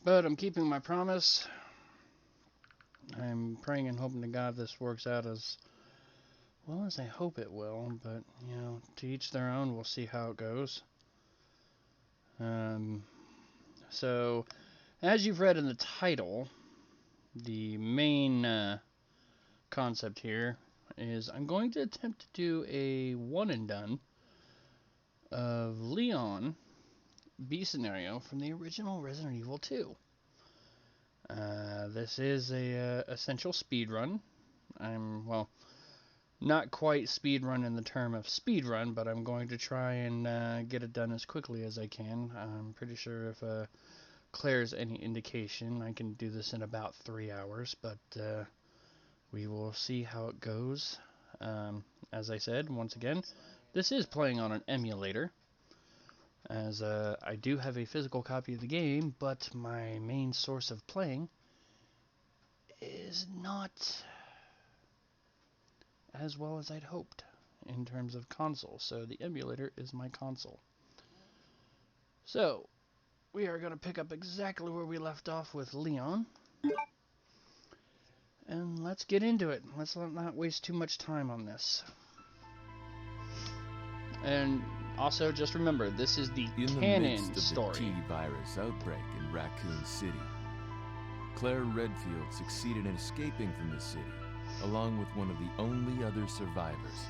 But I'm keeping my promise. I'm praying and hoping to God this works out as well as I hope it will. But, you know, to each their own. We'll see how it goes. So, as you've read in the title, the main concept here is I'm going to attempt to do a one and done of Leon B scenario from the original Resident Evil 2. This is a essential speed run. Well, not quite speed run in the term of speed run, but I'm going to try and get it done as quickly as I can. I'm pretty sure if Claire's any indication, I can do this in about 3 hours, but we will see how it goes. As I said, once again, this is playing on an emulator, as I do have a physical copy of the game, but my main source of playing is not as well as I'd hoped in terms of console, so the emulator is my console. So, we are going to pick up exactly where we left off with Leon, and let's get into it. Let's not waste too much time on this. And also, just remember, this is the canon story. In the midst of the T-virus outbreak in Raccoon City, Claire Redfield succeeded in escaping from the city, along with one of the only other survivors,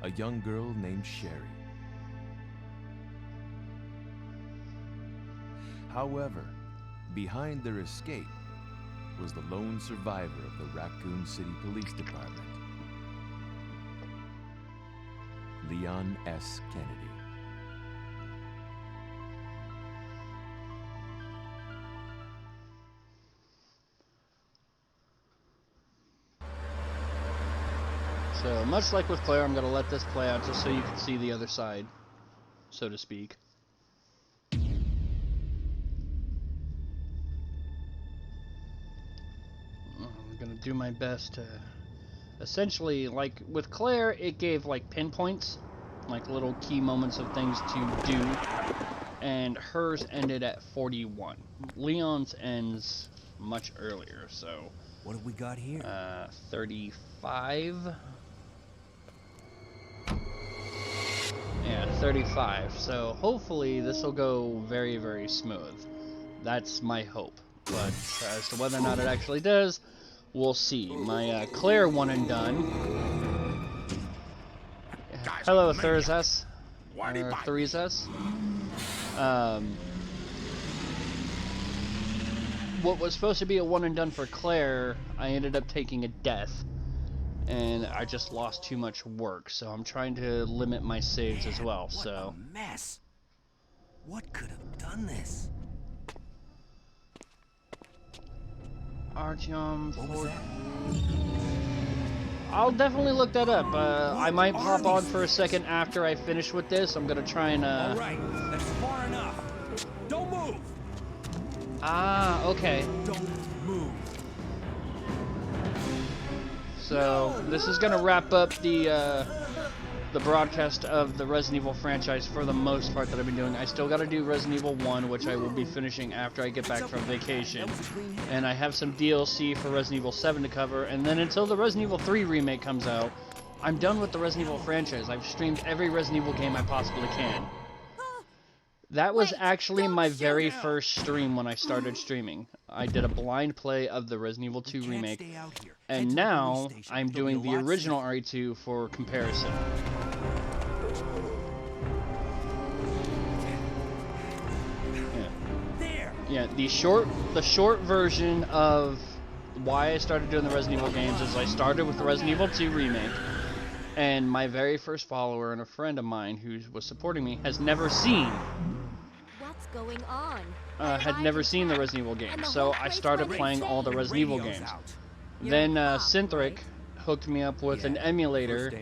a young girl named Sherry. However, behind their escape was the lone survivor of the Raccoon City Police Department, Leon S. Kennedy. So, much like with Claire, I'm going to let this play out just so you can see the other side, so to speak. I'm going to do my best to... Essentially, like with Claire, it gave like pinpoints, like little key moments of things to do, and hers ended at 41. Leon's ends much earlier, so... What have we got here? 35. Yeah, 35. So hopefully this will go very, very smooth. That's my hope. But as to whether or not it actually does, we'll see. My Claire one and done. Hello, Thurzas. Or Thurizas. What was supposed to be a one and done for Claire, I ended up taking a death. And I just lost too much work, so I'm trying to limit my saves as well. What So a mess. What could have done this? Artyom, What was that? I'll definitely look that up. I might pop on for a second after I finish with this. I'm gonna try and All right, that's far enough. Don't move. Ah, okay. Don't move. So this is gonna wrap up the broadcast of the Resident Evil franchise for the most part that I've been doing. I still gotta do Resident Evil 1, which I will be finishing after I get back from vacation. And I have some DLC for Resident Evil 7 to cover, and then until the Resident Evil 3 remake comes out, I'm done with the Resident Evil franchise. I've streamed every Resident Evil game I possibly can. That was actually my very first stream when I started streaming. I did a blind play of the Resident Evil 2 remake, and now I'm doing the original RE2 for comparison. Yeah, the short version of why I started doing the Resident Evil games is I started with the Resident Evil 2 remake, and my very first follower and a friend of mine who was supporting me has never seen going on? Had never seen the Resident Evil games, so I started playing all the Resident Evil games. Then Synthric hooked me up with an emulator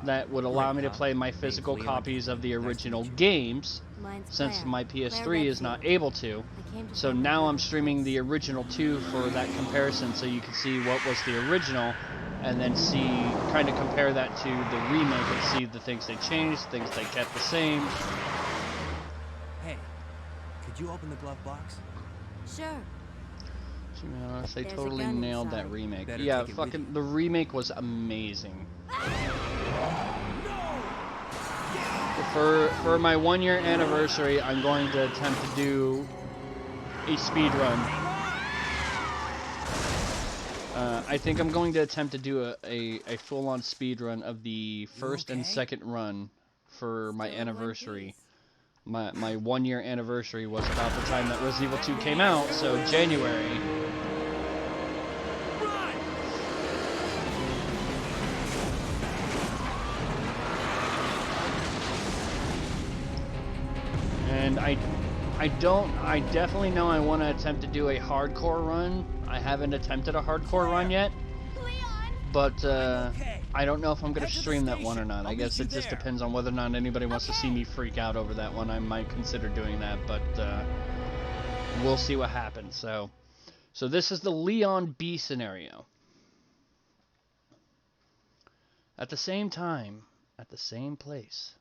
that would allow me to play my physical copies of the original games, since my PS3 is not able to. So now I'm streaming the original 2 for that comparison, so you can see what was the original, and then kind of compare that to the remake and see the things they changed, things they kept the same. Could you open the glove box? Sure. To be honest, they There's a totally gun nailed that inside. remake. Better Yeah, take it with fucking you. the remake was amazing. For my 1-year anniversary, I'm going to attempt to do a speed run. I think I'm going to attempt to do a full-on speed run of the first and second run for my Still in one anniversary. piece. My 1-year anniversary was about the time that Resident Evil 2 came out, so January. And I definitely know I want to attempt to do a hardcore run. I haven't attempted a hardcore run yet, but I don't know if I'm going to stream that one or not. I guess it just depends on whether or not anybody wants to see me freak out over that one. I might consider doing that, but we'll see what happens. So this is the Leon B scenario. At the same time, at the same place,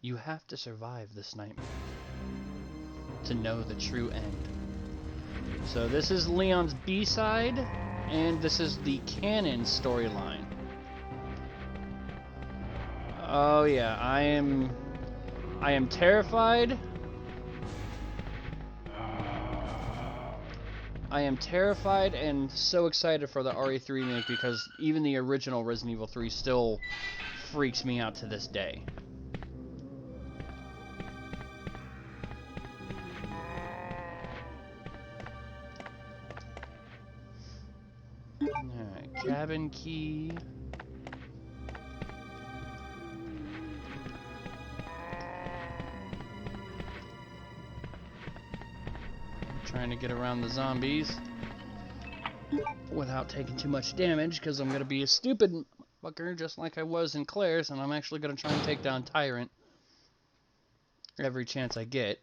you have to survive this nightmare to know the true end. So this is Leon's B-side, and this is the canon storyline. Oh yeah, I am terrified. I am terrified and so excited for the RE3 remake because even the original Resident Evil 3 still freaks me out to this day. Alright, cabin key. Trying to get around the zombies without taking too much damage because I'm going to be a stupid fucker just like I was in Claire's, and I'm actually going to try and take down Tyrant every chance I get.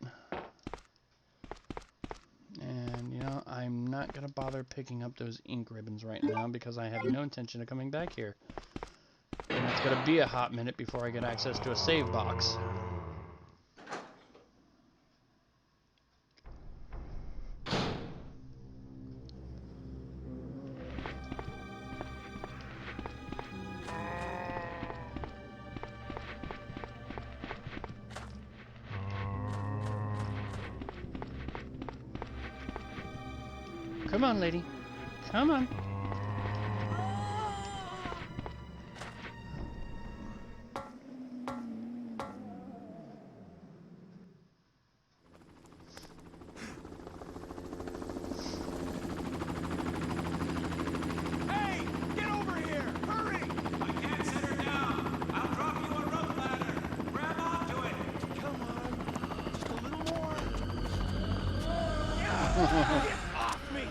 And, you know, I'm not going to bother picking up those ink ribbons right now because I have no intention of coming back here. And it's going to be a hot minute before I get access to a save box. Come on, lady. Come on. Hey! Get over here! Hurry! I can't set her down. I'll drop you a rope ladder. Grab onto it. Come on! Just a little more! Get off me!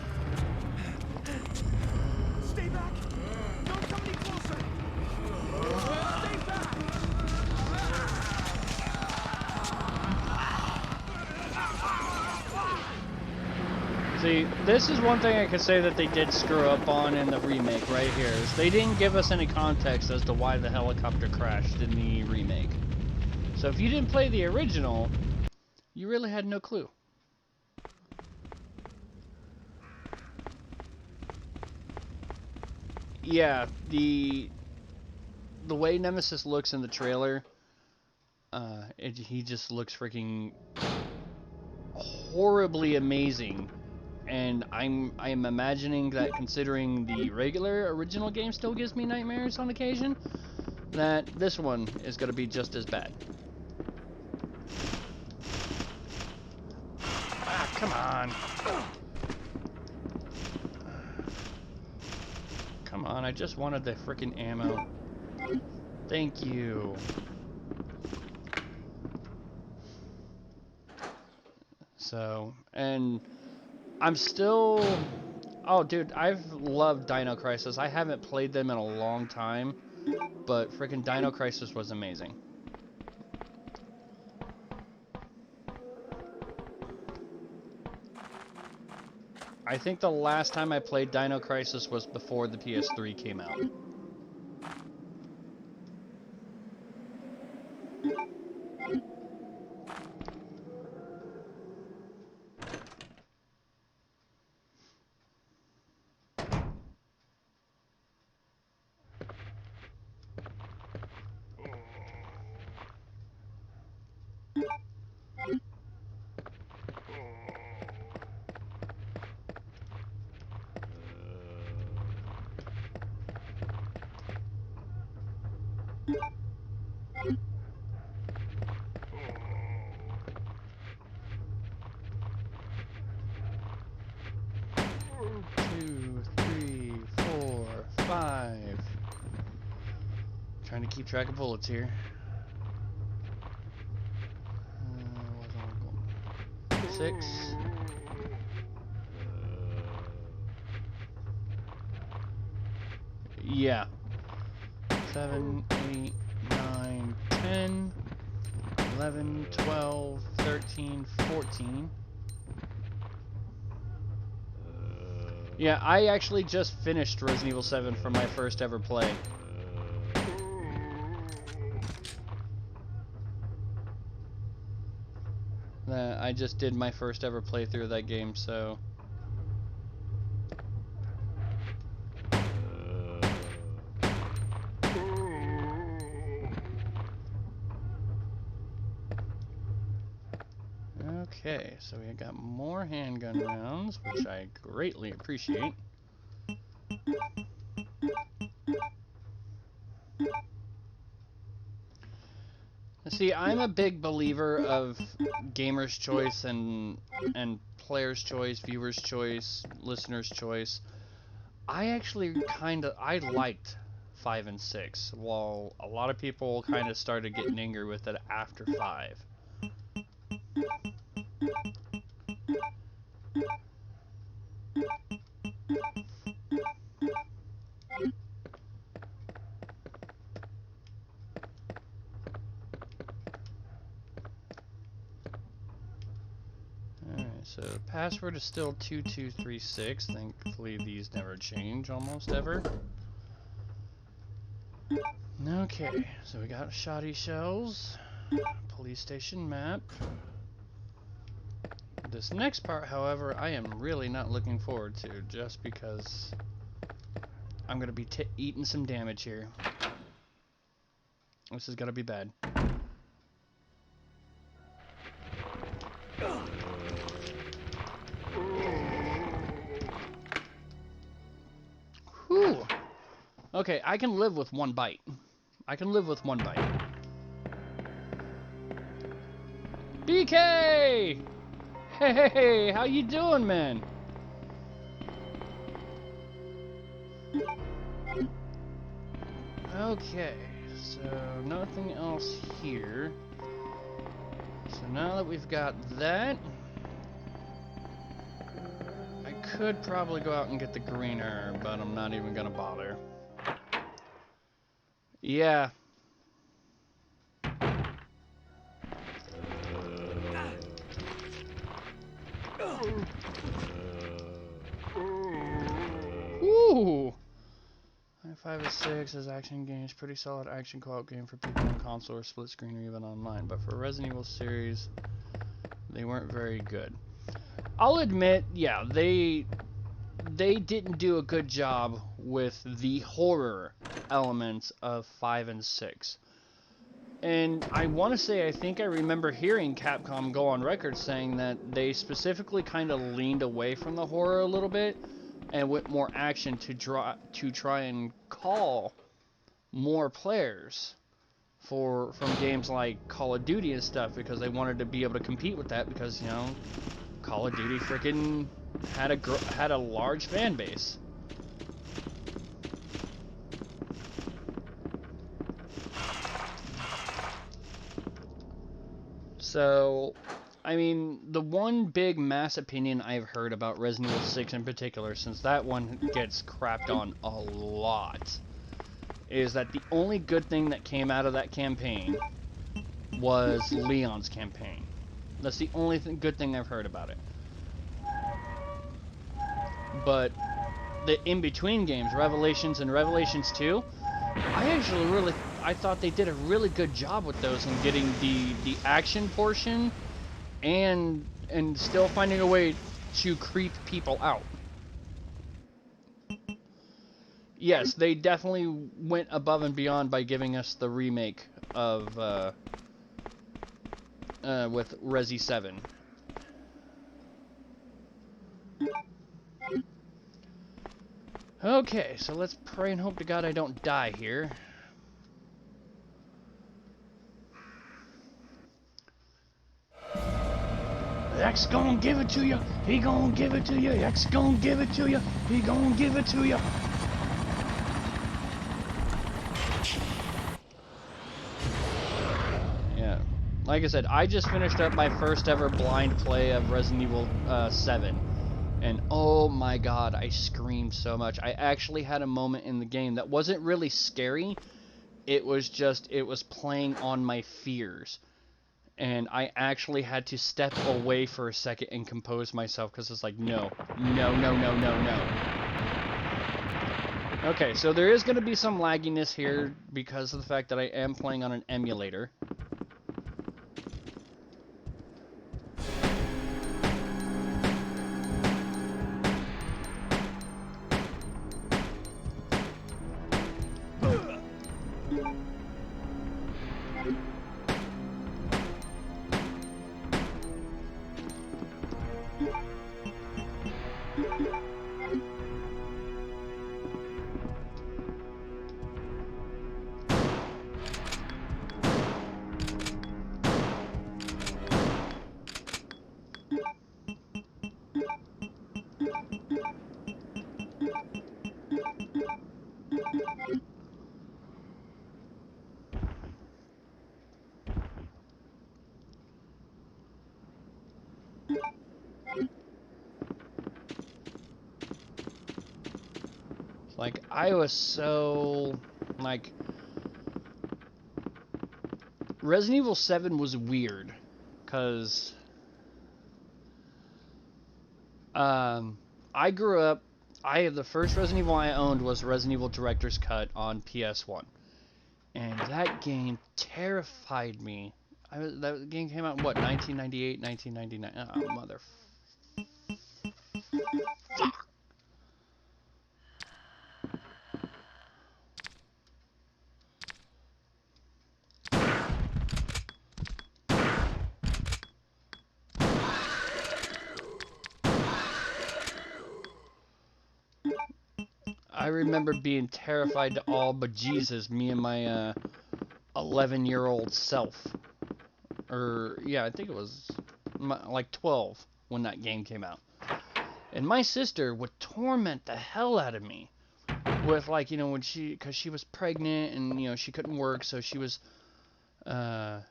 Stay back! Don't come any closer! Stay back! See, this is one thing I could say that they did screw up on in the remake right here, is they didn't give us any context as to why the helicopter crashed in the remake. So if you didn't play the original, you really had no clue. Yeah, the way Nemesis looks in the trailer, he just looks freaking horribly amazing. And I'm imagining that, considering the regular original game still gives me nightmares on occasion, that this one is going to be just as bad. Ah, come on. Come on, I just wanted the freaking ammo. Thank you. So, and I'm still... Oh, dude, I've loved Dino Crisis. I haven't played them in a long time, but freaking Dino Crisis was amazing. I think the last time I played Dino Crisis was before the PS3 came out. Trying to keep track of bullets here. Six. Yeah. 7, 8, 9, 10, 11, 12, 13, 14. Yeah, I actually just finished Resident Evil 7 for my first ever play. I just did my first ever playthrough of that game, so... Okay, so we got more handgun rounds, which I greatly appreciate. See, I'm a big believer of gamer's choice and player's choice, viewer's choice, listener's choice. I actually I liked 5 and 6, while a lot of people kind of started getting angry with it after 5. So the password is still 2236. Thankfully these never change almost ever. Okay, so we got shoddy shells, police station map. This next part, however, I am really not looking forward to, just because I'm going to be eating some damage here. This is going to be bad. Whew. Okay, I can live with one bite. I can live with one bite. BK! Hey, how you doing, man? Okay, so nothing else here. So now that we've got that, I could probably go out and get the green herb, but I'm not even gonna bother. Yeah. Ooh. 5 or 6 is action games, pretty solid action co-op game for people on console or split screen or even online. But for Resident Evil series, they weren't very good. I'll admit, yeah, they didn't do a good job with the horror elements of 5 and 6. And I want to say, I think I remember hearing Capcom go on record saying that they specifically kind of leaned away from the horror a little bit and went more action to try and call more players from games like Call of Duty and stuff, because they wanted to be able to compete with that, because, you know, Call of Duty freaking had a large fan base. So, I mean, the one big mass opinion I've heard about Resident Evil 6 in particular, since that one gets crapped on a lot, is that the only good thing that came out of that campaign was Leon's campaign. That's the only good thing I've heard about it. But the in-between games, Revelations and Revelations 2, I thought they did a really good job with those in getting the action portion and still finding a way to creep people out. Yes, they definitely went above and beyond by giving us the remake of with Resi 7. Okay, so let's pray and hope to God I don't die here. X gonna give it to you. He gonna give it to you. X gonna give it to you. He gonna give it to you. Like I said, I just finished up my first ever blind play of Resident Evil 7. And oh my god, I screamed so much. I actually had a moment in the game that wasn't really scary. It was just, it was playing on my fears. And I actually had to step away for a second and compose myself because it's like, no, no, no, no, no, no. Okay, so there is going to be some lagginess here because of the fact that I am playing on an emulator. Like, I was so, like, Resident Evil 7 was weird, because, I grew up, the first Resident Evil I owned was Resident Evil Director's Cut on PS1, and that game terrified me. That game came out in, what, 1998, 1999, oh, mother... I remember being terrified to all but Jesus, me and my 11-year-old self. Or, yeah, I think it was like 12 when that game came out. And my sister would torment the hell out of me with, like, you know, when because she was pregnant and, you know, she couldn't work, so she was at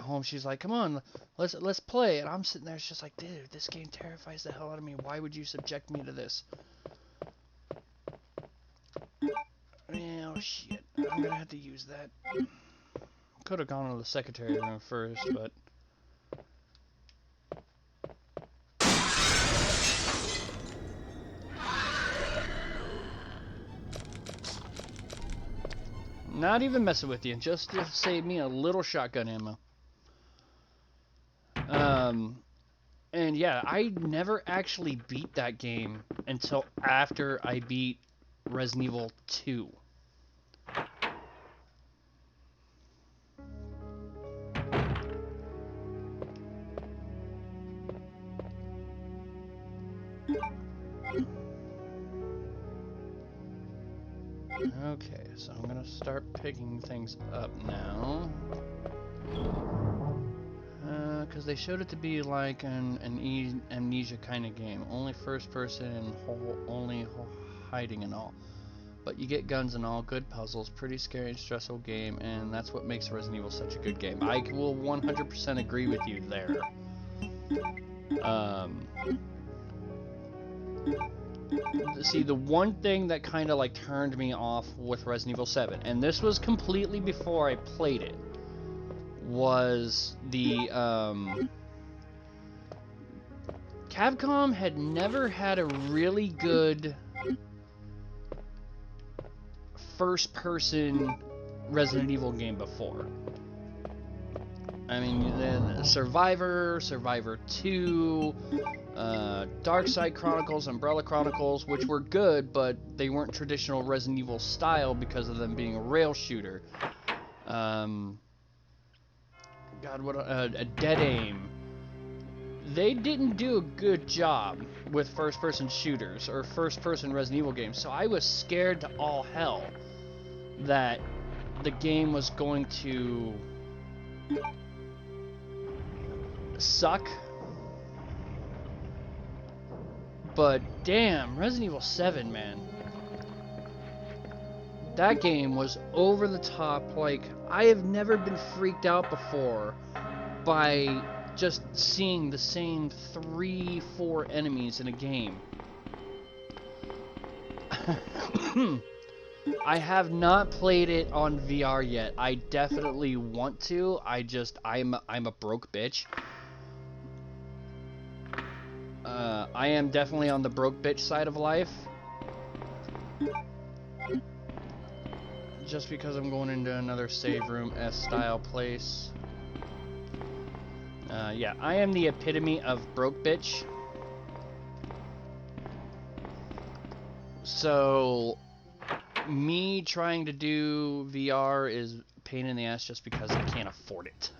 home. She's like, come on, let's play. And I'm sitting there, it's just like, dude, this game terrifies the hell out of me. Why would you subject me to this? Oh shit, I'm gonna have to use that. Could have gone to the secretary room first, but... Not even messing with you, just to save me a little shotgun ammo. And yeah, I never actually beat that game until after I beat Resident Evil 2. Okay, so I'm gonna start picking things up now. Because they showed it to be like an amnesia kind of game. Only first person and only hiding and all. But you get guns and all, good puzzles, pretty scary and stressful game, and that's what makes Resident Evil such a good game. I will 100% agree with you there. See, the one thing that kind of like turned me off with Resident Evil 7, and this was completely before I played it, was the Capcom had never had a really good first-person Resident Evil game before. I mean, then Survivor 2, Dark Side Chronicles, Umbrella Chronicles, which were good, but they weren't traditional Resident Evil style because of them being a rail shooter. God, what a Dead Aim. They didn't do a good job with first-person shooters or first-person Resident Evil games, so I was scared to all hell that the game was going to suck. But damn, Resident Evil 7, man. That game was over the top. Like, I have never been freaked out before by just seeing the same 3-4 enemies in a game. I have not played it on VR yet. I definitely want to. I'm a broke bitch. I am definitely on the broke bitch side of life. Just because I'm going into another save room S-style place. Yeah, I am the epitome of broke bitch. So, me trying to do VR is a pain in the ass just because I can't afford it.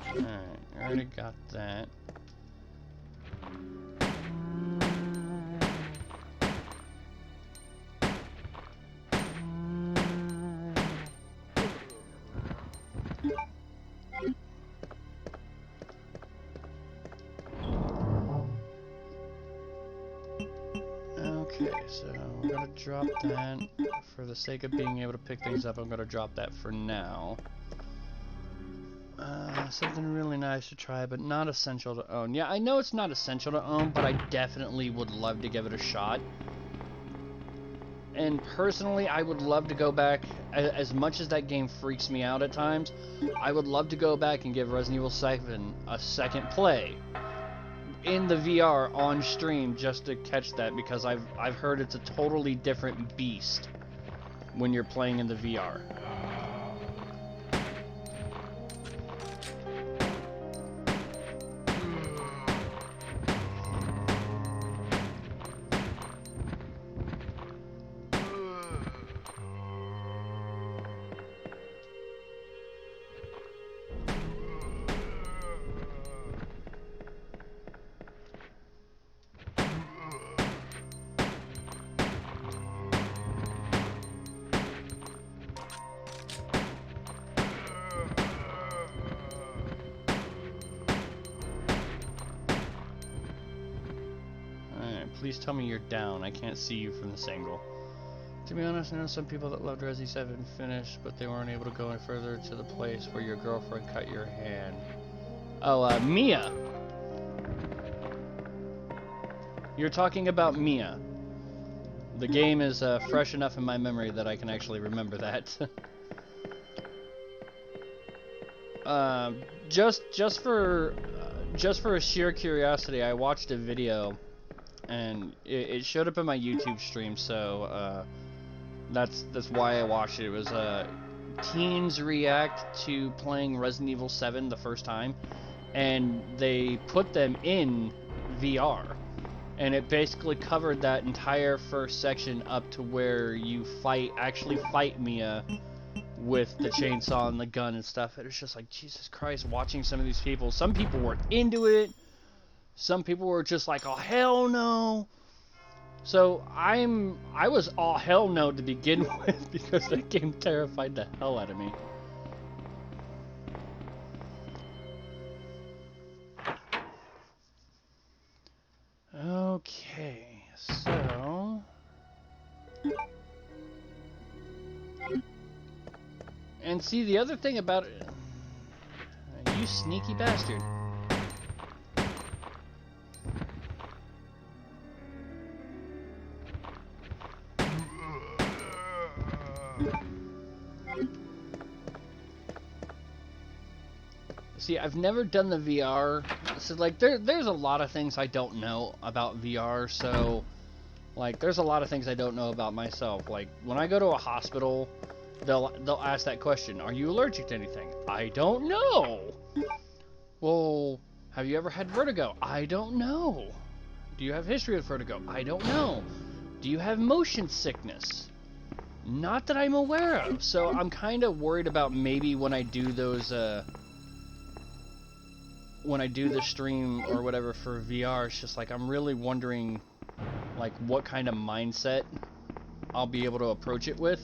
Alright, I already got that. Okay, so I'm gonna drop that. For the sake of being able to pick things up, I'm gonna drop that for now. Something really nice to try, but not essential to own. Yeah, I know it's not essential to own, but I definitely would love to give it a shot. And personally, I would love to go back, as much as that game freaks me out at times, I would love to go back and give Resident Evil 7 a second play in the VR on stream just to catch that, because I've heard it's a totally different beast when you're playing in the VR. Please tell me you're down. I can't see you from this angle. To be honest, I know some people that loved Resi 7 finished, but they weren't able to go any further to the place where your girlfriend cut your hand. Oh, Mia! You're talking about Mia. The game is fresh enough in my memory that I can actually remember that. Just for a sheer curiosity, I watched a video. And it showed up in my YouTube stream, so that's why I watched it. It was teens react to playing Resident Evil 7 the first time, and they put them in VR, and it basically covered that entire first section up to where you actually fight Mia with the chainsaw and the gun and stuff. It was just like, Jesus Christ, watching some of these people. Some people were into it. Some people were just like, oh, hell no. So I was all hell no to begin with, because that game terrified the hell out of me. Okay, so... And see, the other thing about it... You sneaky bastard. See, I've never done the VR, so like there's a lot of things I don't know about VR, so like there's a lot of things I don't know about myself. Like when I go to a hospital, they'll ask that question, are you allergic to anything? I don't know. Well, have you ever had vertigo? I don't know. Do you have history of vertigo? I don't know. Do you have motion sickness? Not that I'm aware of. So I'm kind of worried about maybe when I do those when I do the stream or whatever for VR, it's just like I'm really wondering like what kind of mindset I'll be able to approach it with.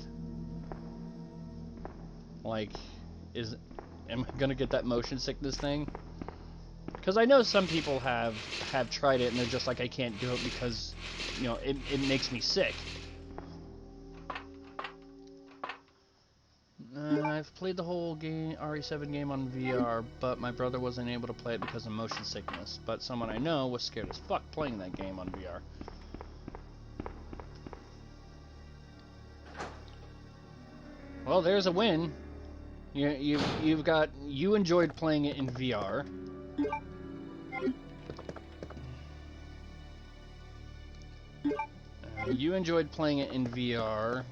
Like, am I gonna get that motion sickness thing? Because I know some people have tried it and they're just like, I can't do it because, you know, it makes me sick. I've played the whole game, RE7 game on VR, but my brother wasn't able to play it because of motion sickness. But someone I know was scared as fuck playing that game on VR. Well, there's a win. You enjoyed playing it in VR. You enjoyed playing it in VR.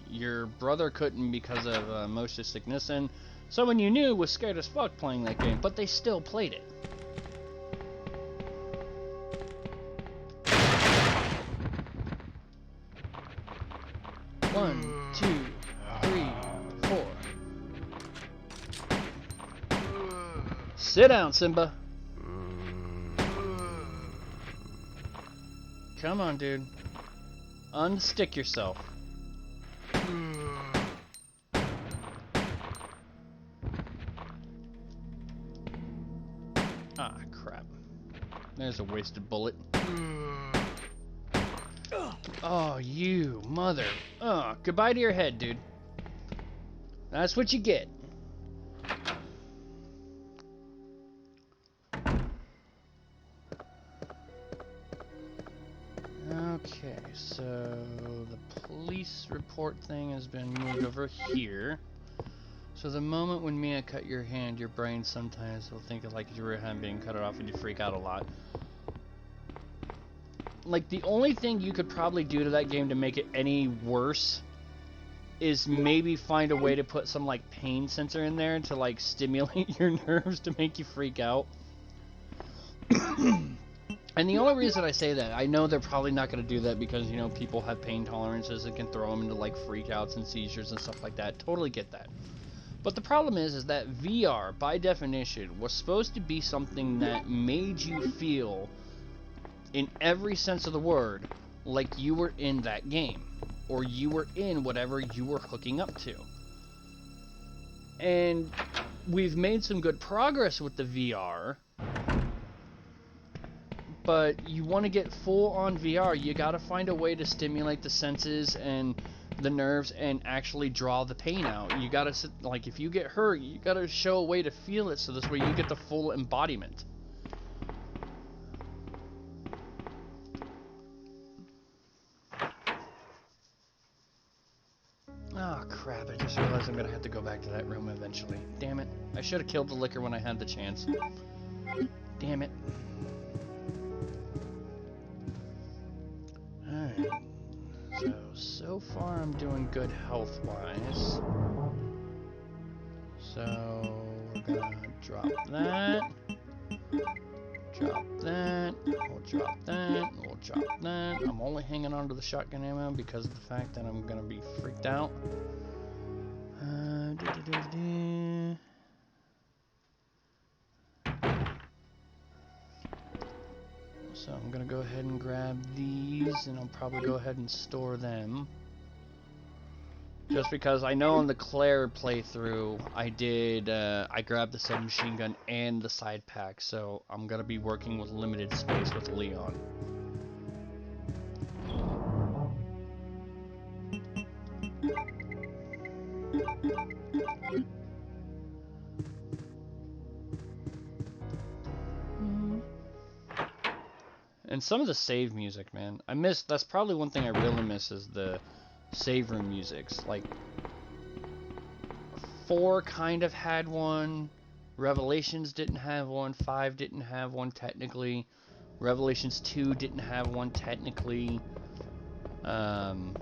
Your brother couldn't because of motion sickness, and someone you knew was scared as fuck playing that game, but they still played it. One, two, three, four. Sit down, Simba. Come on, dude. Unstick yourself. Ah, crap. There's a wasted bullet. Oh, you mother. Oh, goodbye to your head, dude. That's what you get. Okay, so the police report thing has been moved over here. So the moment when Mia cut your hand, your brain sometimes will think of like your hand being cut off and you freak out a lot. Like, the only thing you could probably do to that game to make it any worse is maybe find a way to put some like pain sensor in there to like stimulate your nerves to make you freak out. And the only reason I say that, I know they're probably not going to do that because, you know, people have pain tolerances and can throw them into like freakouts and seizures and stuff like that. Totally get that. But the problem is that VR, by definition, was supposed to be something that made you feel, in every sense of the word, like you were in that game. Or you were in whatever you were hooking up to. And we've made some good progress with the VR. But you want to get full on VR, you gotta find a way to stimulate the senses and the nerves and actually draw the pain out. You gotta, like, if you get hurt, you gotta show a way to feel it so this way you get the full embodiment. Oh crap, I just realized I'm gonna have to go back to that room eventually. Damn it. I should have killed the licker when I had the chance. Damn it. Alright. So far I'm doing good health-wise. So we're gonna drop that. Drop that. We'll drop that. We'll drop that. I'm only hanging on to the shotgun ammo because of the fact that I'm gonna be freaked out. So I'm gonna go ahead and grab these, and I'll probably go ahead and store them. Just because I know on the Claire playthrough, I grabbed the submachine gun and the side pack, so I'm gonna be working with limited space with Leon. And some of the save music, man. That's probably one thing I really miss is the save room musics. Like, 4 kind of had one. Revelations didn't have one. 5 didn't have one technically. Revelations 2 didn't have one technically. And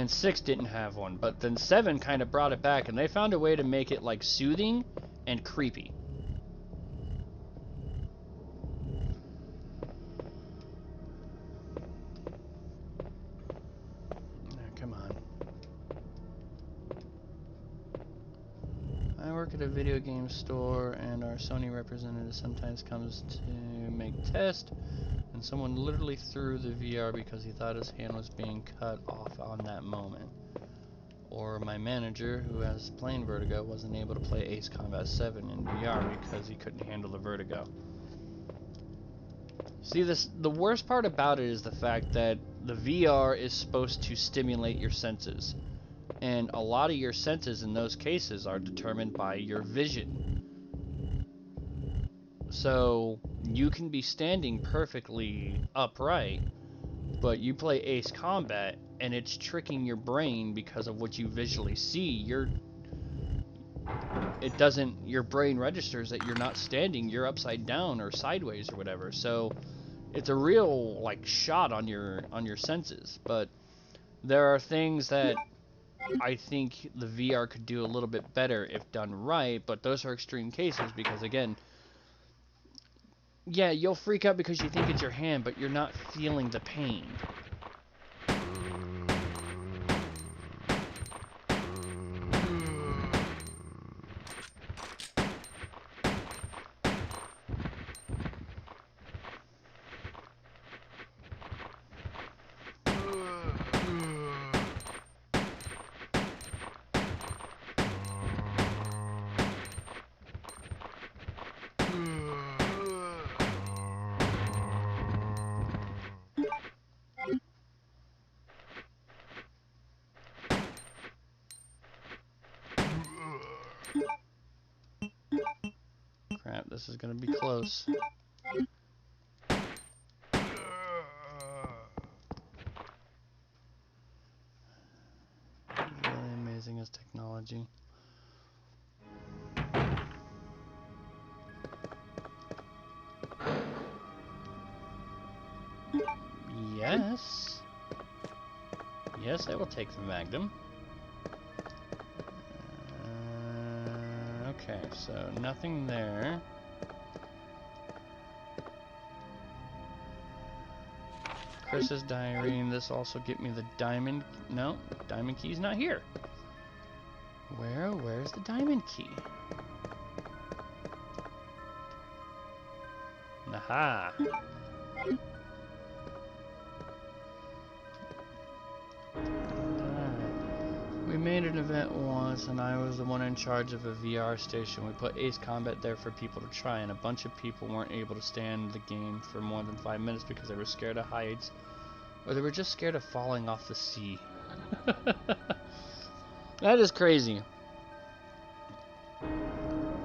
6 didn't have one. But then 7 kind of brought it back, and they found a way to make it like soothing and creepy. I work at a video game store, and our Sony representative sometimes comes to make tests, and someone literally threw the VR because he thought his hand was being cut off on that moment. or my manager, who has plain vertigo, wasn't able to play Ace Combat 7 in VR because he couldn't handle the vertigo. See, the worst part about it is the fact that the VR is supposed to stimulate your senses. And a lot of your senses in those cases are determined by your vision. So you can be standing perfectly upright, but you play Ace Combat and it's tricking your brain because of what you visually see. Your brain registers that you're not standing, you're upside down or sideways or whatever. So it's a real like shot on your senses. But there are things that I think the VR could do a little bit better if done right, but those are extreme cases because, again, yeah, you'll freak out because you think it's your hand, but you're not feeling the pain. Crap, this is gonna be close. Really amazing as technology. Yes. Yes, I will take the Magnum. Okay, so nothing there. Chris's diary, and this also get me the diamond. No, diamond key's not here. Where's the diamond key? Aha. We made an event once, and I was the one in charge of a VR station. We put Ace Combat there for people to try, and a bunch of people weren't able to stand the game for more than 5 minutes because they were scared of heights, or they were just scared of falling off the sea. That is crazy.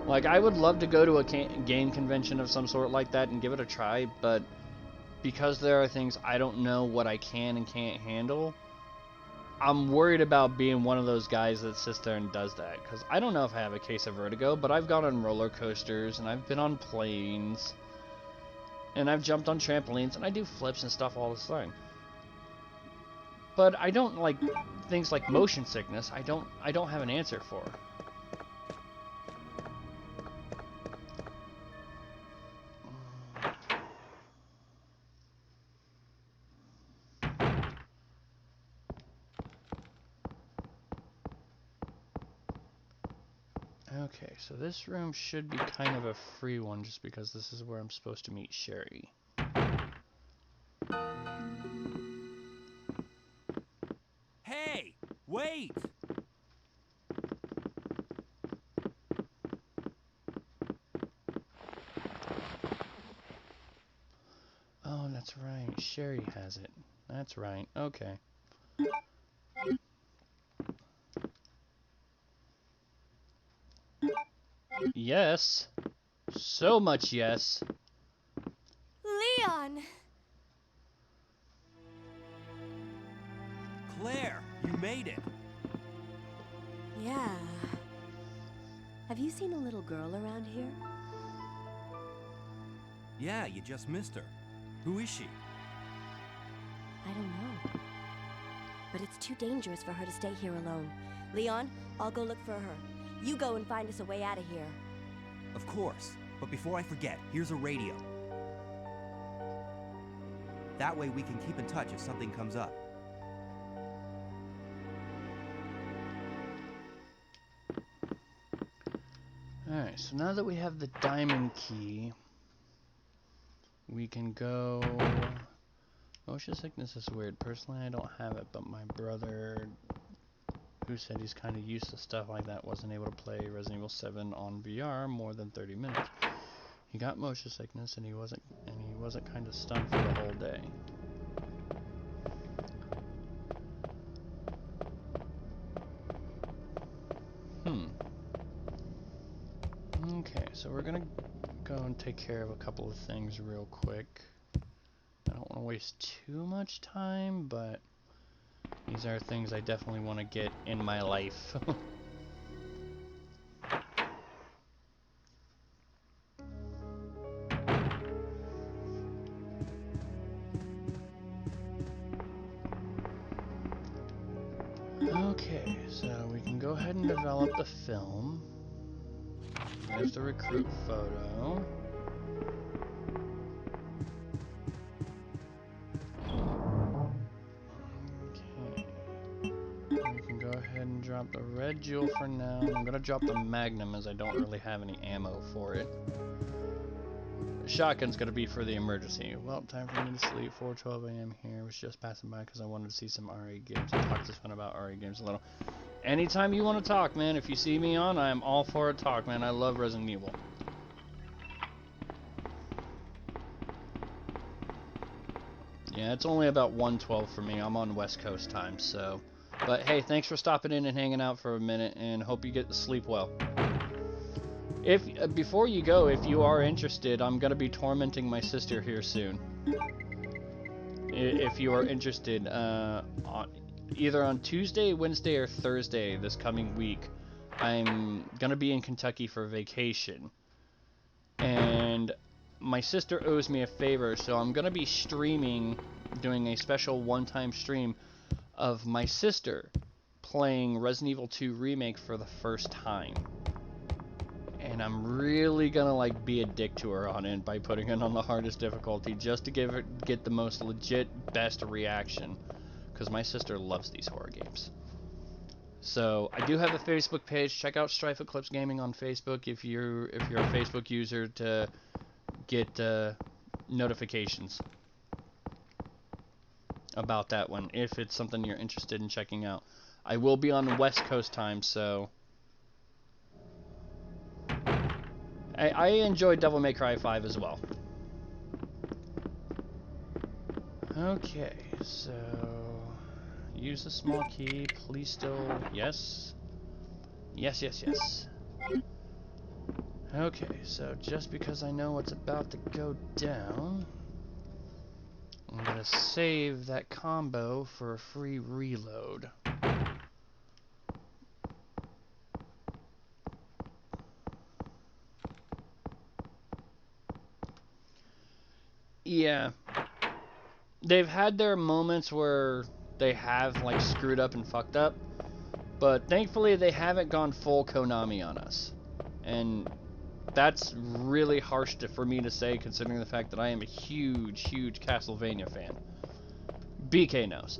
Like, I would love to go to a game convention of some sort like that and give it a try, but because there are things I don't know what I can and can't handle, I'm worried about being one of those guys that sits there and does that. Because I don't know if I have a case of vertigo, but I've gone on roller coasters, and I've been on planes, and I've jumped on trampolines, and I do flips and stuff all the time. But I don't like things like motion sickness. I don't have an answer for. Okay, so this room should be kind of a free one just because this is where I'm supposed to meet Sherry. Hey, wait! Oh, that's right. Sherry has it. That's right. Okay. Yes. So much yes. Leon! Claire, you made it! Yeah. Have you seen a little girl around here? Yeah, you just missed her. Who is she? I don't know. But it's too dangerous for her to stay here alone. Leon, I'll go look for her. You go and find us a way out of here. Of course. But before I forget, here's a radio. That way we can keep in touch if something comes up. Alright, so now that we have the diamond key, we can go... Motion sickness is weird. Personally, I don't have it, but my brother who said he's kind of used to stuff like that, wasn't able to play Resident Evil 7 on VR more than 30 minutes. He got motion sickness and he wasn't kind of stunned for the whole day. Okay, so we're gonna go and take care of a couple of things real quick. I don't want to waste too much time, but these are things I definitely want to get in my life. Okay, so we can go ahead and develop the film. There's the recruit photo. Okay. We can go ahead and drop the red jewel for now. I'm gonna drop the magnum as I don't really have any ammo for it. The shotgun's gonna be for the emergency. Well, time for me to sleep. 4:12 a.m. here. Was just passing by because I wanted to see some RA games. I talked to Sven about RA games a little. Anytime you want to talk, man, if you see me on, I'm all for a talk, man. I love Resident Evil. Yeah, it's only about 1:12 for me. I'm on West Coast time, so. But hey, thanks for stopping in and hanging out for a minute, and hope you get to sleep well. If before you go, if you are interested, I'm gonna be tormenting my sister here soon. If you are interested, either on Tuesday, Wednesday, or Thursday this coming week, I'm gonna be in Kentucky for vacation, and my sister owes me a favor, so I'm gonna be streaming, doing a special one-time stream of my sister playing Resident Evil 2 Remake for the first time. And I'm really gonna like be a dick to her on it by putting it on the hardest difficulty just to get the most legit best reaction, because my sister loves these horror games. So I do have a Facebook page. Check out Strife Eclipse Gaming on Facebook if you're a Facebook user to get notifications about that one if it's something you're interested in checking out. I will be on West Coast time, so I enjoyed Devil May Cry 5 as well. Okay, so use the small key. Please still yes. Yes, yes, yes. Okay, so just because I know what's about to go down, I'm gonna save that combo for a free reload. Yeah. They've had their moments where they have like screwed up and fucked up, but thankfully they haven't gone full Konami on us. And that's really harsh for me to say, considering the fact that I am a huge, huge Castlevania fan. BK knows.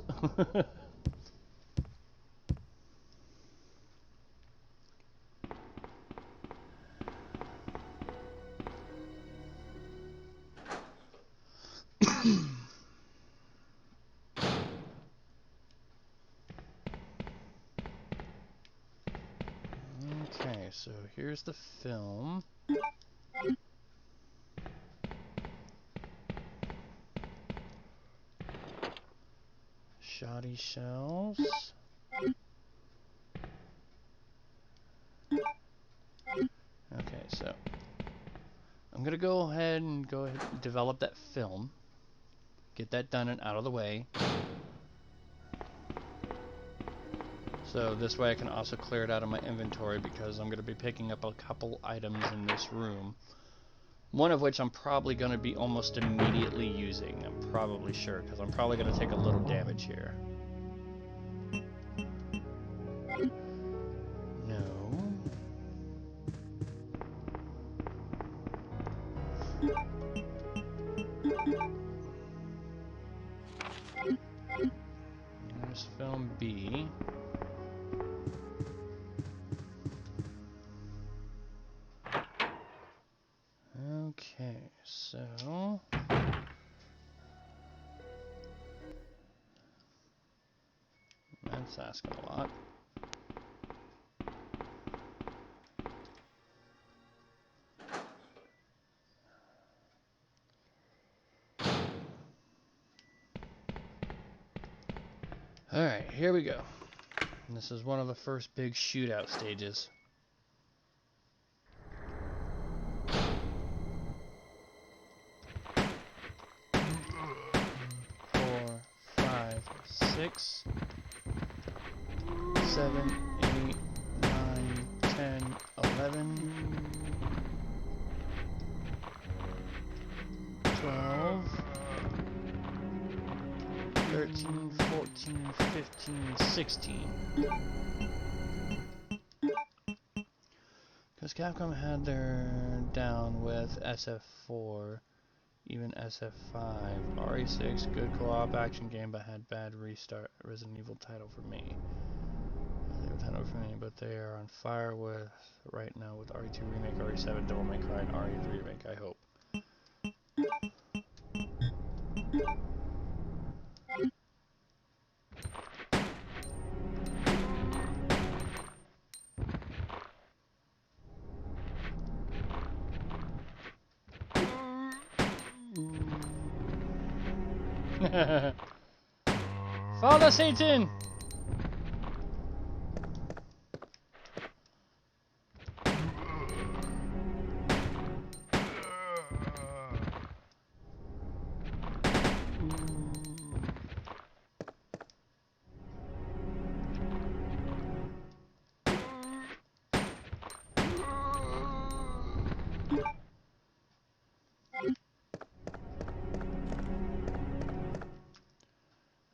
Okay, so here's the film. Shoddy shells. Okay, so I'm gonna go ahead and develop that film. Get that done and out of the way. So this way I can also clear it out of my inventory, because I'm going to be picking up a couple items in this room. One of which I'm probably going to be almost immediately using. I'm probably sure, because I'm probably going to take a little damage here. No. There's film B. Okay, so that's asking a lot. Alright, here we go. And this is one of the first big shootout stages. 4, 5, 6, 7, 8, 9, 10, 11, 12, 13, 14, 15, 16. Because Capcom had their down with SF4, even SF5, RE6, good co-op action game, but had bad restart. Resident Evil title for me. But they are on fire with right now with RE2 remake, RE7, Devil May Cry, and RE3 remake. I hope. Father Satan!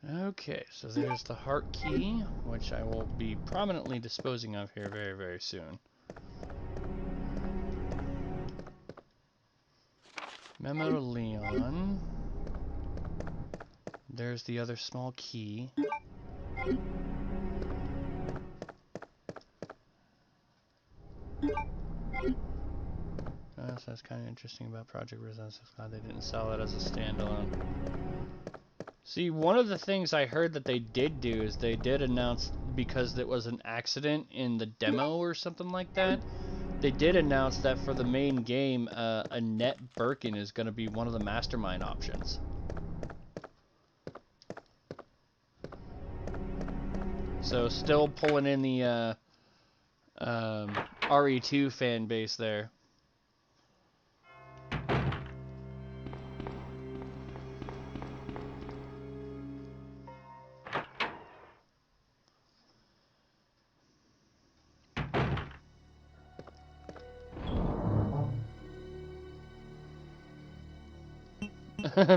Okay, so there's the heart key, which I will be prominently disposing of here very, very soon. Memo to Leon. There's the other small key. So that's kind of interesting about Project Resistance. God, they didn't sell it as a standalone. See, one of the things I heard that they did do is they did announce, because it was an accident in the demo or something like that, they did announce that for the main game, Annette Birkin is going to be one of the mastermind options. So still pulling in the RE2 fan base there.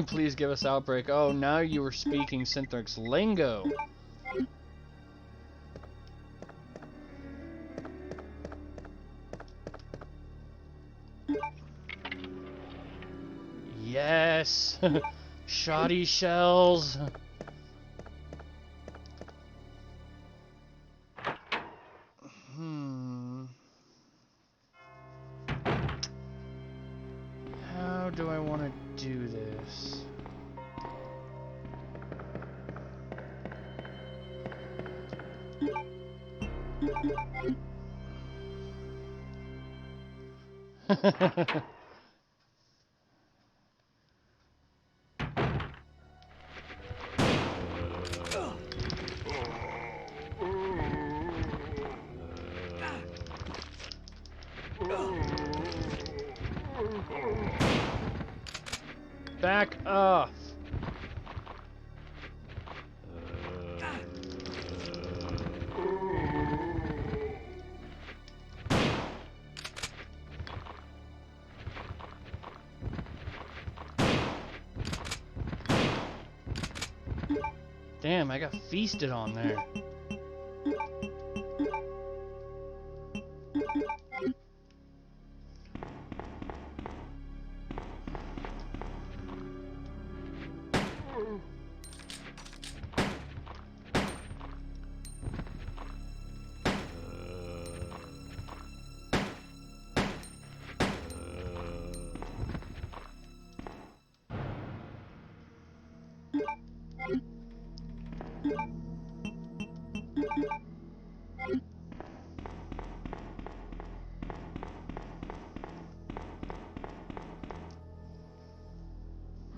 Please give us Outbreak. Oh, now you were speaking Synthrax lingo. Yes! Shoddy shells! How do I want to do this? Back off! Damn, I got feasted on there.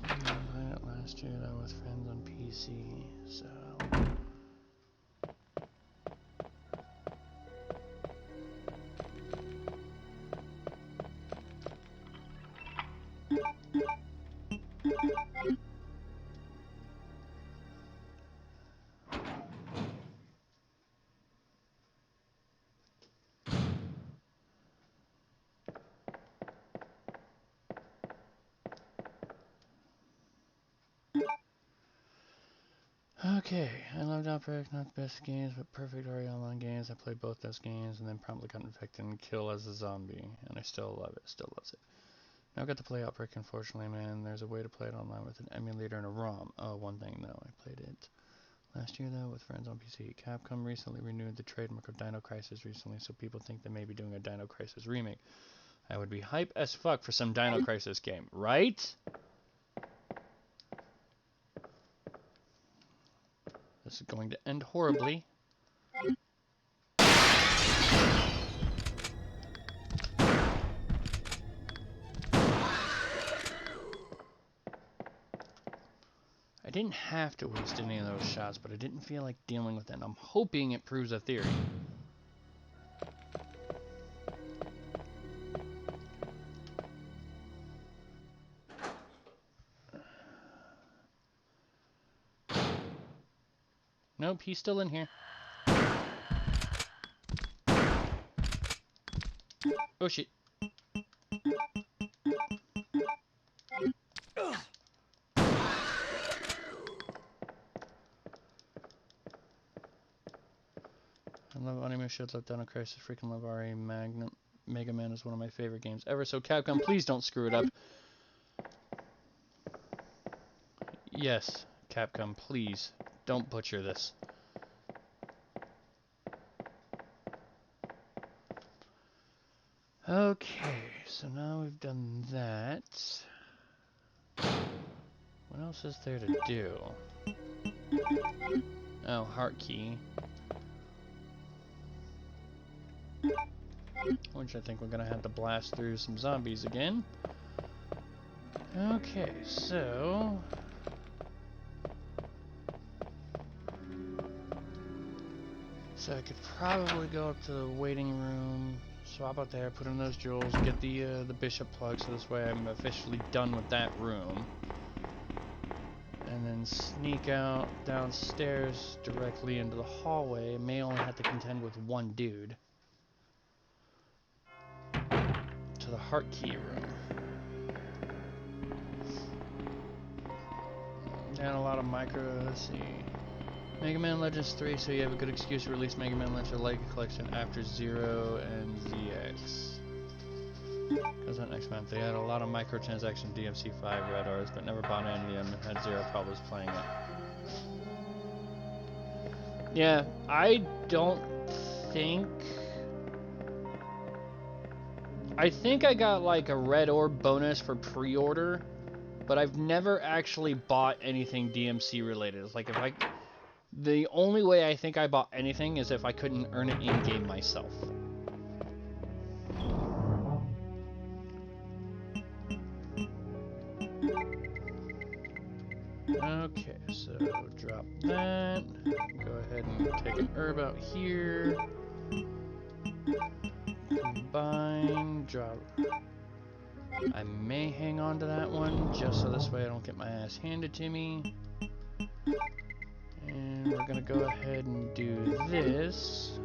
I played it last year though with friends on PC, so Okay, I loved Outbreak, not the best games, but perfect already online games. I played both those games and then promptly got infected and killed as a zombie, and I still love it, still loves it. Now I got to play Outbreak, unfortunately, man. There's a way to play it online with an emulator and a ROM. Oh, one thing though, I played it last year though with friends on PC. Capcom recently renewed the trademark of Dino Crisis recently, so people think they may be doing a Dino Crisis remake. I would be hype as fuck for some Dino Crisis game, right? This is going to end horribly. I didn't have to waste any of those shots, but I didn't feel like dealing with it, and I'm hoping it proves a theory. Nope, he's still in here. Oh shit. I love anime shows like Dino Crisis. Freaking love RA Magnum. Mega Man is one of my favorite games ever. So Capcom, please don't screw it up. Yes, Capcom, please don't butcher this. Okay, so now we've done that. What else is there to do? Oh, heart key. Which I think we're gonna have to blast through some zombies again. Okay, so I could probably go up to the waiting room, swap out there, put in those jewels, get the bishop plug, so this way I'm officially done with that room. And then sneak out downstairs directly into the hallway. May only have to contend with one dude. To the heart key room. Down a lot of micro, let's see. Mega Man Legends 3, so you have a good excuse to release Mega Man Legends Lego Collection after 0 and ZX. Comes out next month. They had a lot of microtransaction DMC5 Red Rs, but never bought any of them and had zero problems playing it. Yeah, I don't think... I think I got like a Red Orb bonus for pre-order, but I've never actually bought anything DMC related. It's like if I... The only way I think I bought anything is if I couldn't earn it in-game myself. Okay, so drop that. Go ahead and take an herb out here. Combine, drop. I may hang on to that one just so this way I don't get my ass handed to me. And we're gonna go ahead and do this.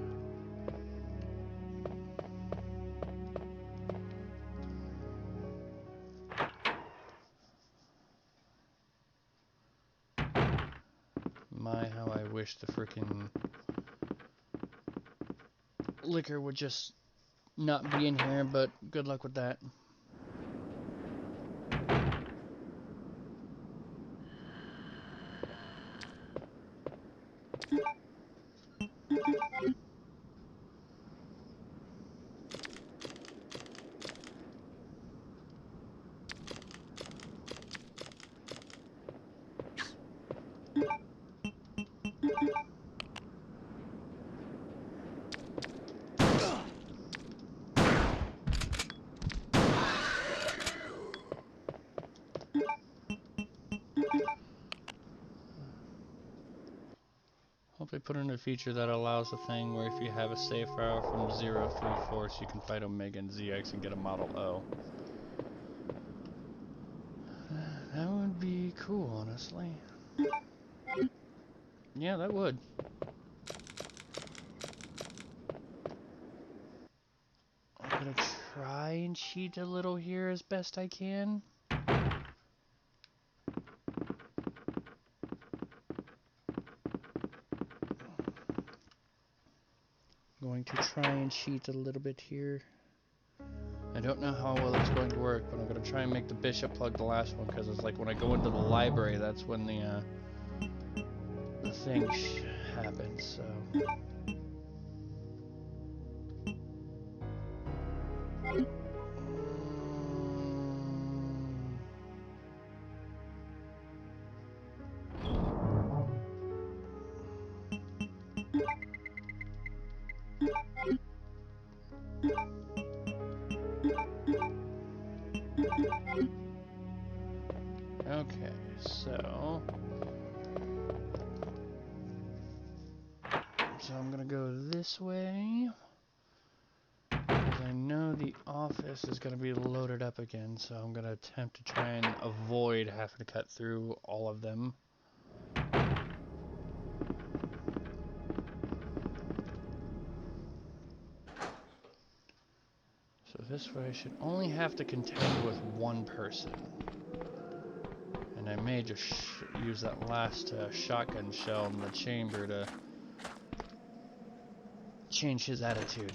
My, how I wish the frickin' liquor would just not be in here, but good luck with that. Hope they put in a feature that allows a thing where if you have a save file from 0 through Force, you can fight Omega and ZX and get a Model O. That would be cool, honestly. Yeah, that would. I'm gonna try and cheat a little here as best I can. going to try and cheat a little bit here. I don't know how well it's going to work, but I'm going to try and make the bishop plug the last one, because it's like when I go into the library, that's when the thing happens, so... Okay, so I'm gonna go this way, because I know the office is gonna be loaded up again, so I'm gonna attempt to try and avoid having to cut through all of them. So this way I should only have to contend with one person. And I may just use that last shotgun shell in the chamber to change his attitude.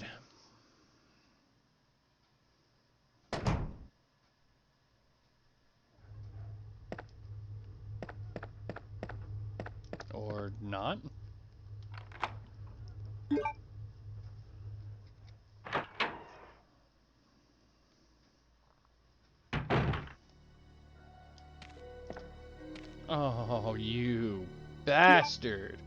Or not. Oh, you bastard.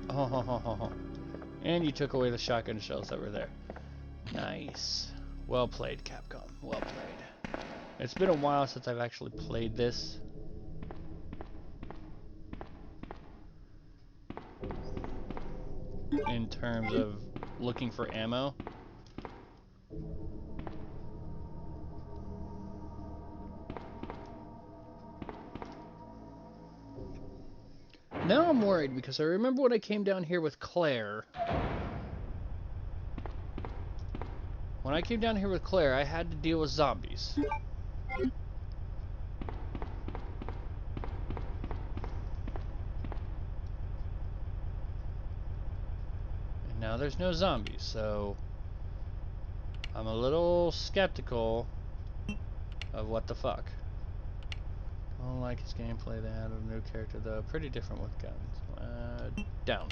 Oh, and you took away the shotgun shells that were there. Nice. Well played, Capcom. Well played. It's been a while since I've actually played this. In terms of looking for ammo. Now I'm worried because I remember when I came down here with Claire. When I came down here with Claire, I had to deal with zombies. And now there's no zombies, so I'm a little skeptical of what the fuck. I don't like his gameplay. They added a new character though. Pretty different with guns. Down.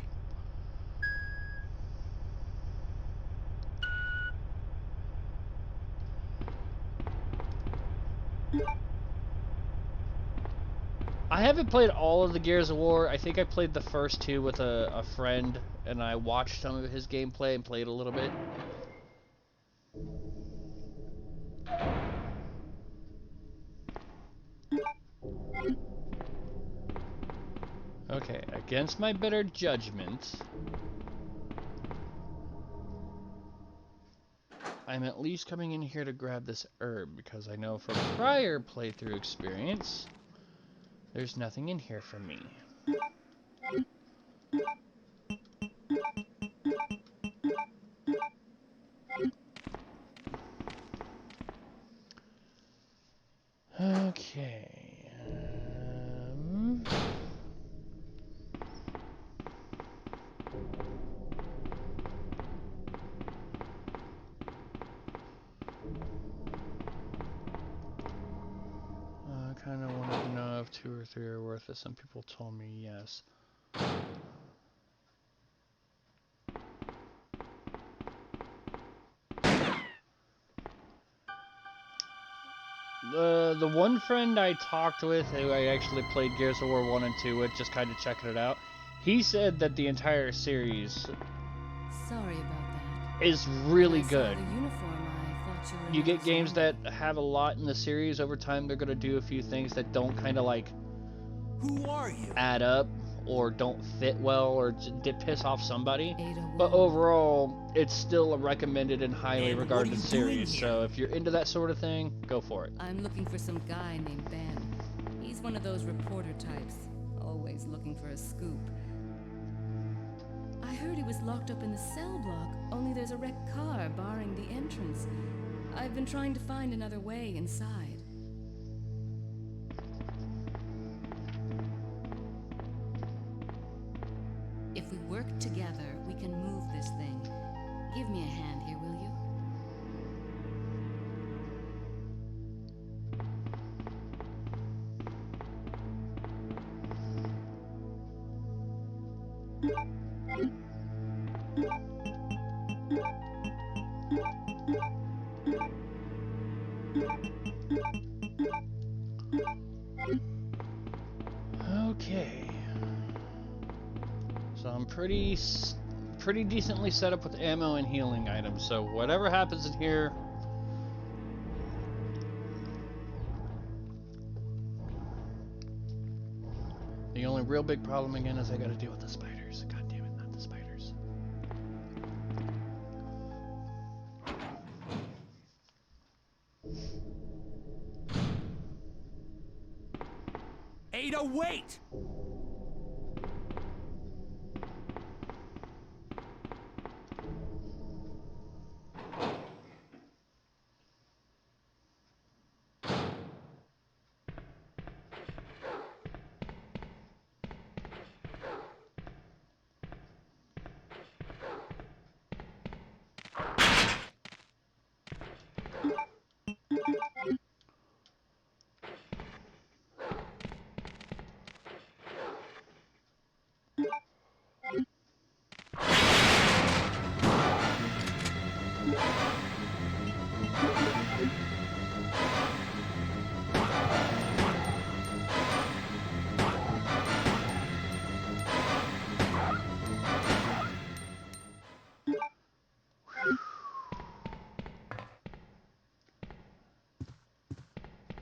I haven't played all of the Gears of War. I think I played the first two with a friend, and I watched some of his gameplay and played a little bit. Okay, against my better judgment, I'm at least coming in here to grab this herb, because I know from prior playthrough experience, there's nothing in here for me. Okay. I kind of wanted to know if 2 or 3 are worth it. Some people told me yes. The one friend I talked with, who I actually played Gears of War 1 and 2 with, just kind of checking it out, he said that the entire series Sorry about that. is really When I good. saw the uniform, I you get games that have a lot in the series, over time they're gonna do a few things that don't kind of like Who are you? add up or don't fit well or did piss off somebody. Ada But Wong. overall, it's still a recommended and highly And what regarded are you doing series. here? So if you're into that sort of thing, go for it. I'm looking for some guy named Ben. He's one of those reporter types, always looking for a scoop. I heard he was locked up in the cell block, only there's a wrecked car barring the entrance. I've been trying to find another way inside. If we work together, we can move this thing. Give me a hand here, will you? Okay. So I'm pretty decently set up with ammo and healing items. So whatever happens in here, the only real big problem again is I got to deal with the spiders. God damn it, not the spiders. Ada, wait!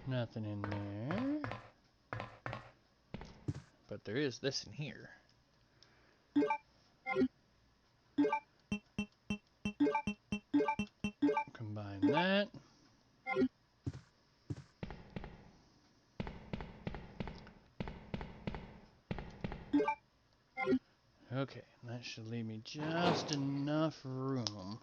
Nothing in there. But there is this in here. Combine that. Okay, that should leave me just enough room.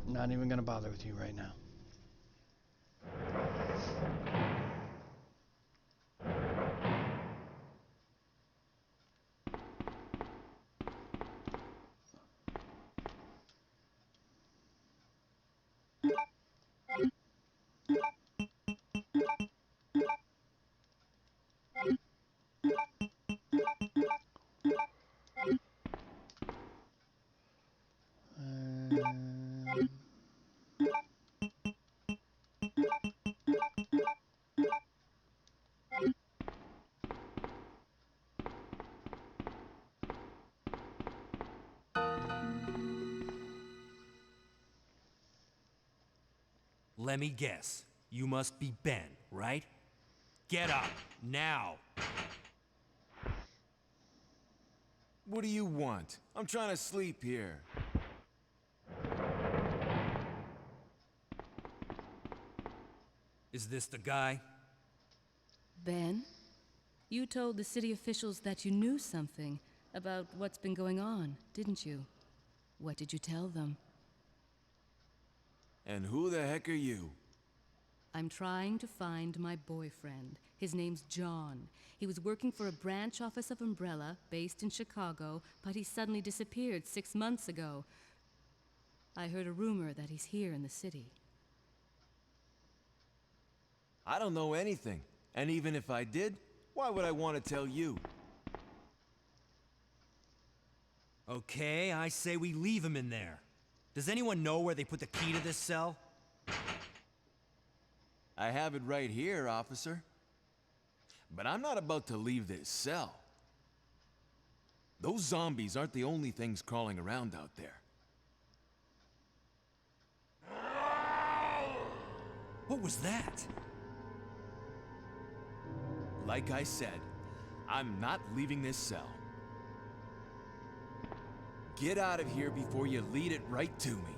Not even gonna bother with you right now. Let me guess. You must be Ben, right? Get up, now! What do you want? I'm trying to sleep here. Is this the guy? Ben? You told the city officials that you knew something about what's been going on, didn't you? What did you tell them? And who the heck are you? I'm trying to find my boyfriend. His name's John. He was working for a branch office of Umbrella, based in Chicago, but he suddenly disappeared 6 months ago. I heard a rumor that he's here in the city. I don't know anything. And even if I did, why would I want to tell you? Okay, I say we leave him in there. Does anyone know where they put the key to this cell? I have it right here, officer. But I'm not about to leave this cell. Those zombies aren't the only things crawling around out there. What was that? Like I said, I'm not leaving this cell. Get out of here before you lead it right to me.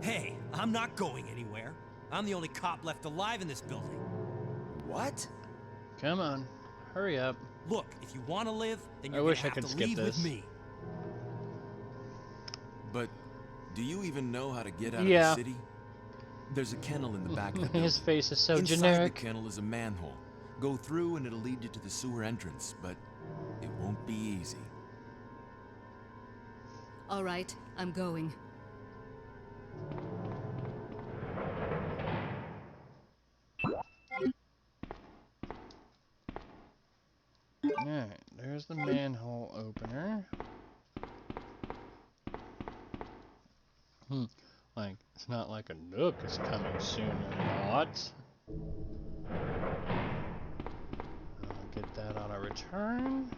Hey, I'm not going anywhere. I'm the only cop left alive in this building. What? Come on, hurry up. Look, if you want to live, then I you're wish I gonna have could to skip leave with this. me. But do you even know how to get out Yeah. of the city? There's a kennel in the back of the building. His face is so Inside generic. the kennel is a manhole. Go through and it'll lead you to the sewer entrance, but it won't be easy. All right, I'm going. Alright, there's the manhole opener. Like, it's not like a nook is coming soon or not. I'll get that on a return.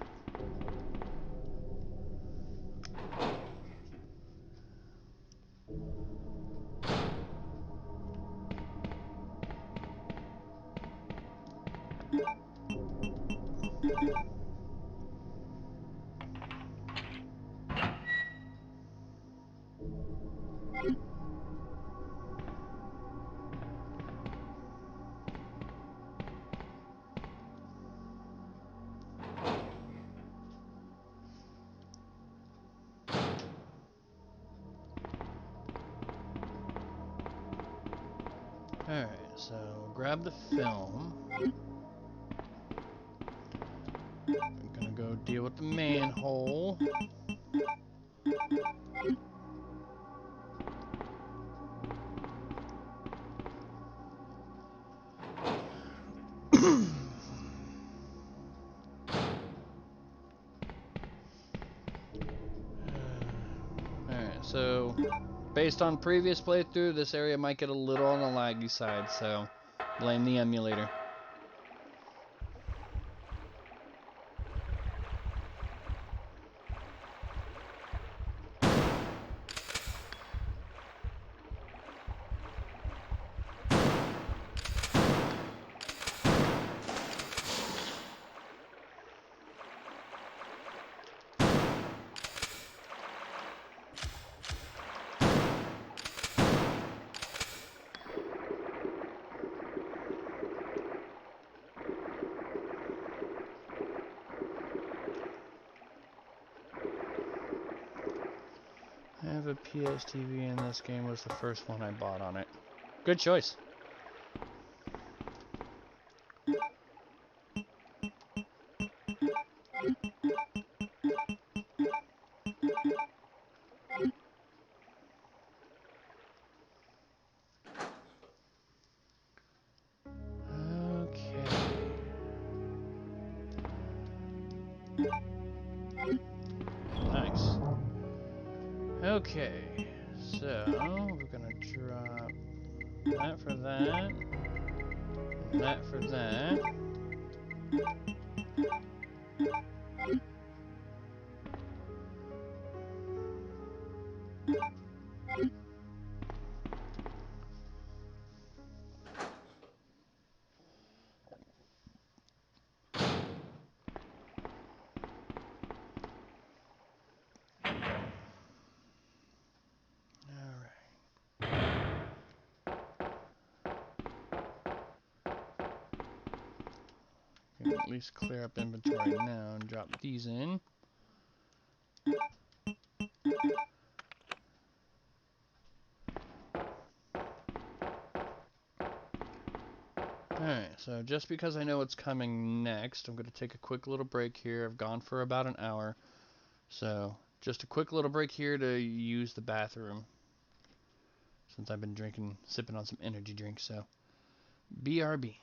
Alright, so grab the film. I'm gonna go deal with the manhole. Alright, so based on previous playthrough, this area might get a little on the laggy side, so blame the emulator. I have a PS TV and this game was the first one I bought on it. Good choice. Okay. Nice. Okay, so we're gonna drop that for that, and that for that. Can at least clear up inventory now and drop these in. Alright, so just because I know what's coming next, I'm going to take a quick little break here. I've gone for about an hour. So, just a quick little break here to use the bathroom. Since I've been sipping on some energy drinks, so. BRB.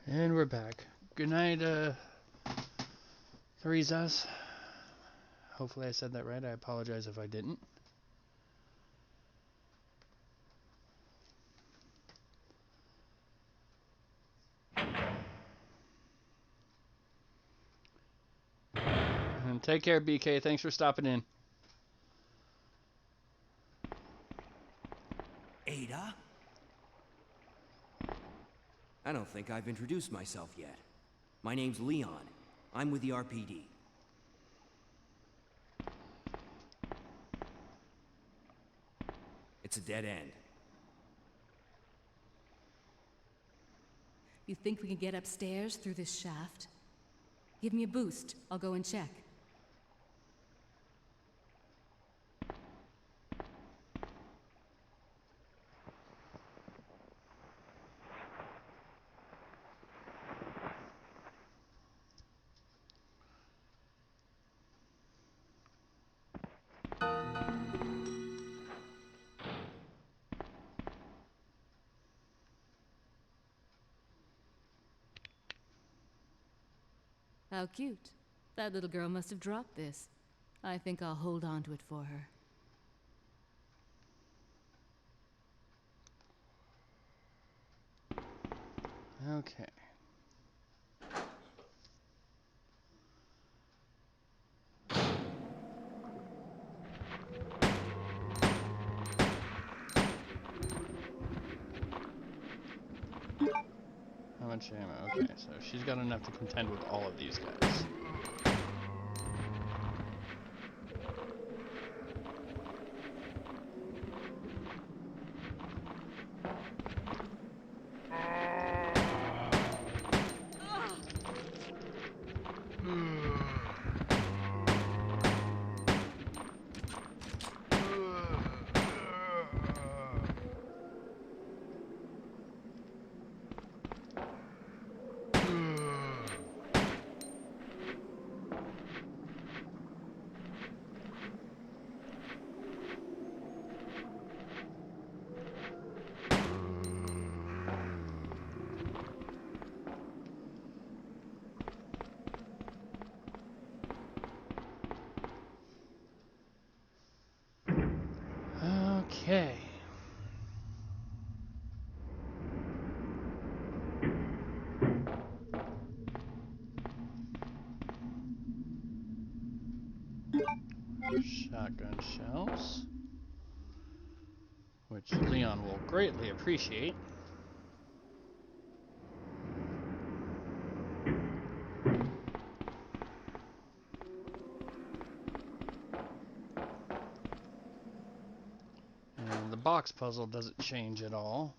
And we're back. Good night, Theresas. Hopefully I said that right. I apologize if I didn't. And take care, BK. Thanks for stopping in. Ada? I don't think I've introduced myself yet. My name's Leon. I'm with the RPD. It's a dead end. You think we can get upstairs through this shaft? Give me a boost. I'll go and check. How cute. That little girl must have dropped this. I think I'll hold on to it for her. Okay. How much ammo? Okay, so she's got enough to contend with all of these guys. Okay. Shotgun shells, which Leon will greatly appreciate. And the box puzzle doesn't change at all,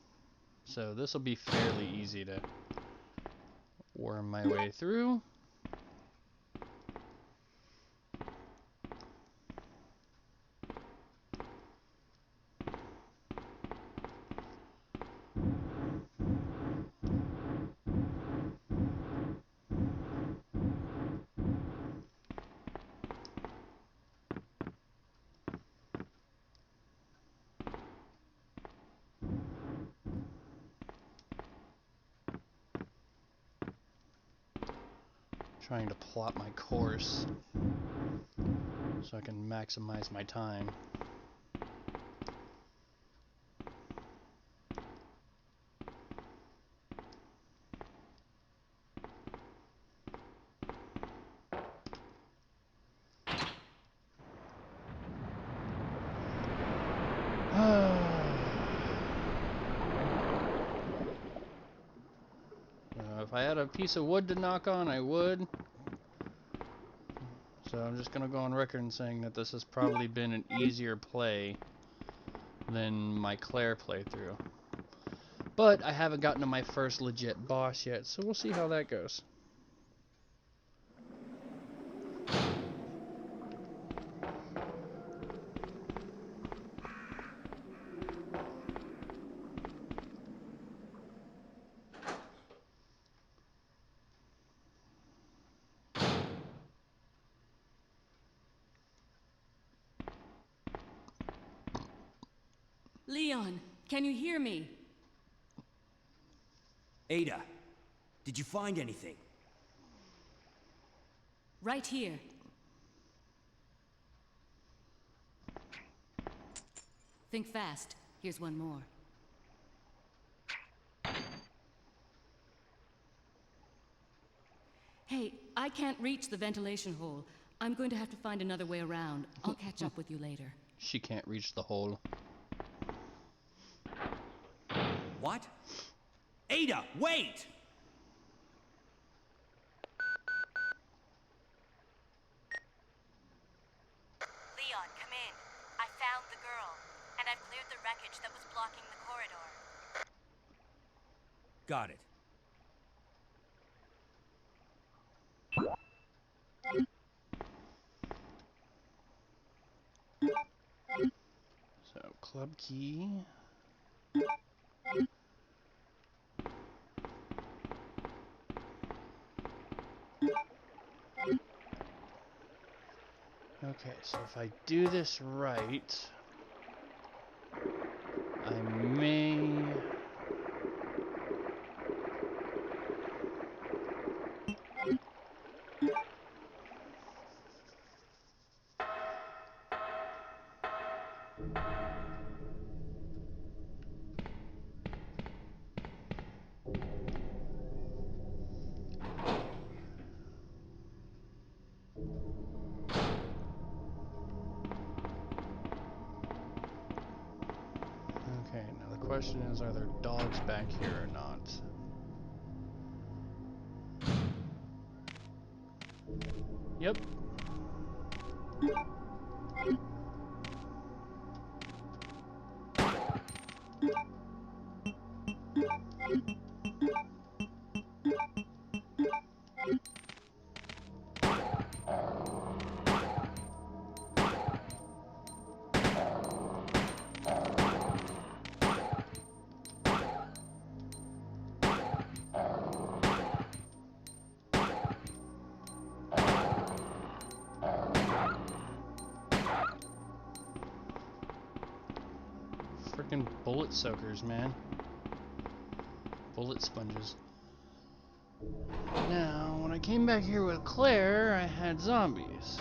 so this will be fairly easy to worm my way through. Trying to plot my course so I can maximize my time. If I had a piece of wood to knock on, I would. So I'm just gonna go on record and saying that this has probably been an easier play than my Claire playthrough. But I haven't gotten to my first legit boss yet, so we'll see how that goes. Leon, can you hear me? Ada, Did you find anything? Right here. Think fast. Here's one more. Hey, I can't reach the ventilation hole. I'm going to have to find another way around. I'll catch up with you later. She can't reach the hole. What? Ada, wait! Leon, come in. I found the girl, and I've cleared the wreckage that was blocking the corridor. Got it. So, club key. Okay, so if I do this right, I may... Okay, now the question is, are there dogs back here or not? Yep. Freaking bullet soakers, man. Bullet sponges. Now, when I came back here with Claire, I had zombies.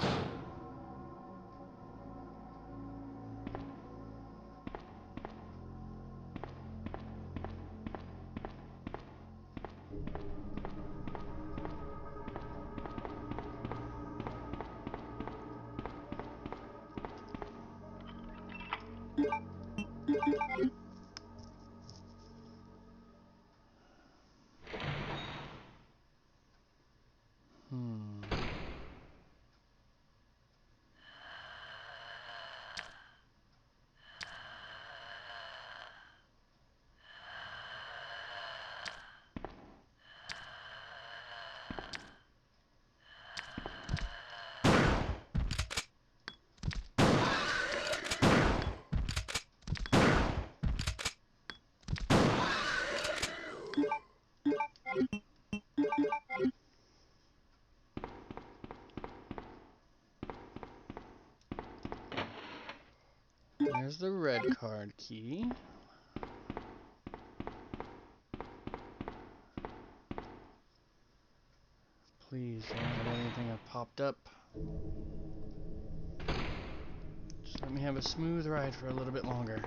There's the red card key. Please don't let anything have popped up. Just let me have a smooth ride for a little bit longer.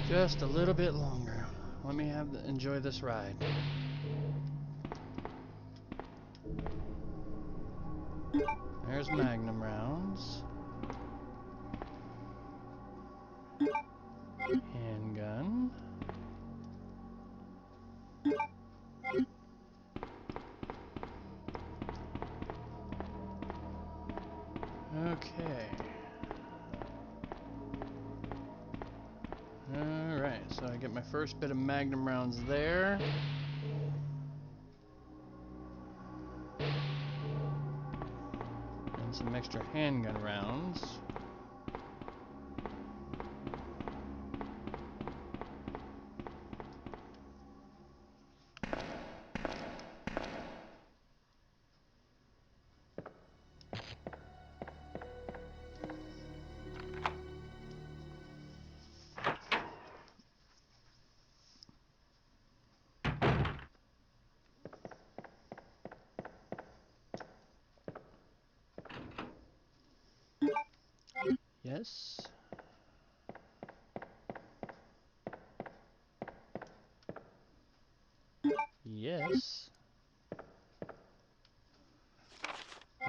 Just a little bit longer. Let me enjoy this ride. There's Magnum rounds. Handgun. Okay. Alright, so I get my first bit of Magnum rounds there. And some extra handgun rounds. Yes. Yes.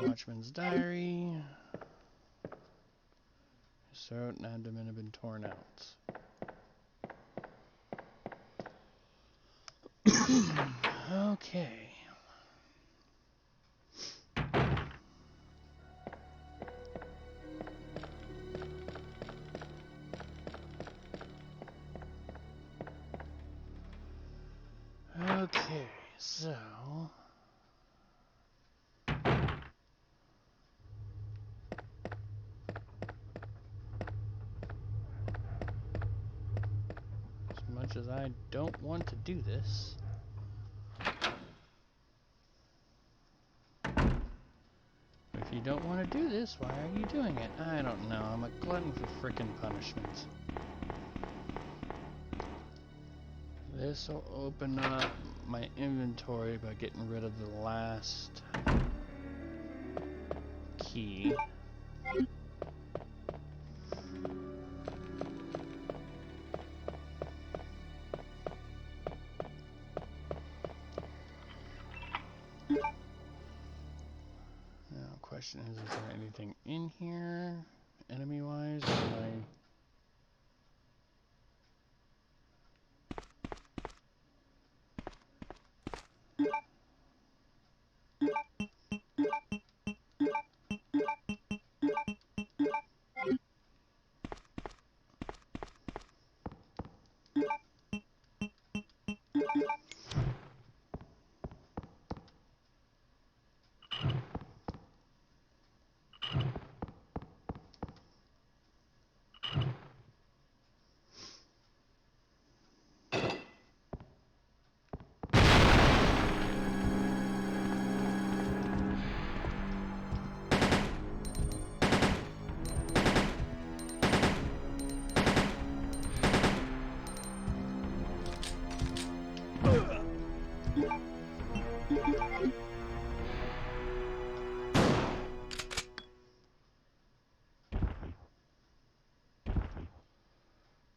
Watchman's diary. His throat and abdomen have been torn out. Okay. Okay, so as much as I don't want to do this, if you don't want to do this, why are you doing it? I don't know. I'm a glutton for frickin' punishment. This will open up my inventory by getting rid of the last key. Now, question is there anything in here, enemy-wise, or am I...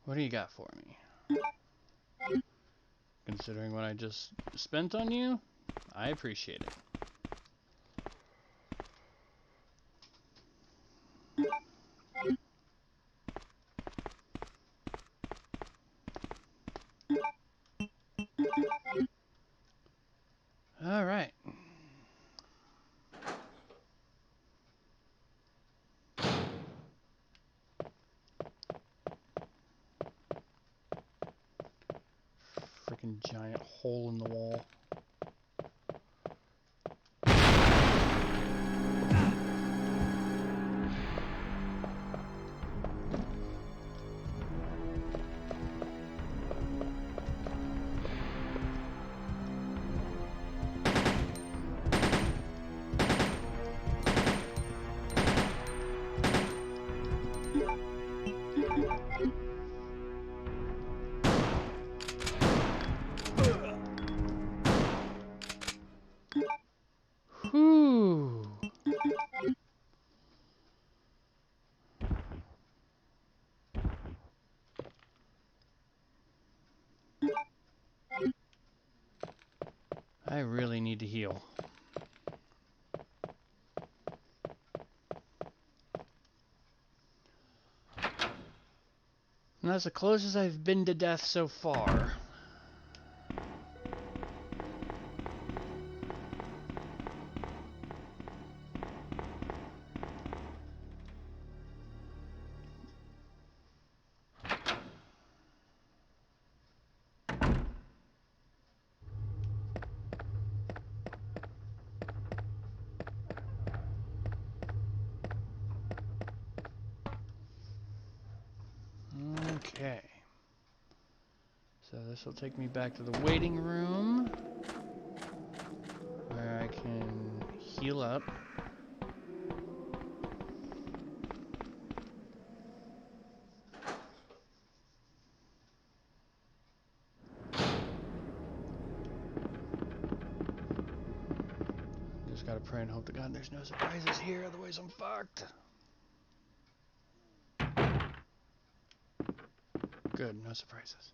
What do you got for me? Considering what I just spent on you, I appreciate it. All right. Freaking giant hole in the wall. Whew. I really need to heal. And that's the closest I've been to death so far. Okay. So this will take me back to the waiting room, where I can heal up. Just gotta pray and hope to God there's no surprises here, otherwise I'm fucked. Good, no surprises.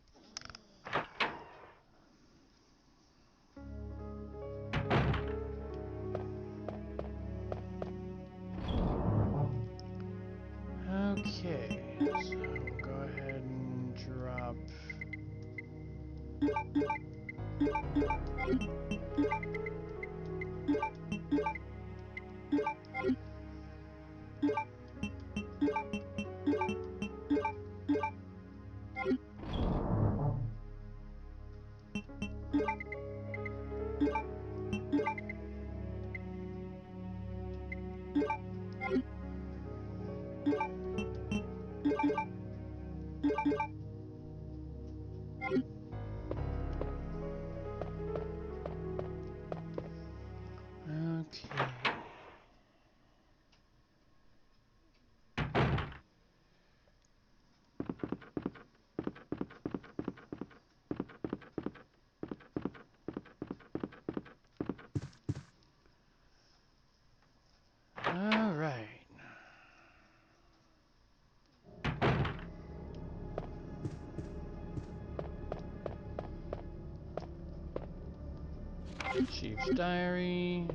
Okay, so we'll go ahead and drop. Okay. All right. Chief's diary.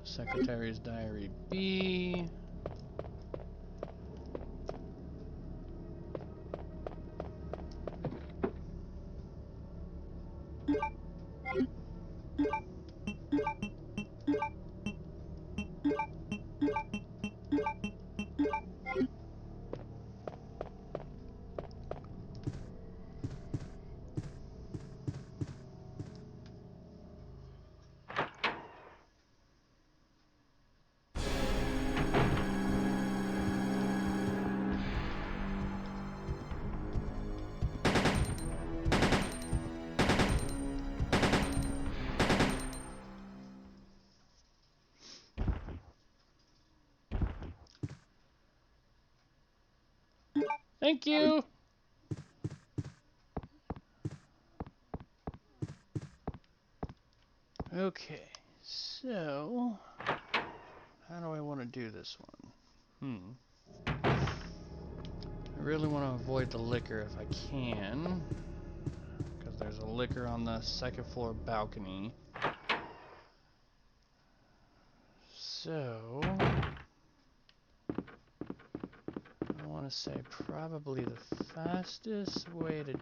Secretary's diary B. Thank you. Okay, so how do I want to do this one? I really want to avoid the liquor if I can, because there's a liquor on the second floor balcony. So I want to say probably the fastest way to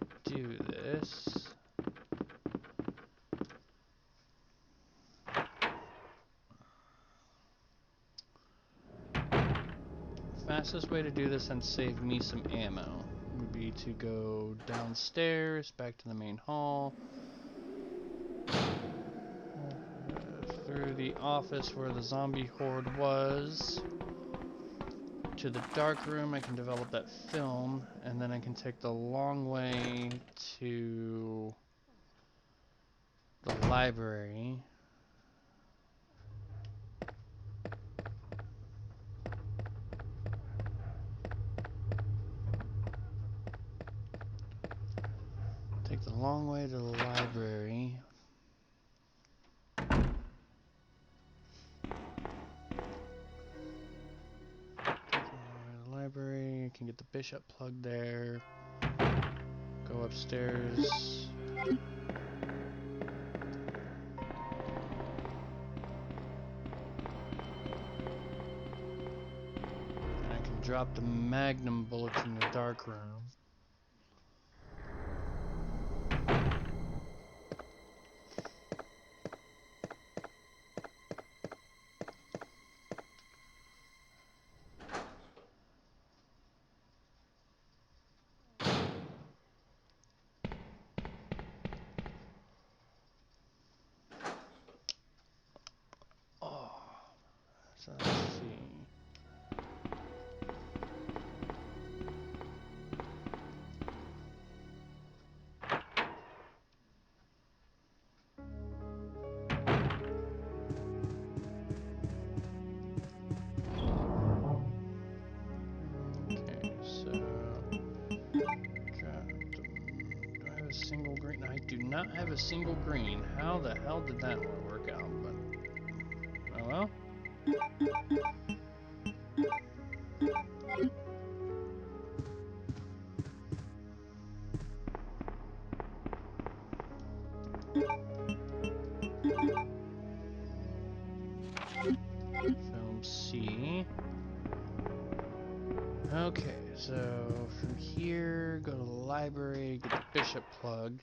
do this and save me some ammo would be to go downstairs back to the main hall, through the office where the zombie horde was, to the dark room. I can develop that film, and then I can take the long way to the library. Take the long way to the library. I can get the bishop plugged there. Go upstairs. And I can drop the magnum bullets in the dark room. So let's see. Okay, so do I have a single green? I do not have a single green. How the hell did that one work out? But oh well. Film C. Okay, so from here, go to the library, get the bishop plug,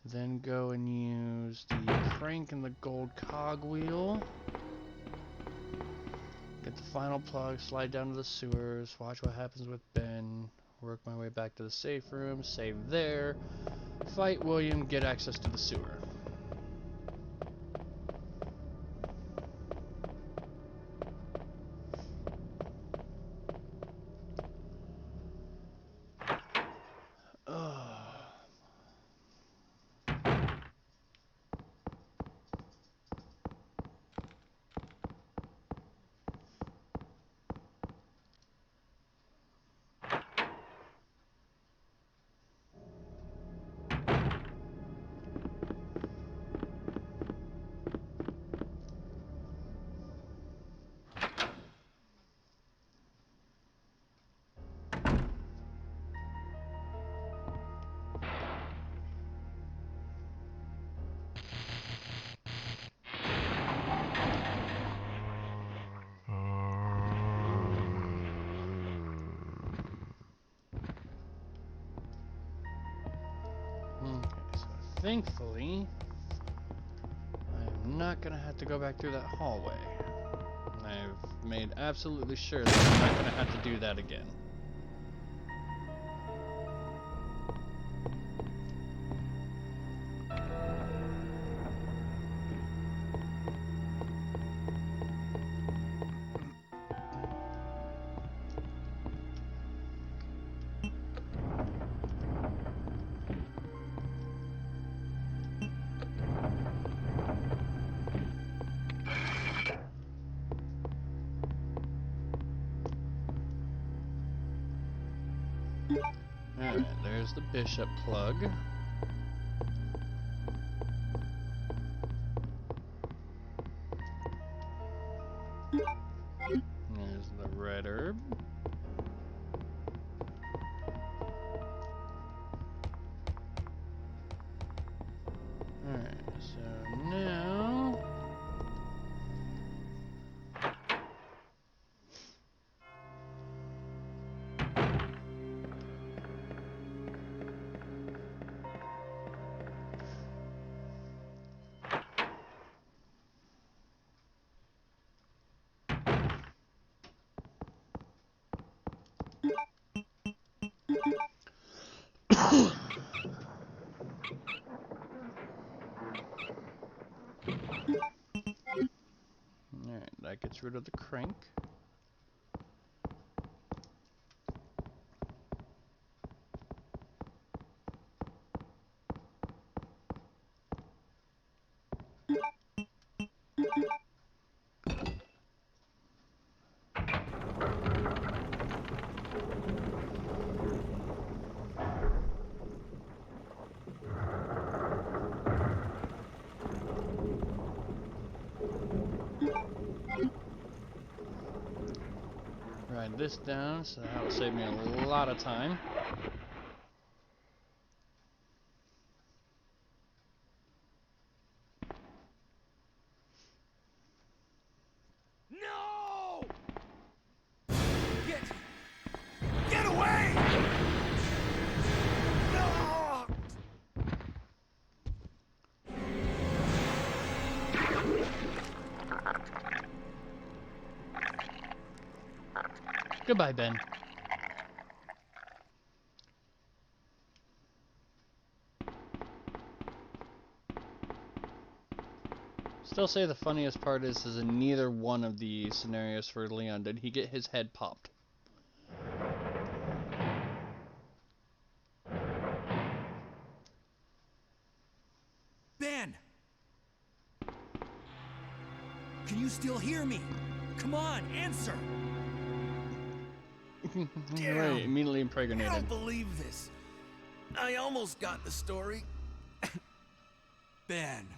then go and use the crank and the gold cogwheel. Get the final plug, slide down to the sewers, watch what happens with Ben, work my way back to the safe room, save there, fight William, get access to the sewer. Okay, so thankfully, I'm not gonna have to go back through that hallway. I've made absolutely sure that I'm not gonna have to do that again. Alright, there's the bishop plug. There's the red herb. Alright, so now... Alright, that gets rid of the crank. Write this down, so that'll save me a lot of time. No! Get away! No! Goodbye, Ben. Still say the funniest part is in neither one of the scenarios for Leon did he get his head popped. Ben! Can you still hear me? Come on, answer! Right, immediately I impregnated. don't believe this. I almost got the story. Ben.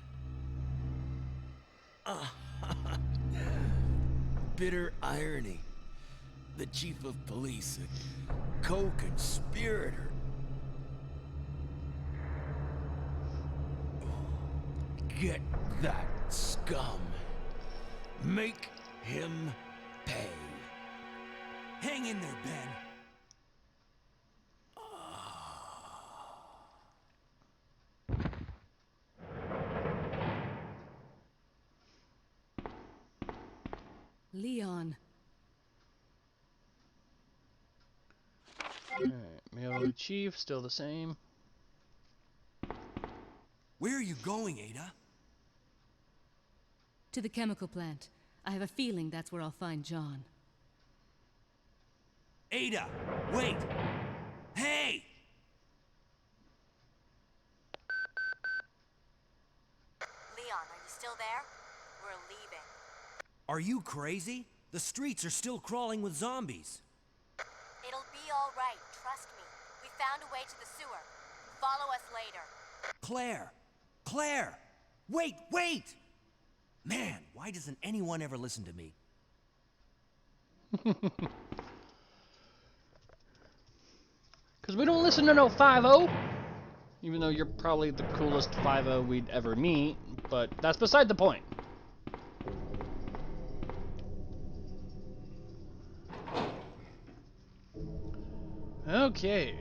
Bitter irony. The chief of police, a co-conspirator. Get that scum. Make him pay. Hang in there, Ben. Leon. Alright, mail to the chief, still the same. Where are you going, Ada? To the chemical plant. I have a feeling that's where I'll find John. Ada, wait! Hey! Leon, are you still there? We're leaving. Are you crazy? The streets are still crawling with zombies. It'll be all right, trust me. We found a way to the sewer. Follow us later. Claire! Claire! Wait, wait! Man, why doesn't anyone ever listen to me? Because we don't listen to no 5-0. Even though you're probably the coolest 5-0 we'd ever meet. But that's beside the point. Okay.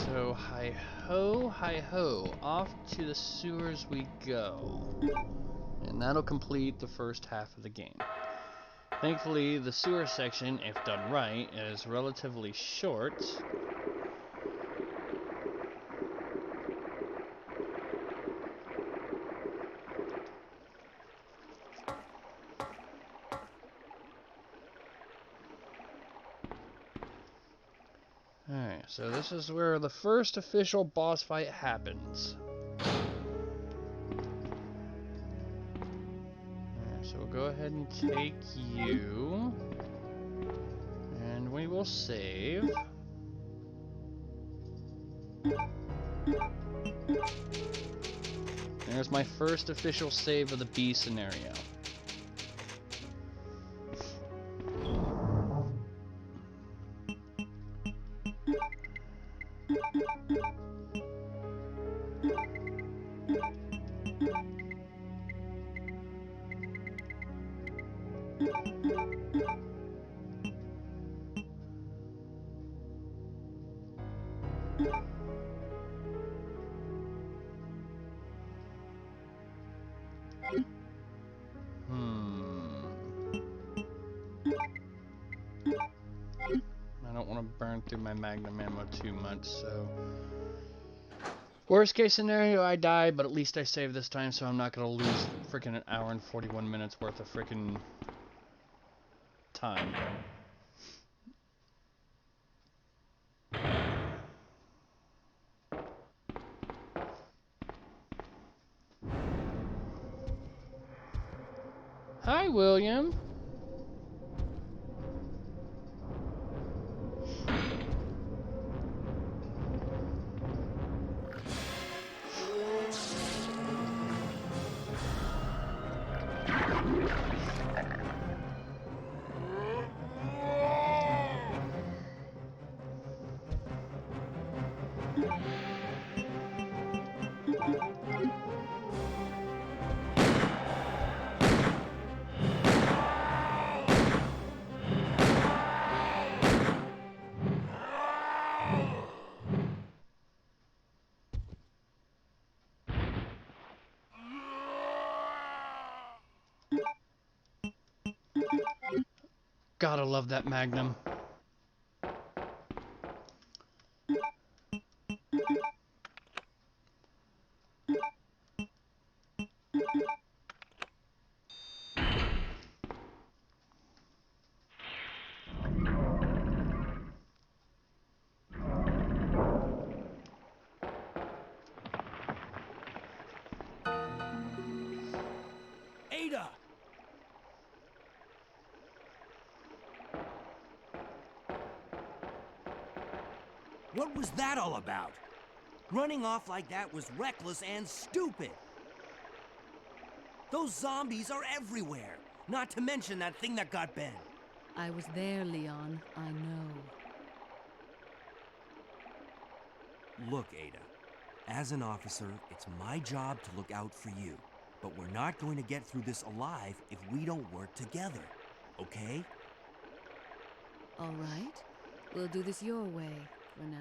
So, hi-ho, off to the sewers we go. And that'll complete the first half of the game. Thankfully, the sewer section, if done right, is relatively short. Alright, so this is where the first official boss fight happens. Alright, so we'll go ahead and take you. And we will save. There's my first official save of the B scenario. I don't want to burn through my magnum ammo too much, so... Worst case scenario, I die, but at least I save this time, so I'm not going to lose freaking an hour and 41 minutes worth of freaking time. Hi, William. Gotta love that magnum. What was that all about? Running off like that was reckless and stupid. Those zombies are everywhere. Not to mention that thing that got Ben. I was there, Leon. I know. Look, Ada. As an officer, it's my job to look out for you. But we're not going to get through this alive if we don't work together. Okay? All right. We'll do this your way for now.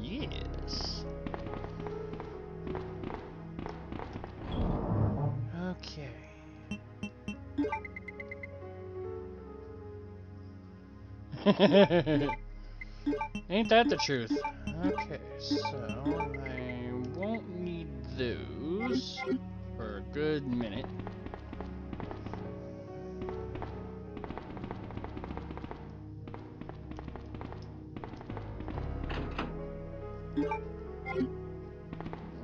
Yes. Okay. Ain't that the truth? Okay, so I won't need those for a good minute.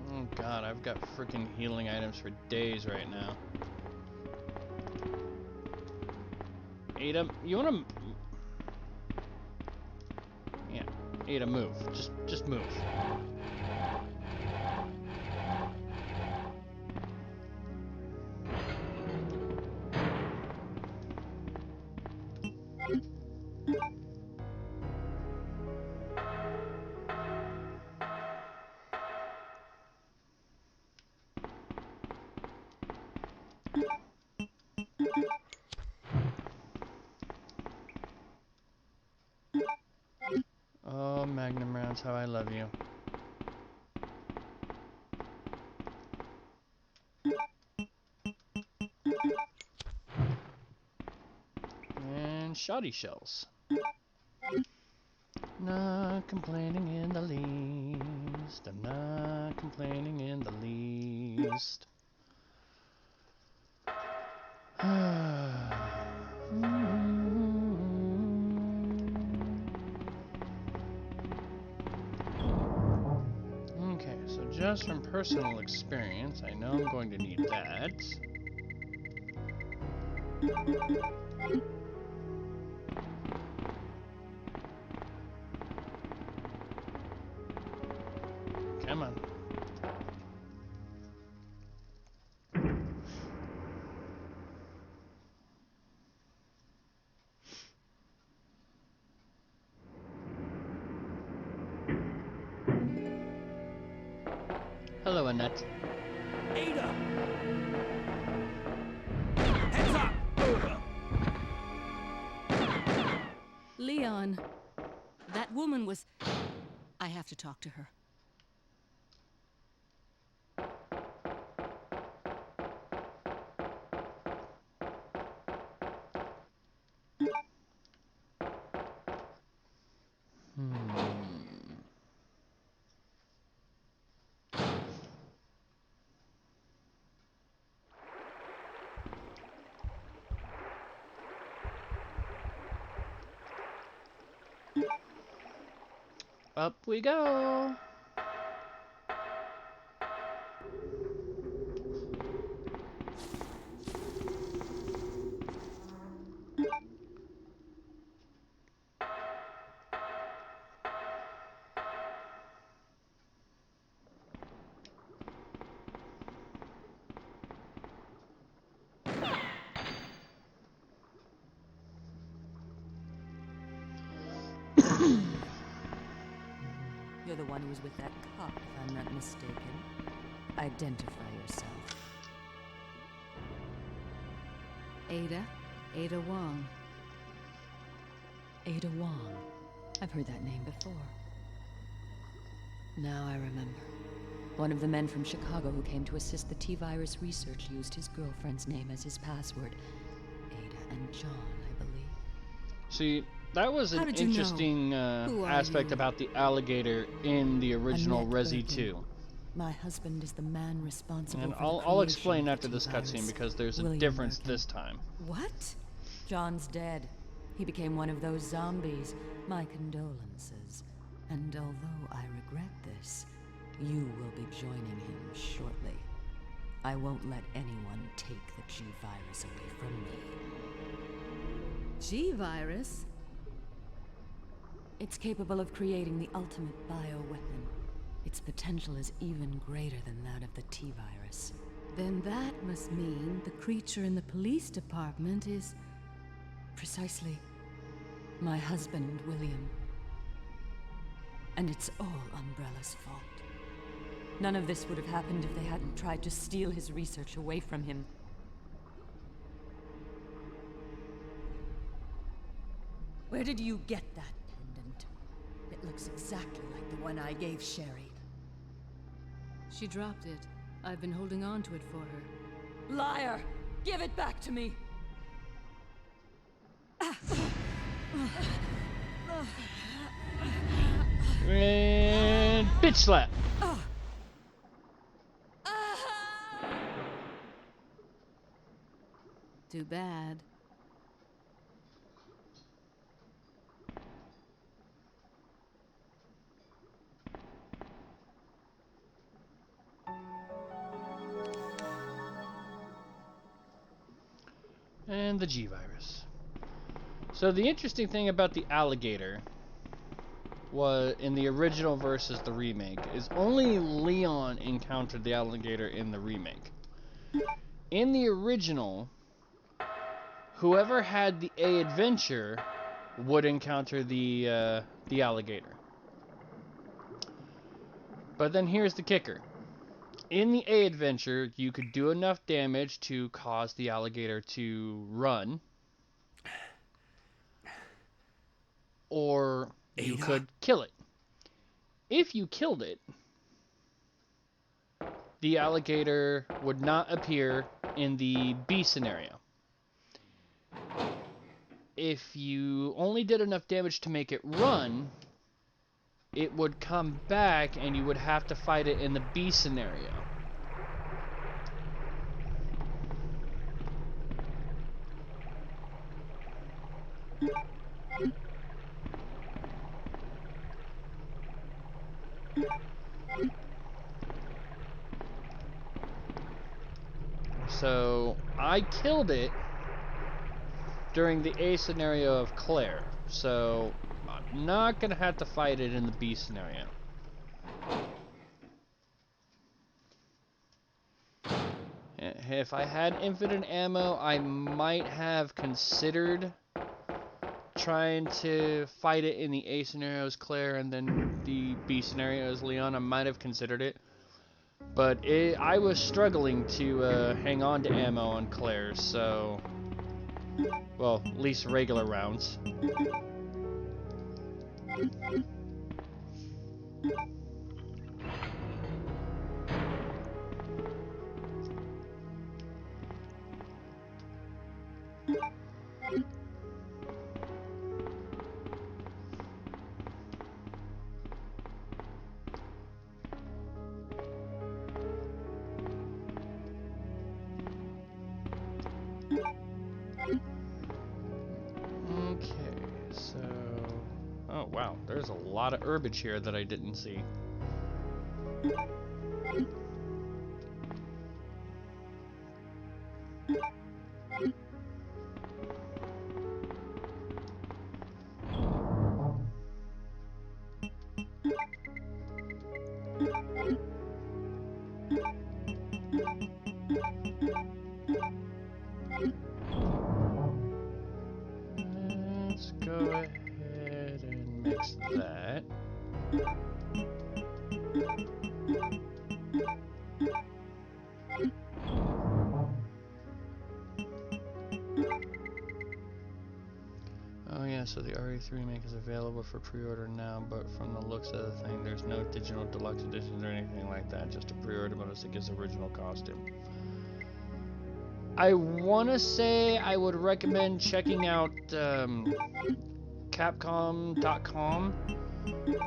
Oh god, I've got freaking healing items for days right now. Ada, you wanna... Yeah, Ada, move. Just move. Oh, Magnum rounds, how I love you. And shoddy shells. Not complaining in the least. I'm not complaining in the least. Okay, so just from personal experience, I know I'm going to need that. Come on. Hello, Annette. Ada! Heads up! Leon, that woman was... I have to talk to her. Up we go. You're the one who was with that cop, if I'm not mistaken. Identify yourself. Ada Wong. Ada Wong. I've heard that name before. Now I remember. One of the men from Chicago who came to assist the T-virus research used his girlfriend's name as his password. Ada and John, I believe. See, that was How an did you know? interesting Who are aspect you? about the alligator in the original Annette Resi Birkin. 2. My husband is the man responsible And for the I'll creation explain of the after this T-virus. cutscene because there's a William difference Birkin. this time. What? John's dead. He became one of those zombies. My condolences. And although I regret this, you will be joining him shortly. I won't let anyone take the G-virus away from me. G-virus? It's capable of creating the ultimate bioweapon. Its potential is even greater than that of the T-virus. Then that must mean the creature in the police department is... Precisely. My husband, William. And it's all Umbrella's fault. None of this would have happened if they hadn't tried to steal his research away from him. Where did you get that pendant? It looks exactly like the one I gave Sherry. She dropped it. I've been holding on to it for her. Liar! Give it back to me! And bitch slap. Too bad. And the G-virus. So the interesting thing about the alligator was in the original versus the remake is only Leon encountered the alligator in the remake. In the original, whoever had the A adventure would encounter the alligator. But then here's the kicker. In the A adventure, you could do enough damage to cause the alligator to run. Or you Ada? could kill it. If you killed it, the alligator would not appear in the B scenario. If you only did enough damage to make it run, it would come back and you would have to fight it in the B scenario. So I killed it during the A scenario of Claire, so I'm not gonna have to fight it in the B scenario. If I had infinite ammo, I might have considered trying to fight it in the A scenario as Claire and then the B scenario as Leon. I might have considered it. But I was struggling to hang on to ammo on Claire, so... Well, at least regular rounds. Okay, so... Oh, wow, there's a lot of herbage here that I didn't see. Let's go ahead and mix that. Oh yeah, so the Break 3 Remake is available for pre-order now, but from the looks of the thing, there's no digital deluxe editions or anything like that, just a pre-order bonus that gives original costume. I want to say I would recommend checking out Capcom.com,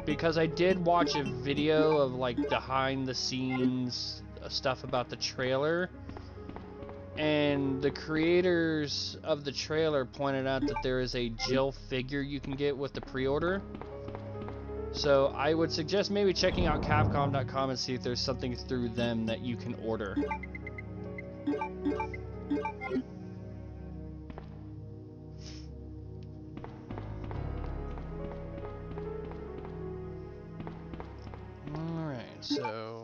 because I did watch a video of like behind the scenes stuff about the trailer, and the creators of the trailer pointed out that there is a Jill figure you can get with the pre-order. So I would suggest maybe checking out Capcom.com and see if there's something through them that you can order. Alright, so...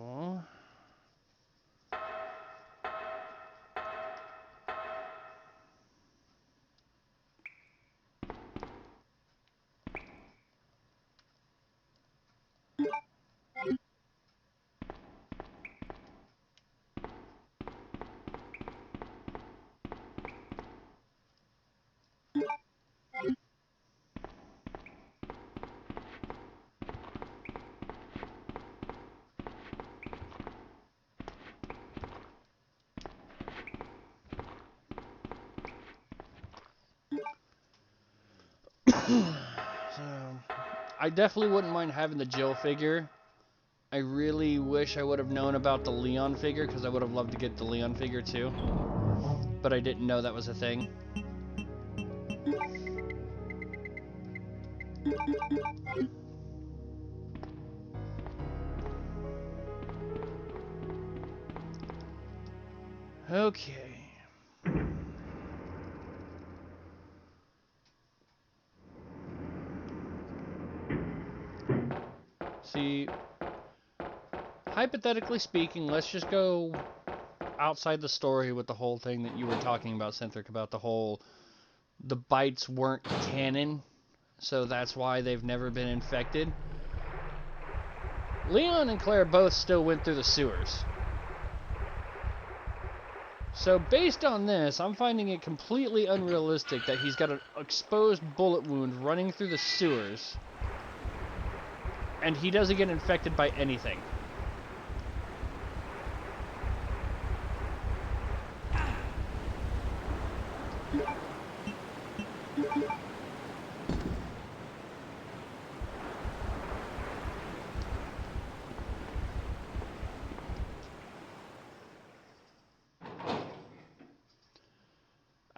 So, I definitely wouldn't mind having the Jill figure. I really wish I would have known about the Leon figure, because I would have loved to get the Leon figure too. But I didn't know that was a thing. Okay. See, hypothetically speaking, let's just go outside the story with the whole thing that you were talking about, Centric, about the bites weren't canon, so that's why they've never been infected. Leon and Claire both still went through the sewers. So based on this, I'm finding it completely unrealistic that he's got an exposed bullet wound running through the sewers, and he doesn't get infected by anything.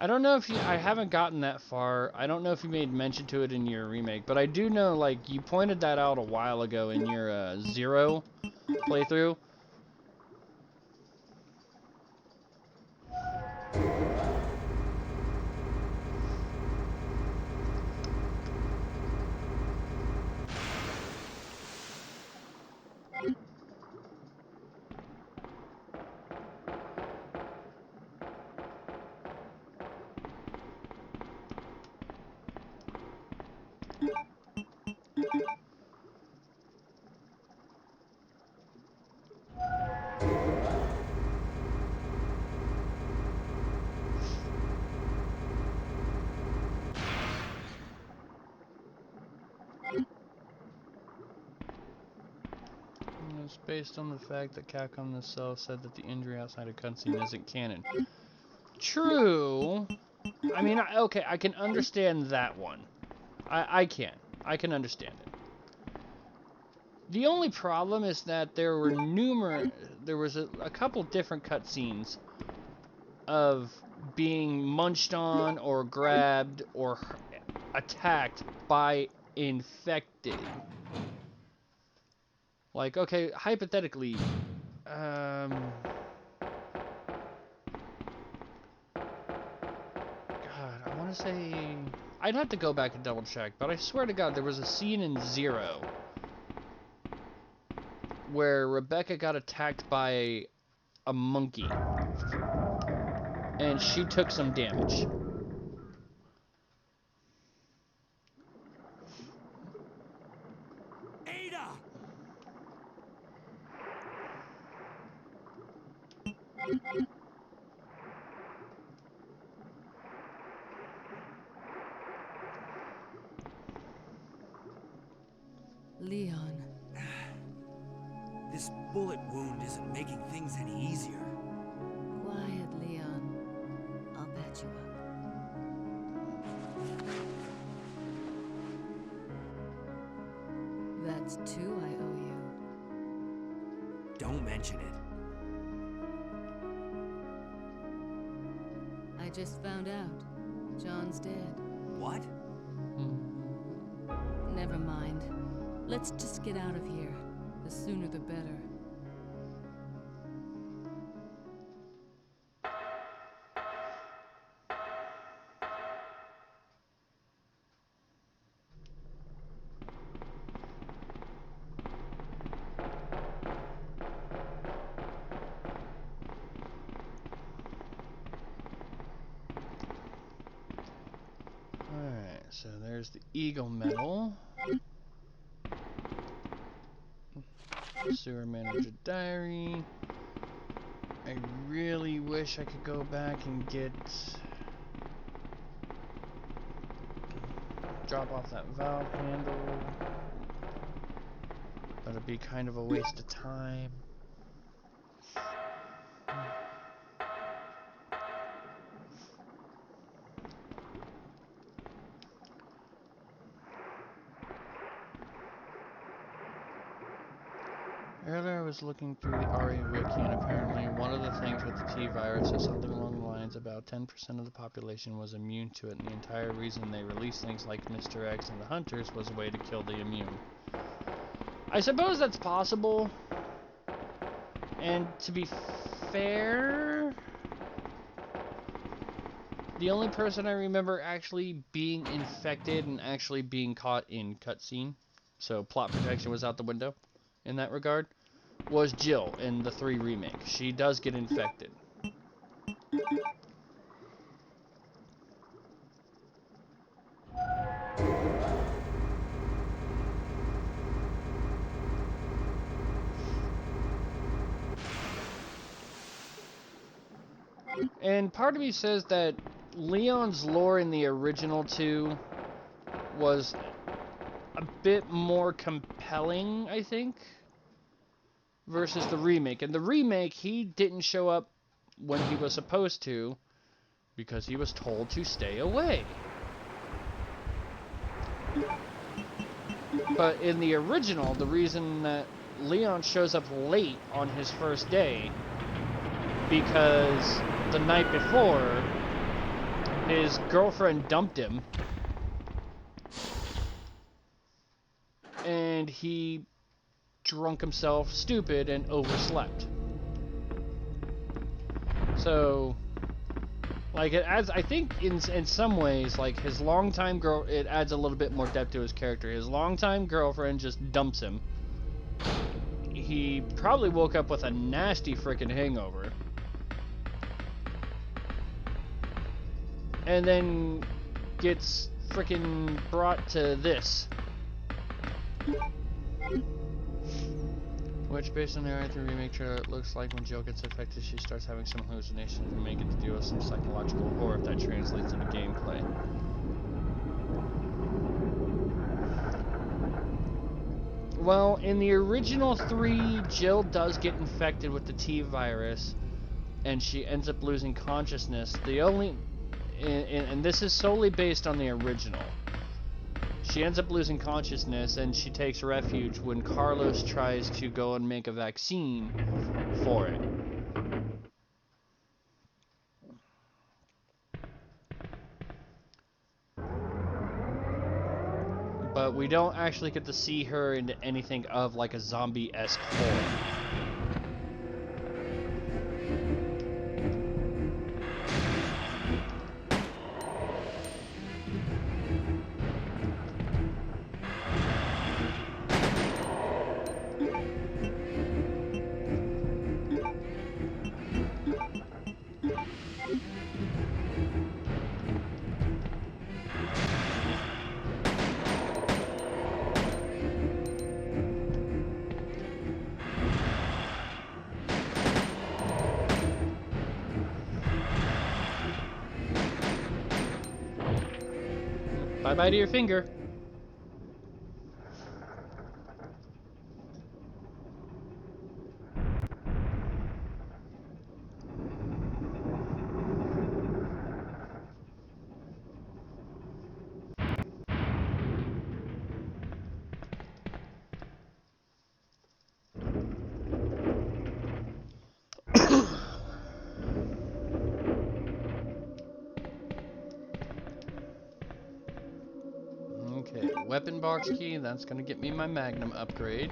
I don't know if I haven't gotten that far. I don't know if you made mention to it in your remake, but I do know, like, you pointed that out a while ago in your Zero playthrough. It's based on the fact that Capcom themselves said that the injury outside of cutscene isn't canon. True. I mean, okay, I can understand that one. I can understand it. The only problem is that there was a couple different cutscenes of being munched on or grabbed or attacked by infected. Like, okay, hypothetically, God, I want to say... I'd have to go back and double check, but I swear to God, there was a scene in Zero where Rebecca got attacked by a monkey, and she took some damage. Ada! Leon. This bullet wound isn't making things any easier. Quiet, Leon. I'll patch you up. That's 2 I owe you. Don't mention it. I just found out. John's dead. What? Never mind. Let's just get out of here. The sooner the better. Alright, so there's the Eagle Medal. Sewer Manager Diary. I really wish I could go back and get... drop off that valve handle. But it'd be kind of a waste of time. Earlier I was looking through the RE wiki, and apparently one of the things with the T-virus is something along the lines about 10% of the population was immune to it, and the entire reason they released things like Mr. X and the Hunters was a way to kill the immune. I suppose that's possible, and to be fair, the only person I remember actually being infected and actually being caught in cutscene, so plot protection was out the window in that regard, was Jill in the 3 remake. She does get infected. And part of me says that Leon's lore in the original 2 was a bit more compelling, I think, versus the remake. In the remake, he didn't show up when he was supposed to because he was told to stay away. But in the original, the reason that Leon shows up late on his first day because the night before his girlfriend dumped him and he drunk himself stupid and overslept. So, like, it adds, I think in some ways, like, his longtime girl, it adds a little bit more depth to his character. His longtime girlfriend just dumps him. He probably woke up with a nasty freaking hangover. And then gets freaking brought to this. Which, based on the R3 remake trailer, it looks like when Jill gets infected, she starts having some hallucinations and may get to deal with some psychological horror if that translates into gameplay. Well, in the original 3, Jill does get infected with the T-virus, and she ends up losing consciousness. The only... and this is solely based on the original. She ends up losing consciousness, and she takes refuge when Carlos tries to go and make a vaccine for it. But we don't actually get to see her into anything of like a zombie-esque form. Bye-bye to your finger. weapon box key. That's gonna get me my Magnum upgrade.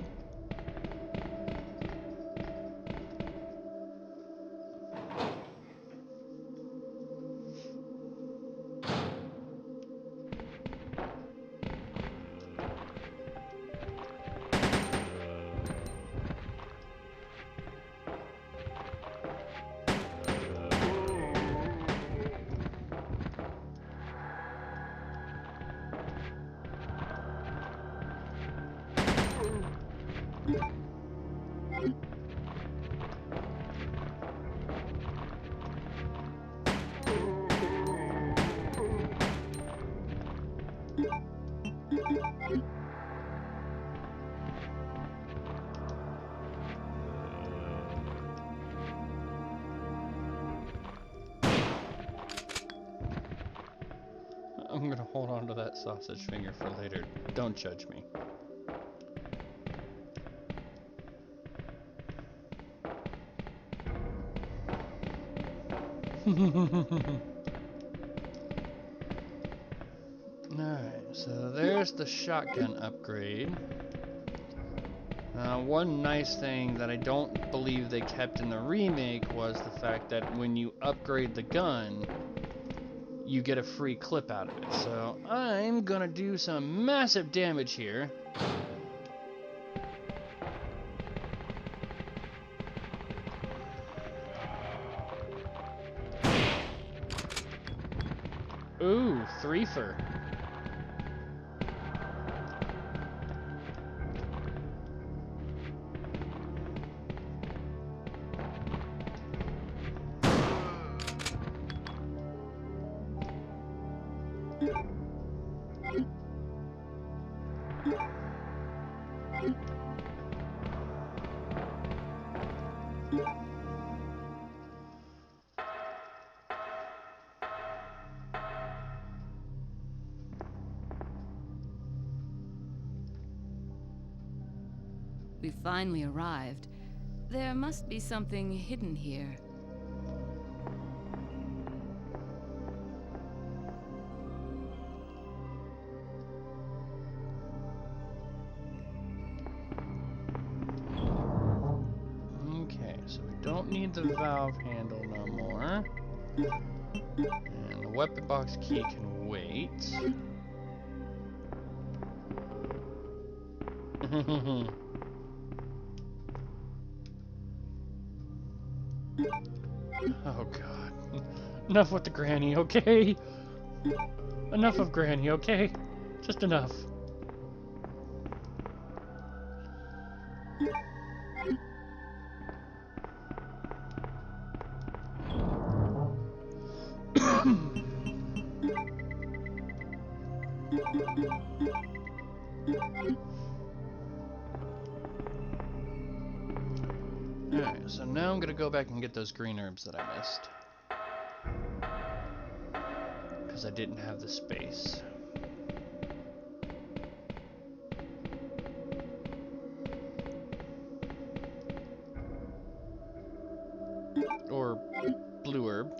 I'm gonna hold on to that sausage finger for later. Don't judge me. Alright, so there's the shotgun upgrade. One nice thing that I don't believe they kept in the remake was the fact that when you upgrade the gun, you get a free clip out of it. So I'm gonna do some massive damage here. Ooh, threefer. We finally arrived. There must be something hidden here. Okay, so we don't need the valve handle no more. And the weapon box key can wait. Oh god. Enough with the granny, okay? Enough of granny, okay? Just enough. Alright, so now I'm gonna go back and get those green herbs that I missed. Because I didn't have the space. Or blue herb.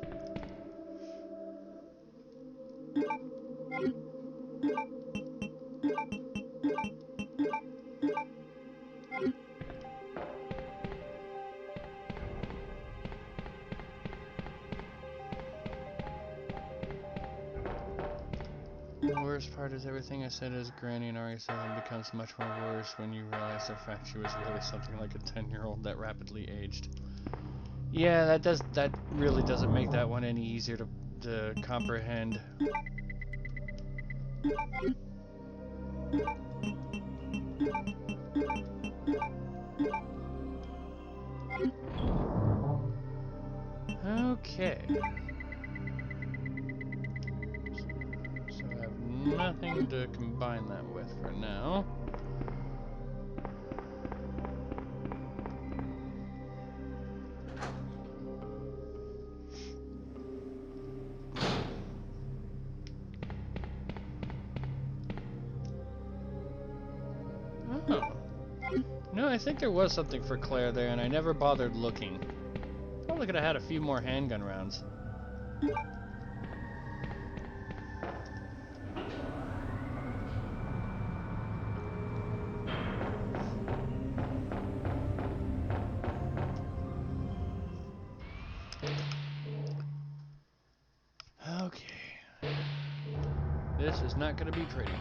The worst part is everything I said as Granny and Ari said becomes much more worse when you realize the fact she was really something like a 10-year-old that rapidly aged. Yeah, that really doesn't make that one any easier to comprehend. Okay. So I have nothing to combine that with for now. Oh. No, I think there was something for Claire there, and I never bothered looking. Probably could have had a few more handgun rounds. This is not going to be pretty.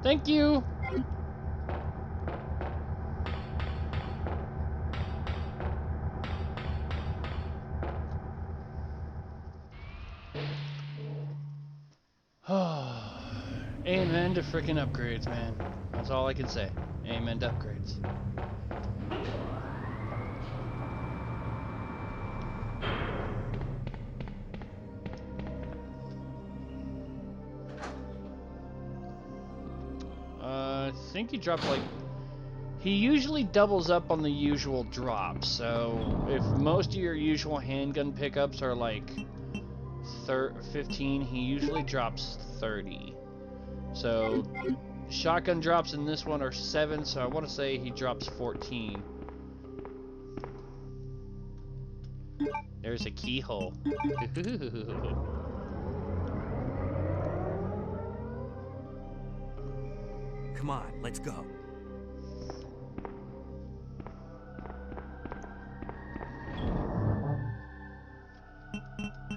Thank you. Amen to frickin' upgrades, man. That's all I can say. Amen to upgrades. I think he dropped like... He usually doubles up on the usual drops, so if most of your usual handgun pickups are like 15, he usually drops 30. So shotgun drops in this one are 7, so I want to say he drops 14. There's a keyhole. Come on, let's go.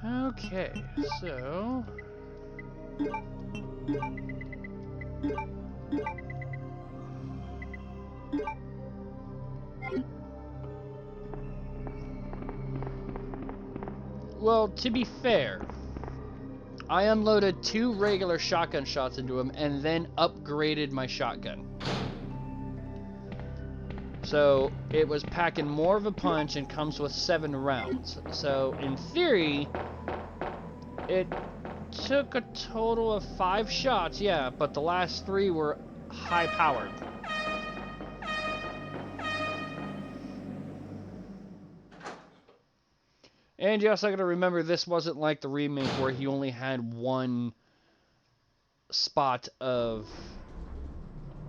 Okay, so... Well, to be fair, I unloaded 2 regular shotgun shots into him and then upgraded my shotgun. So it was packing more of a punch and comes with 7 rounds. So in theory, it took a total of 5 shots, yeah, but the last 3 were high powered. And you also got to remember, this wasn't like the remake where he only had 1 spot of...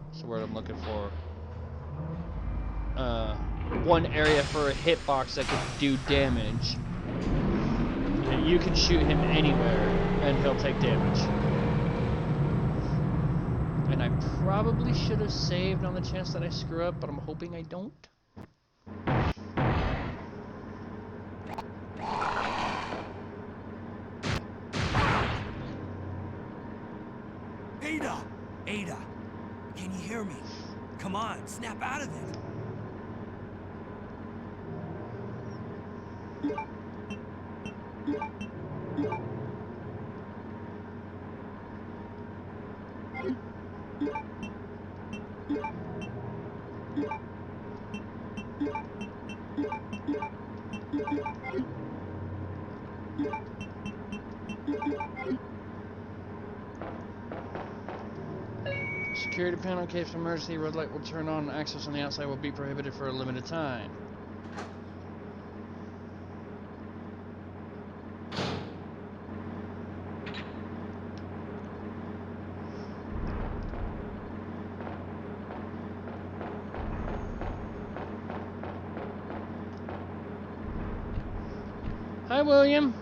What's the word I'm looking for? 1 area for a hitbox that could do damage. You can shoot him anywhere, and he'll take damage. And I probably should have saved on the chance that I screw up, but I'm hoping I don't. Ada, can you hear me? Come on, snap out of it. Security panel, case of emergency, red light will turn on, access on the outside will be prohibited for a limited time. Hi, William.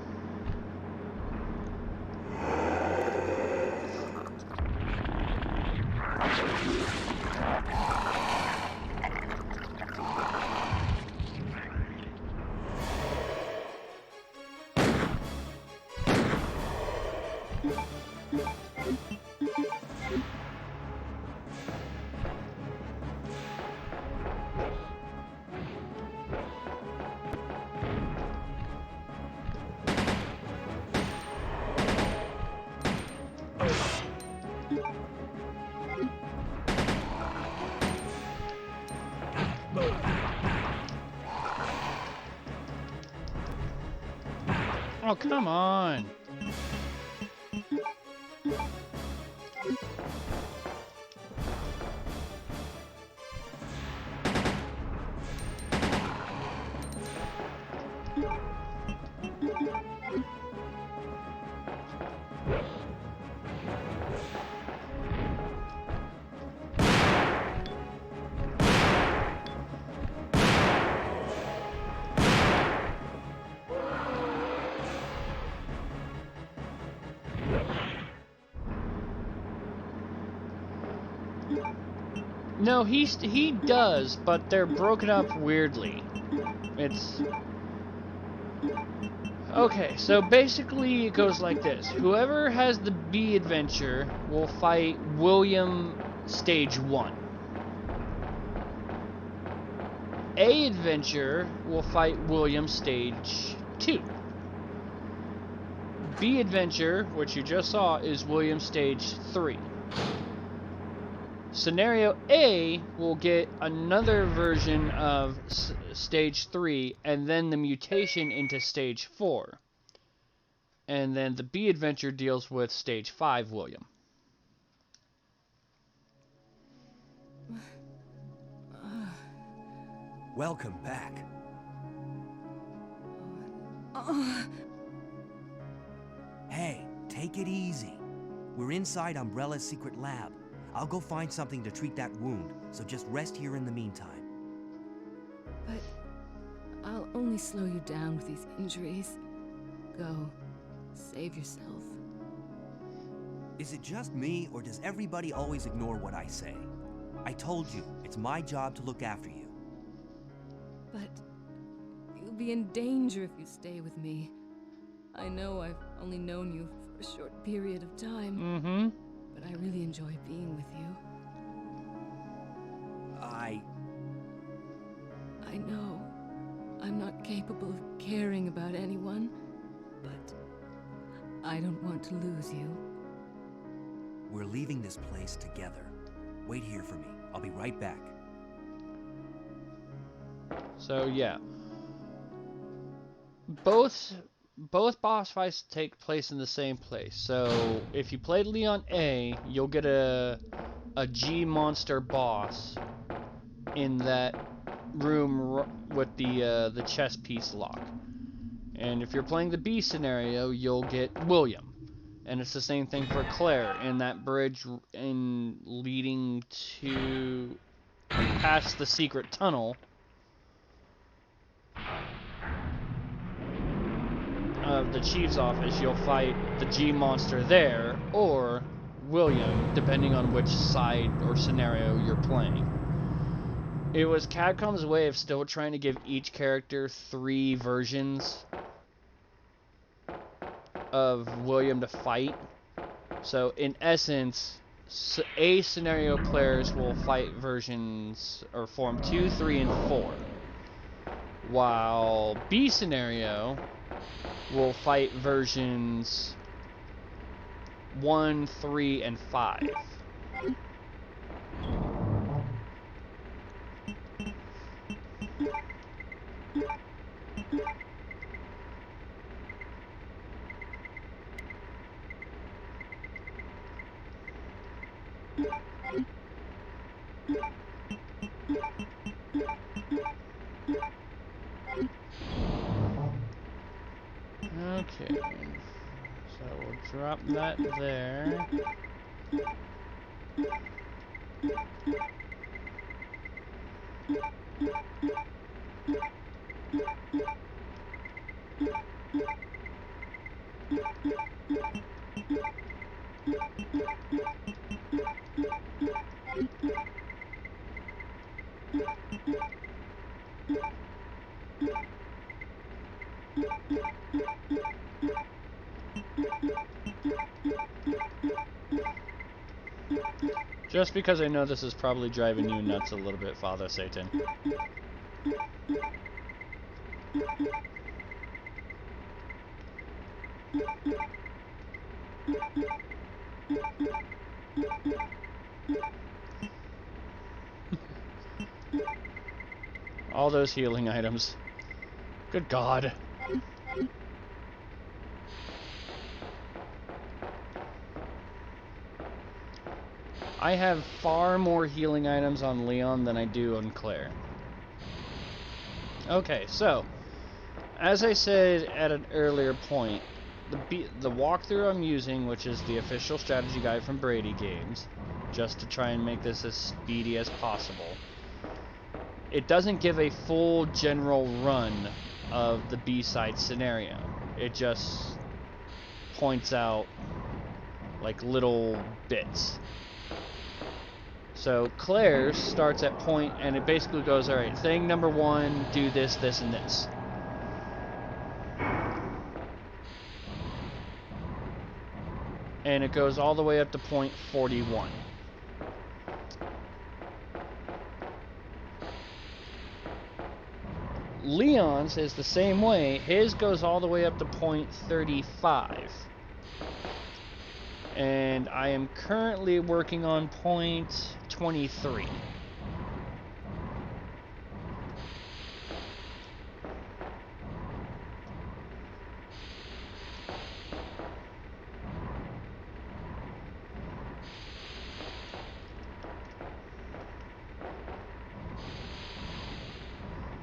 Oh, come on. No, he does, but they're broken up weirdly. It's okay. So basically, it goes like this: whoever has the B adventure will fight William Stage 1. A adventure will fight William Stage 2. B adventure, which you just saw, is William Stage 3. Scenario A will get another version of Stage 3, and then the mutation into Stage 4. And then the B adventure deals with Stage 5 William. Welcome back. Hey, take it easy. We're inside Umbrella's secret lab. I'll go find something to treat that wound, so just rest here in the meantime. But I'll only slow you down with these injuries. Go. Save yourself. Is it just me, or does everybody always ignore what I say? I told you, it's my job to look after you. But you'll be in danger if you stay with me. I know I've only known you for a short period of time. Mm-hmm. But I really enjoy being with you. I know I'm not capable of caring about anyone, but I don't want to lose you. We're leaving this place together. Wait here for me. I'll be right back. So yeah, both boss fights take place in the same place. So if you played Leon A, you'll get a G monster boss in that room with the chess piece lock. And if you're playing the B scenario, you'll get William. And it's the same thing for Claire in that bridge in leading to past the secret tunnel of the chief's office. You'll fight the G monster there, or William, depending on which side or scenario you're playing. It was Capcom's way of still trying to give each character 3 versions of William to fight. So in essence, A scenario players will fight versions or form 2, 3, and 4, while B scenario will fight versions 1, 3, and 5. Okay, so we'll drop that there. Just because I know this is probably driving you nuts a little bit, Father Satan. All those healing items. Good God. I have far more healing items on Leon than I do on Claire. Okay, so, as I said at an earlier point, the walkthrough I'm using, which is the official strategy guide from Brady Games, just to try and make this as speedy as possible, it doesn't give a full general run of the B-side scenario. It just points out like little bits. So Claire's starts at point, and it basically goes, alright, thing number 1, do this, this, and this. And it goes all the way up to point 41. Leon's is the same way. His goes all the way up to point 35. And I am currently working on point 23.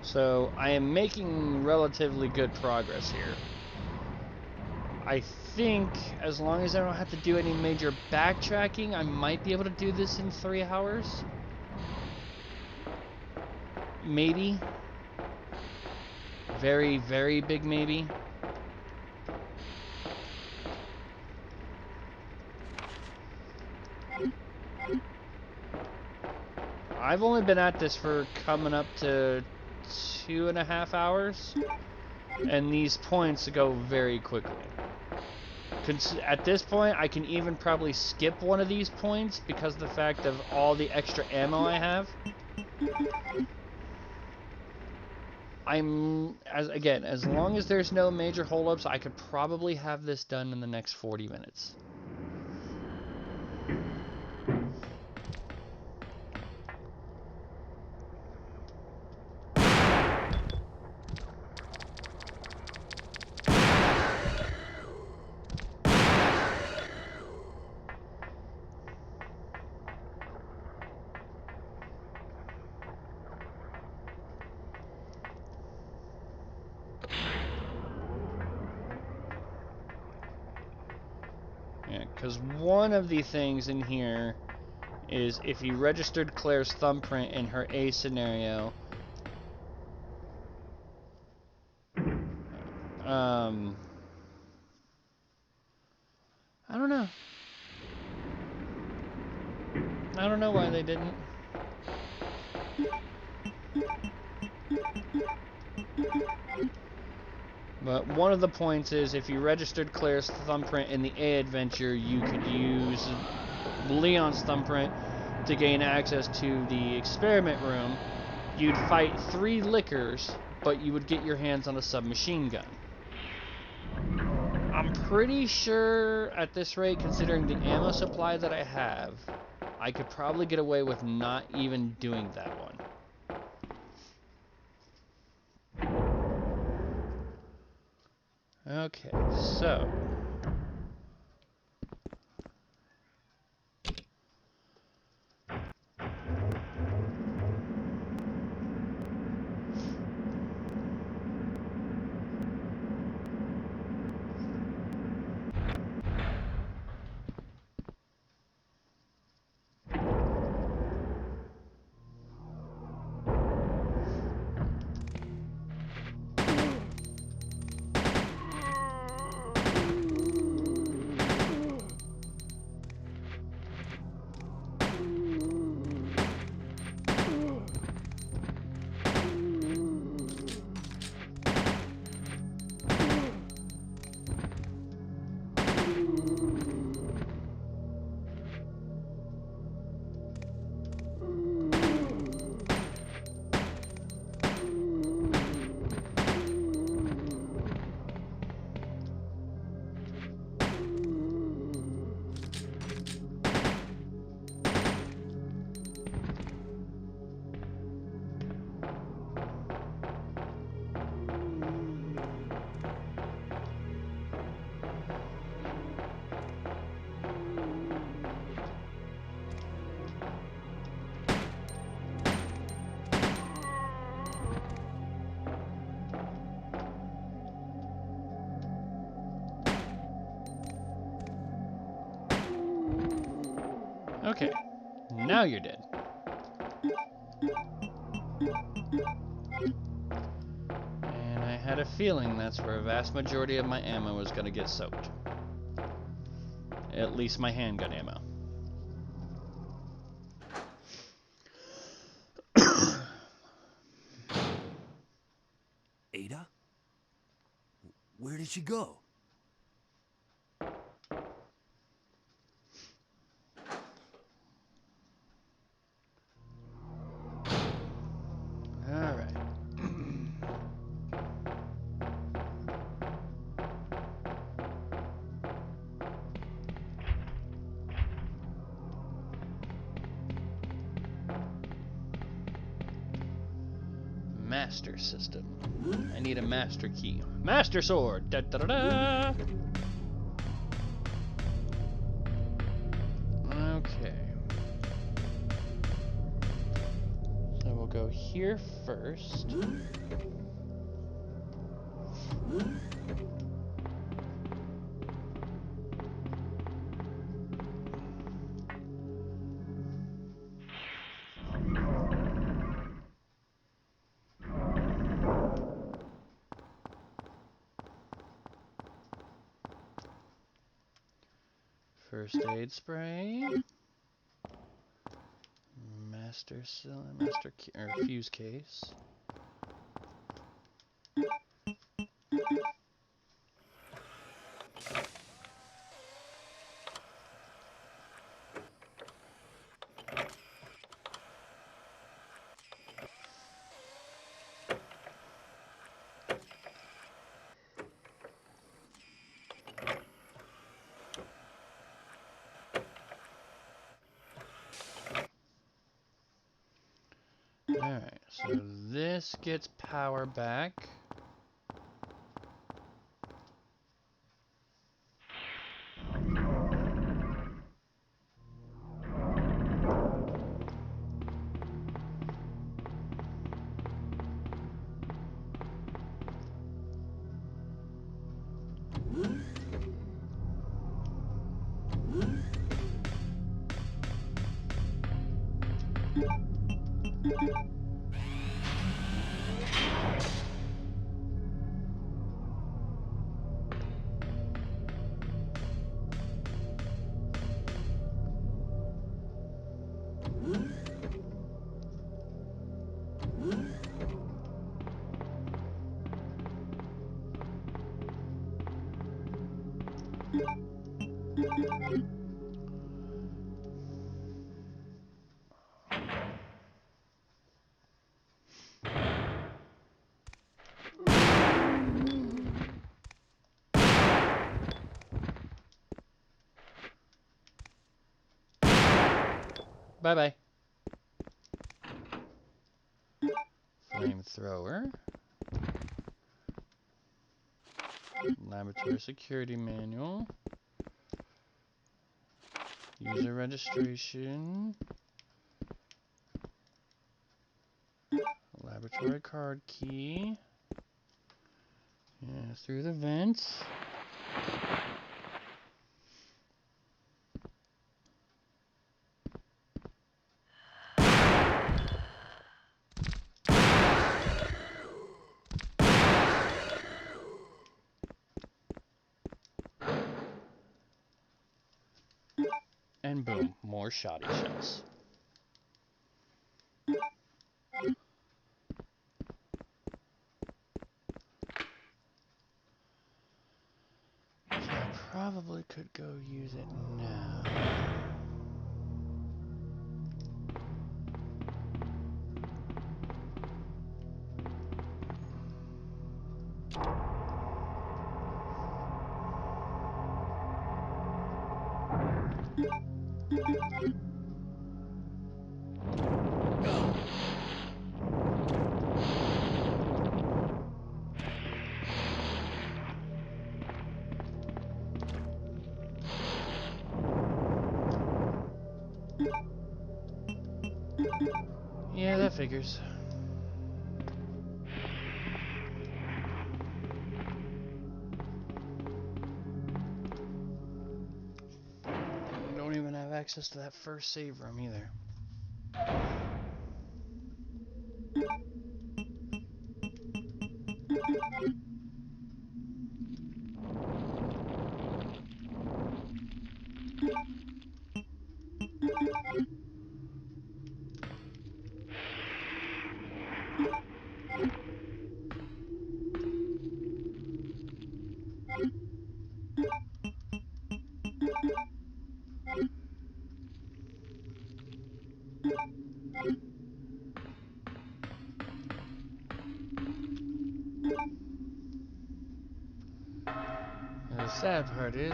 So I am making relatively good progress here. I think as long as I don't have to do any major backtracking, I might be able to do this in 3 hours. Maybe. Very, very big maybe. I've only been at this for coming up to 2.5 hours, and these points go very quickly. At this point, I can even probably skip one of these points because of the fact of all the extra ammo I have. As long as there's no major holdups, I could probably have this done in the next 40 minutes. Because one of the things in here is if you registered Claire's thumbprint in her A scenario, I don't know. I don't know why they didn't. But one of the points is if you registered Claire's thumbprint in the A adventure, you could use Leon's thumbprint to gain access to the experiment room. You'd fight 3 lickers, but you would get your hands on a submachine gun. I'm pretty sure at this rate, considering the ammo supply that I have, I could probably get away with not even doing that one. Okay, so Okay, now you're dead. And I had a feeling that's where a vast majority of my ammo was going to get soaked. At least my handgun ammo. Ada? Where did she go? Alright. Master system. I need a master key. Master sword! Da da da da! Okay. So we'll go here first. First aid spray. Master key, or fuse case. Alright, so this gets power back. Bye-bye. Flamethrower. Laboratory security manual. User registration. Laboratory card key. Yeah, through the vents. And boom, more shoddy shells. So I probably could go use it now. Yeah, that figures. Don't even have access to that first save room either. The sad part is,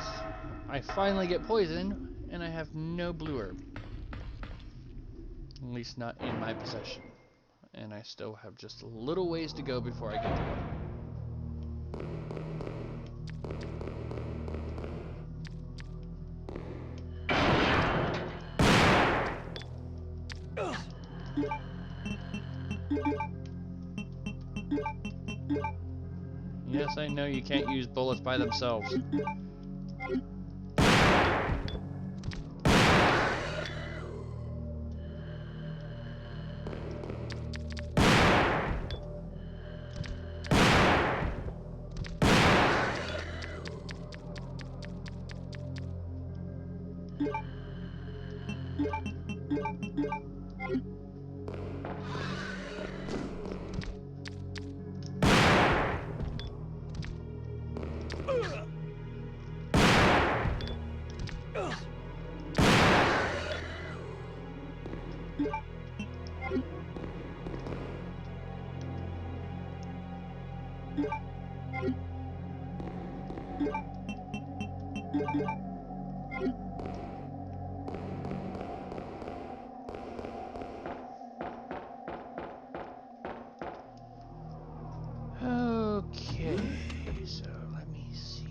I finally get poisoned, and I have no blue herb. At least not in my possession. And I still have just a little ways to go before I get to one. Yes, I know you can't use bullets by themselves. Okay, so let me see.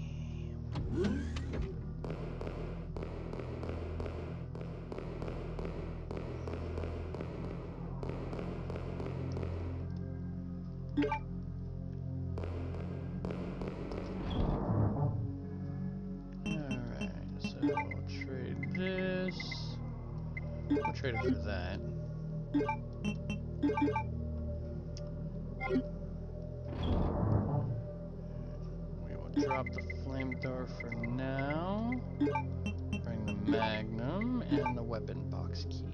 Alright, so we'll trade this. We'll trade it for that. We will drop the flamethrower for now. Bring the magnum and the weapon box key.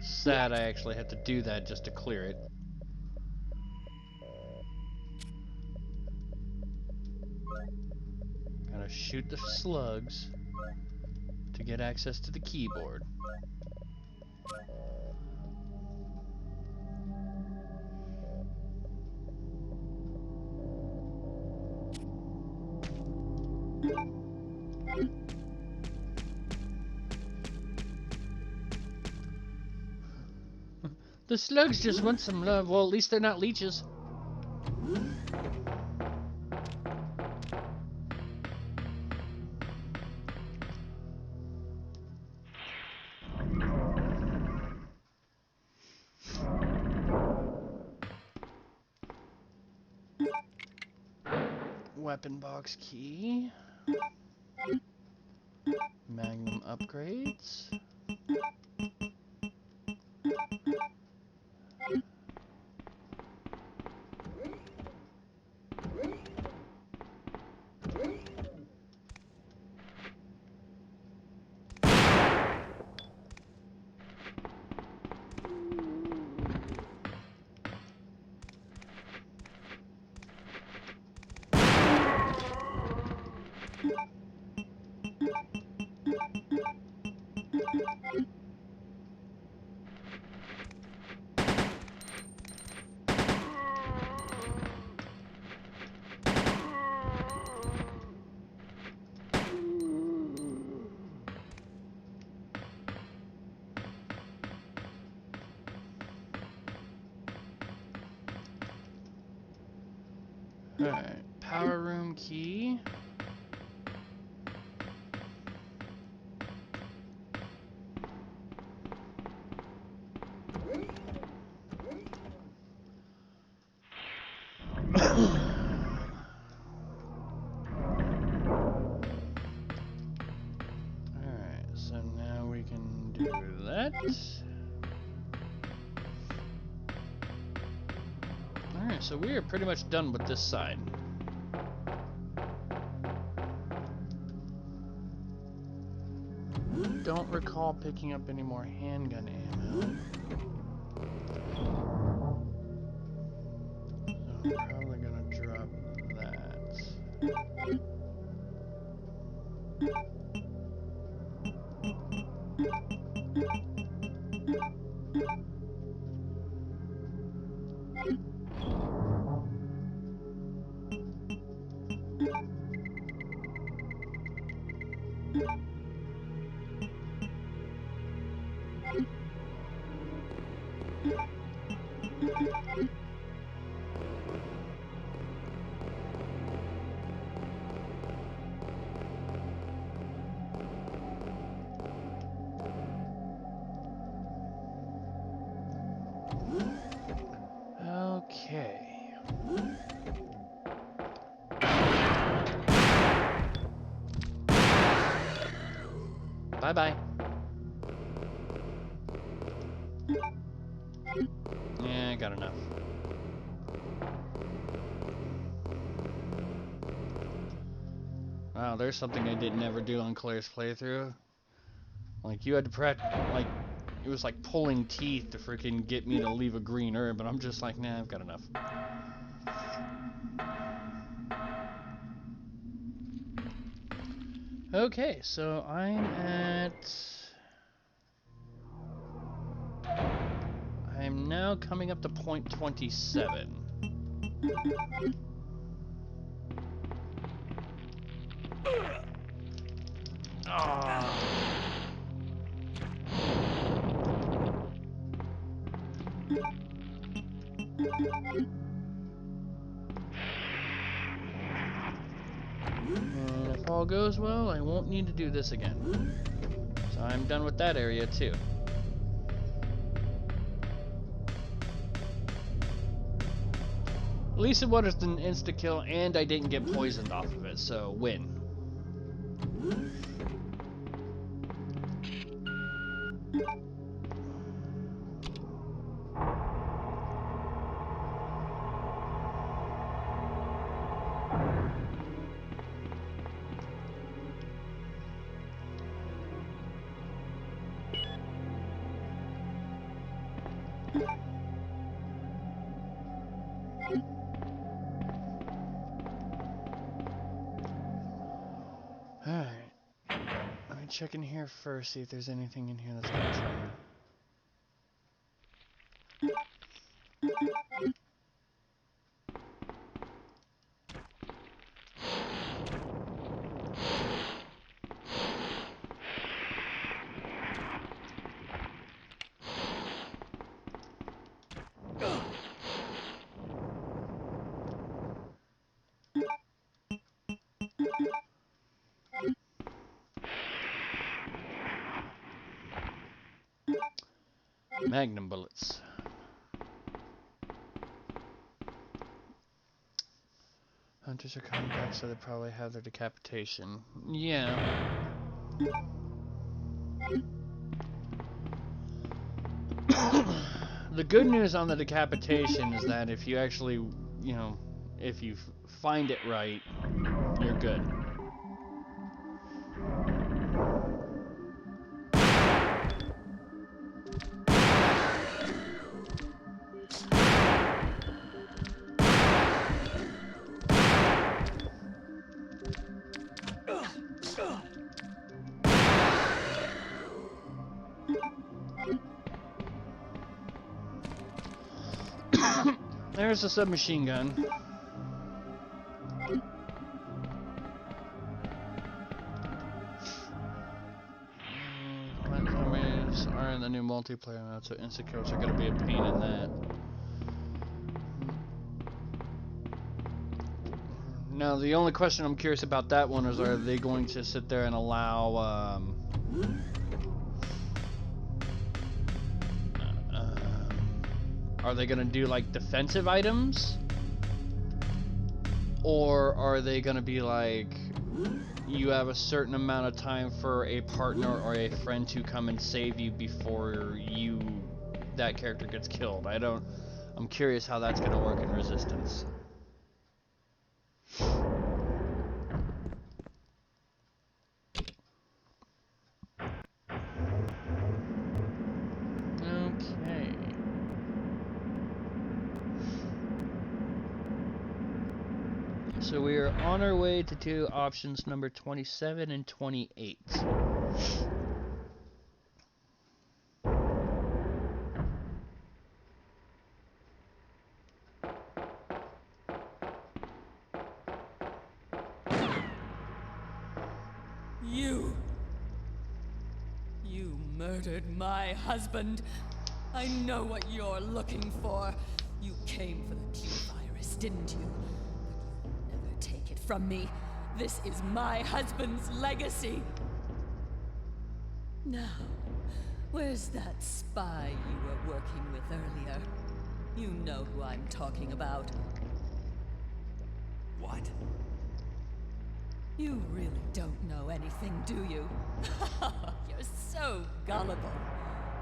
Sad I actually had to do that just to clear it. Gotta shoot the slugs to get access to the keyboard. The slugs just want some love. Well, at least they're not leeches. Weapon box key. Magnum upgrades. Alright, power room key. Alright, so we are pretty much done with this side. Don't recall picking up any more handgun ammo. So I'm probably gonna drop that. Okay. Bye-bye. Yeah, I got enough. Wow, there's something I didn't ever do on Claire's playthrough. Like, you had to practice, like, it was like pulling teeth to freaking get me to leave a green herb, but I'm just like, nah, I've got enough. Okay, so I'm now coming up to point 27. And if all goes well, I won't need to do this again. So I'm done with that area too. At least it wasn't an insta-kill and I didn't get poisoned off of it, so win. Alright. Let me check in here first, see if there's anything in here that's gonna try me. Magnum bullets. Hunters are coming back, so they probably have their decapitation. Yeah. The good news on the decapitation is that if you actually, you know, if you find it right, you're good. There's a submachine gun. Plant zombies are in the new multiplayer mode, so insta-kills are gonna be a pain in that. Now, the only question I'm curious about that one is, are they going to sit there and allow, are they going to do, like, defensive items? Or are they going to be like, you have a certain amount of time for a partner or a friend to come and save you before that character gets killed? I'm curious how that's going to work in Resistance. Okay. So we are on our way to do options number 27 and 28. You murdered my husband. I know what you're looking for. You came for the G-Virus, didn't you? But you'll never take it from me. This is my husband's legacy. Now, where's that spy you were working with earlier? You know who I'm talking about. What? You really don't know anything, do you? You're so gullible.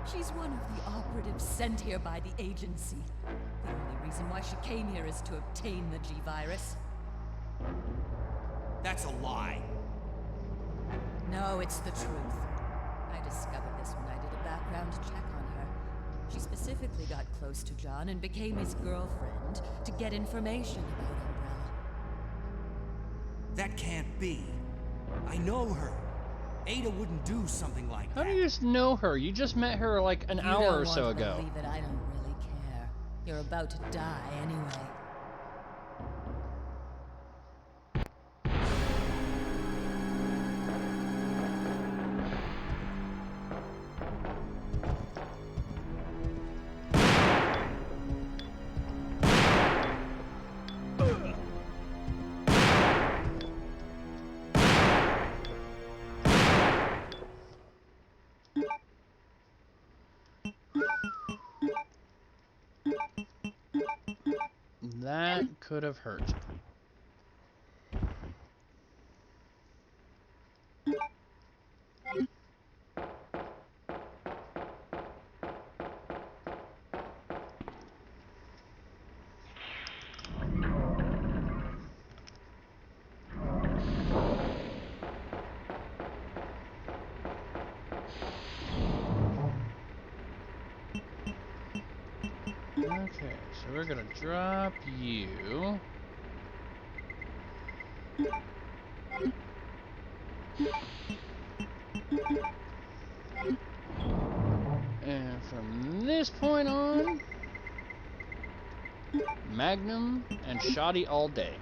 She's one of the operatives sent here by the agency. The only reason why she came here is to obtain the G-Virus. That's a lie. No, it's the truth. I discovered this when I did a background check on her. She specifically got close to John and became his girlfriend to get information about Umbrella. That can't be. I know her. Ada wouldn't do something like How that. do you just know her? You just met her like an hour or so ago. You don't want to believe it, I don't really care. You're about to die anyway. That could have hurt. Okay, so we're gonna drop you. And from this point on, Magnum and Shoddy all day.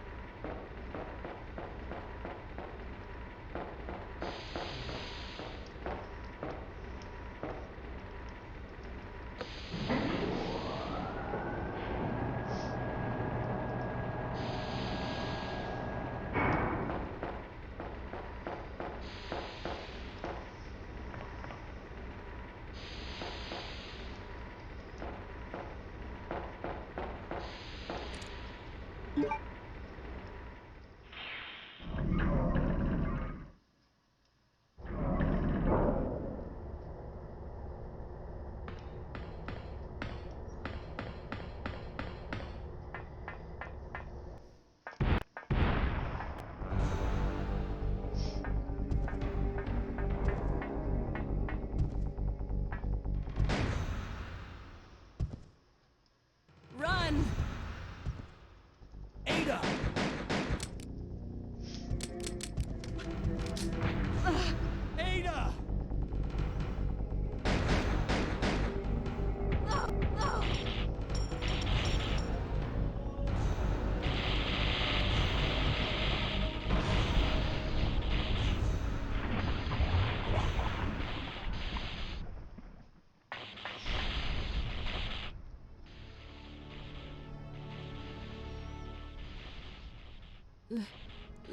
Run! Ada!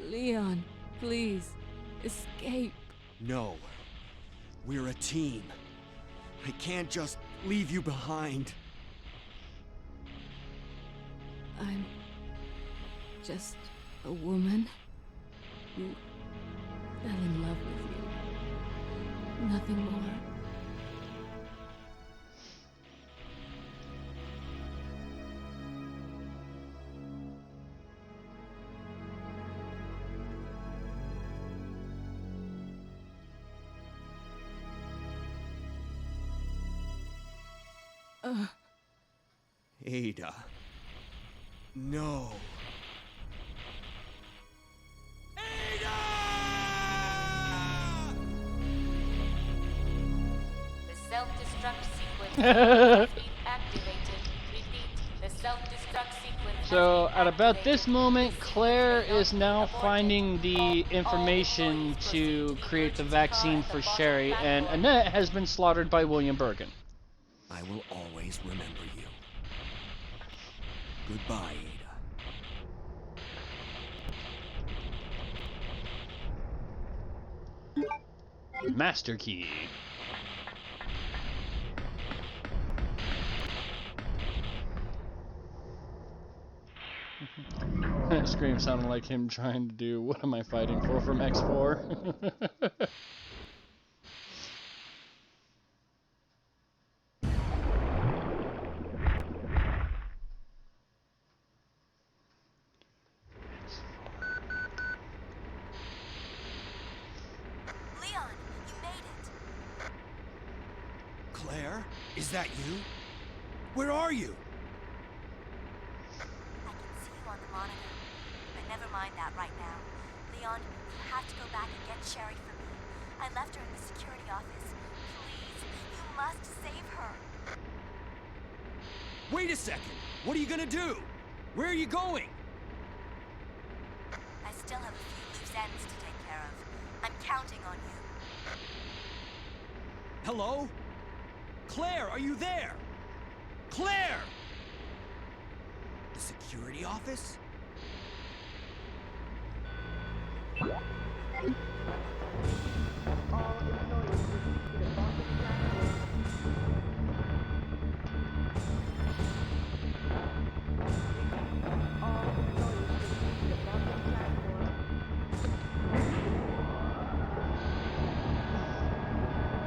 Leon, please, escape. No. We're a team. I can't just leave you behind. I'm just a woman who fell in love with you. Nothing more. Ada. No. The self-destruct sequence has been activated. Repeat, the self-destruct sequence. So at about this moment, Claire is now finding the information to create the vaccine for Sherry, and Annette has been slaughtered by William Bergen. I will always remember you. Goodbye, Ada. Master key. That scream sounded like him trying to do "What am I fighting for" from X4. Leon, you made it. Claire, is that you? Where are you? I can see you on the monitor. But never mind that right now. Leon, you have to go back and get Sherry for me. I left her in the security office. Please, you must save her. Wait a second. What are you gonna do? Where are you going? I still have a few loose ends to take care of. I'm counting on you. Hello? Claire, are you there? Claire! The security office?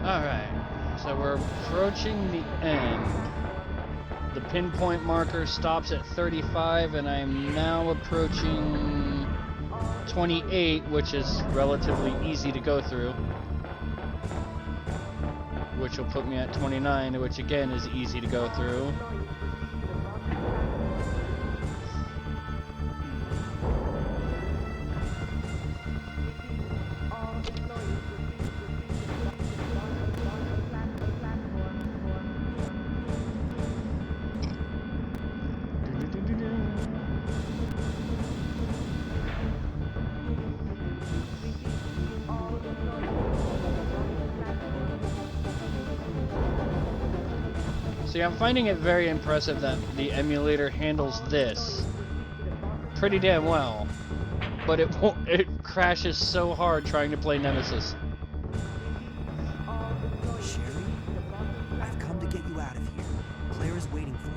Alright, so we're approaching the end. The pinpoint marker stops at 35, and I'm now approaching 28, which is relatively easy to go through. Which will put me at 29, which again is easy to go through. See, I'm finding it very impressive that the emulator handles this pretty damn well, but it crashes so hard trying to play Nemesis. Sherry? I've come to get you out of here. Claire is waiting for you.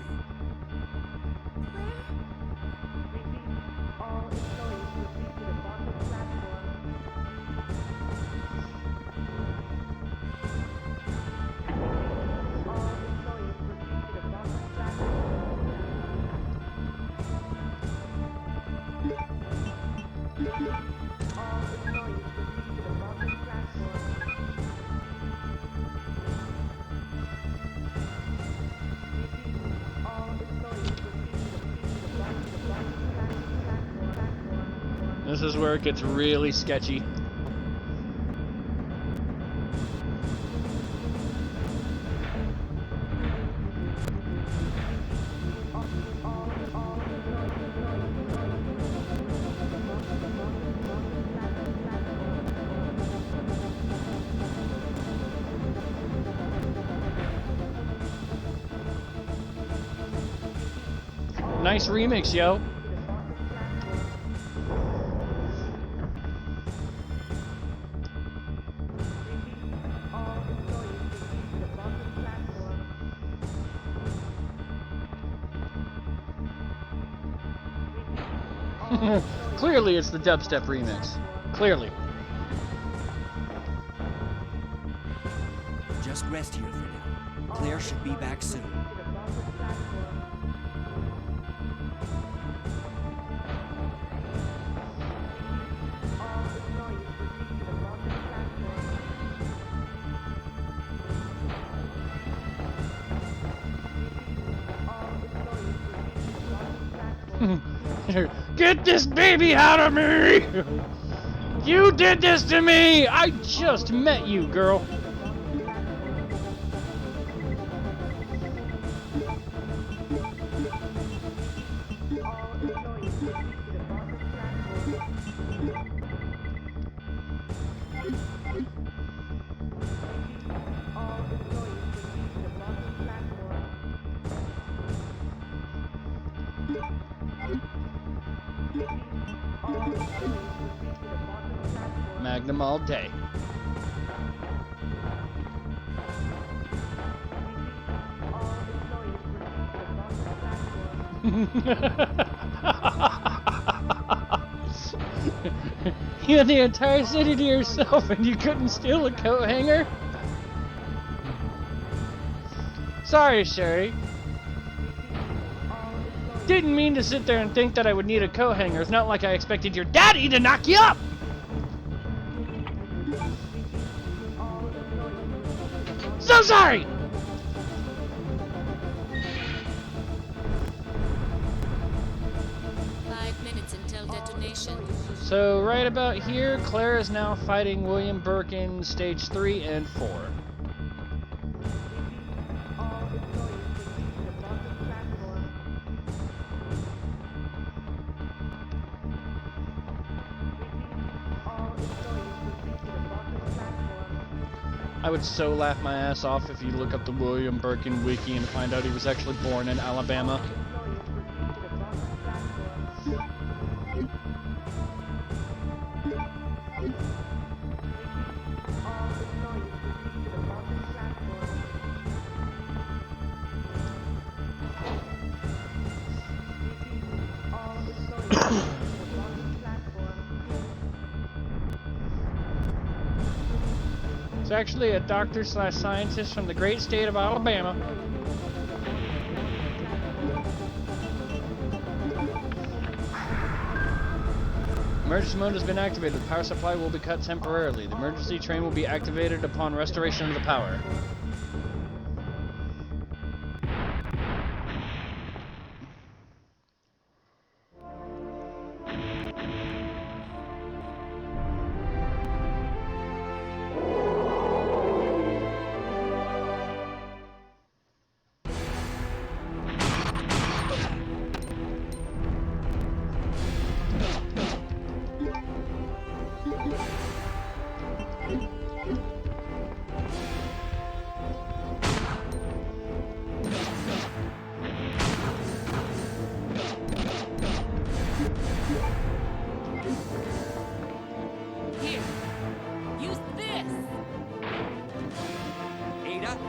This is where it gets really sketchy. Nice remix, yo. Clearly, it's the dubstep remix. Clearly. Just rest here for now. Claire should be back soon. Get this baby out of me! You did this to me! I just met you, girl. Magnum all day. You had the entire city to yourself and you couldn't steal a coat hanger? Sorry, Sherry. Didn't mean to sit there and think that I would need a coat hanger. It's not like I expected your daddy to knock you up! So sorry! Until detonation. So right about here, Claire is now fighting William Burke in stage 3 and 4. I would so laugh my ass off if you look up the William Birkin wiki and find out he was actually born in Alabama. It's actually a doctor/scientist from the great state of Alabama. Emergency mode has been activated. The power supply will be cut temporarily. The emergency train will be activated upon restoration of the power.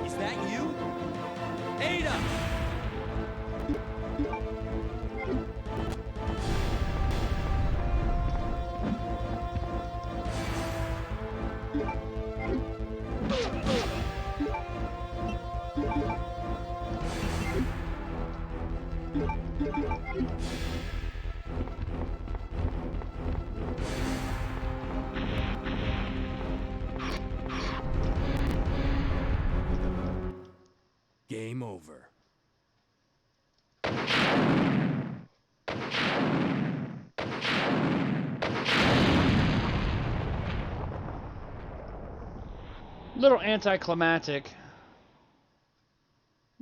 Is that you? Ada! Game over. Little anticlimactic.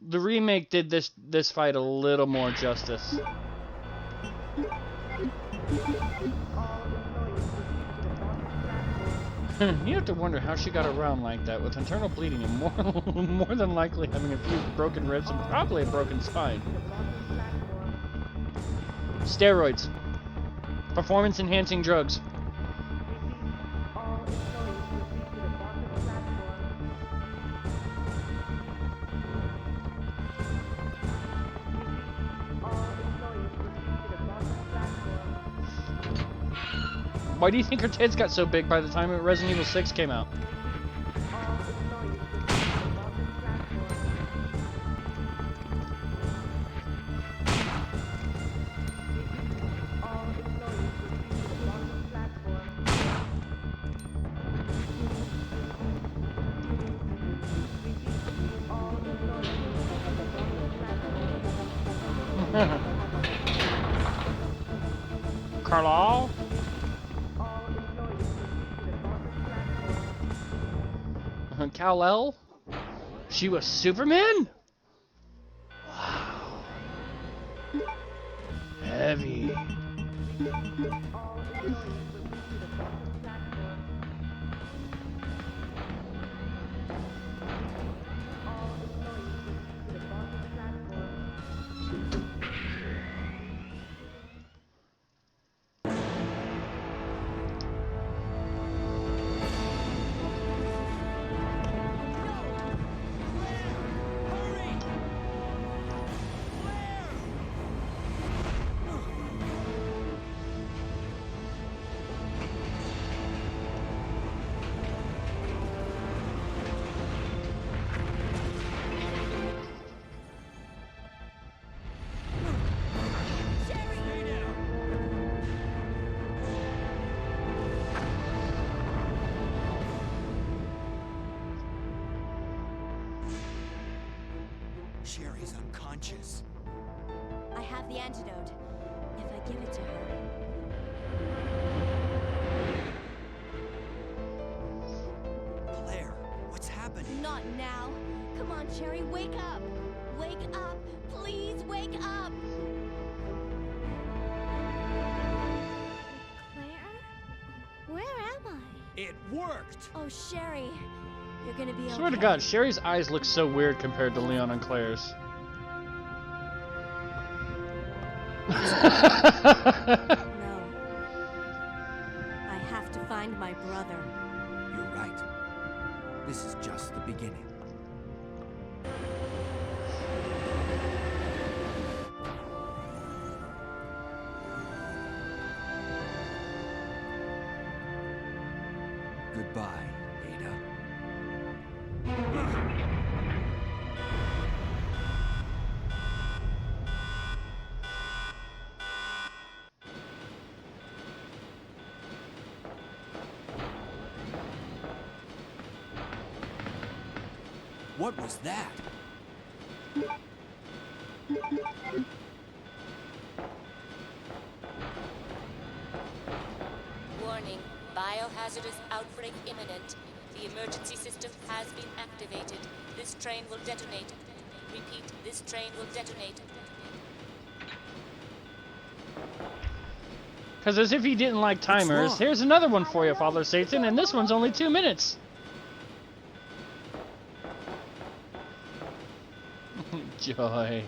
The remake did this fight a little more justice. You have to wonder how she got around like that with internal bleeding and more than likely having a few broken ribs and probably a broken spine. Steroids. Performance enhancing drugs. Why do you think her tits got so big by the time Resident Evil 6 came out? Carlisle? Kal-El? She was Superman? Wow. Heavy. Sherry's unconscious. I have the antidote. If I give it to her. Claire, what's happening? Not now. Come on, Cherry, wake up. Wake up. Please wake up. Claire? Where am I? It worked! Oh, Sherry. You're gonna be okay. Swear to God, Sherry's eyes look so weird compared to Leon and Claire's. No. I have to find my brother. You're right. This is just the beginning. Goodbye, Ada. What was that? Warning. Biohazardous outbreak imminent. The emergency system has been activated. This train will detonate. Repeat, this train will detonate. Because as if he didn't like timers, wrong? here's another one for you, Father Satan, and this one's only 2 minutes. Joy.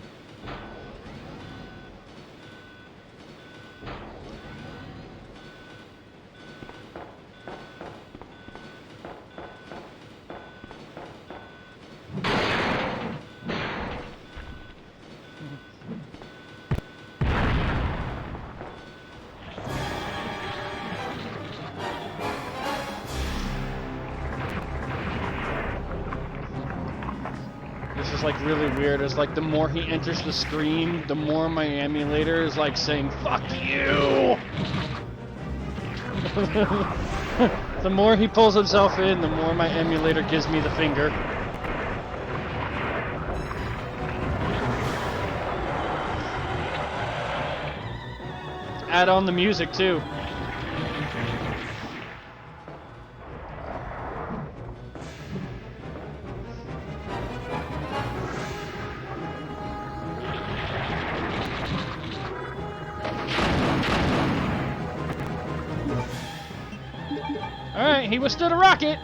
This is like really weird. It's like the more he enters the screen, the more my emulator is like saying, fuck you! The more he pulls himself in, the more my emulator gives me the finger. Add on the music too. Alright, he withstood a rocket!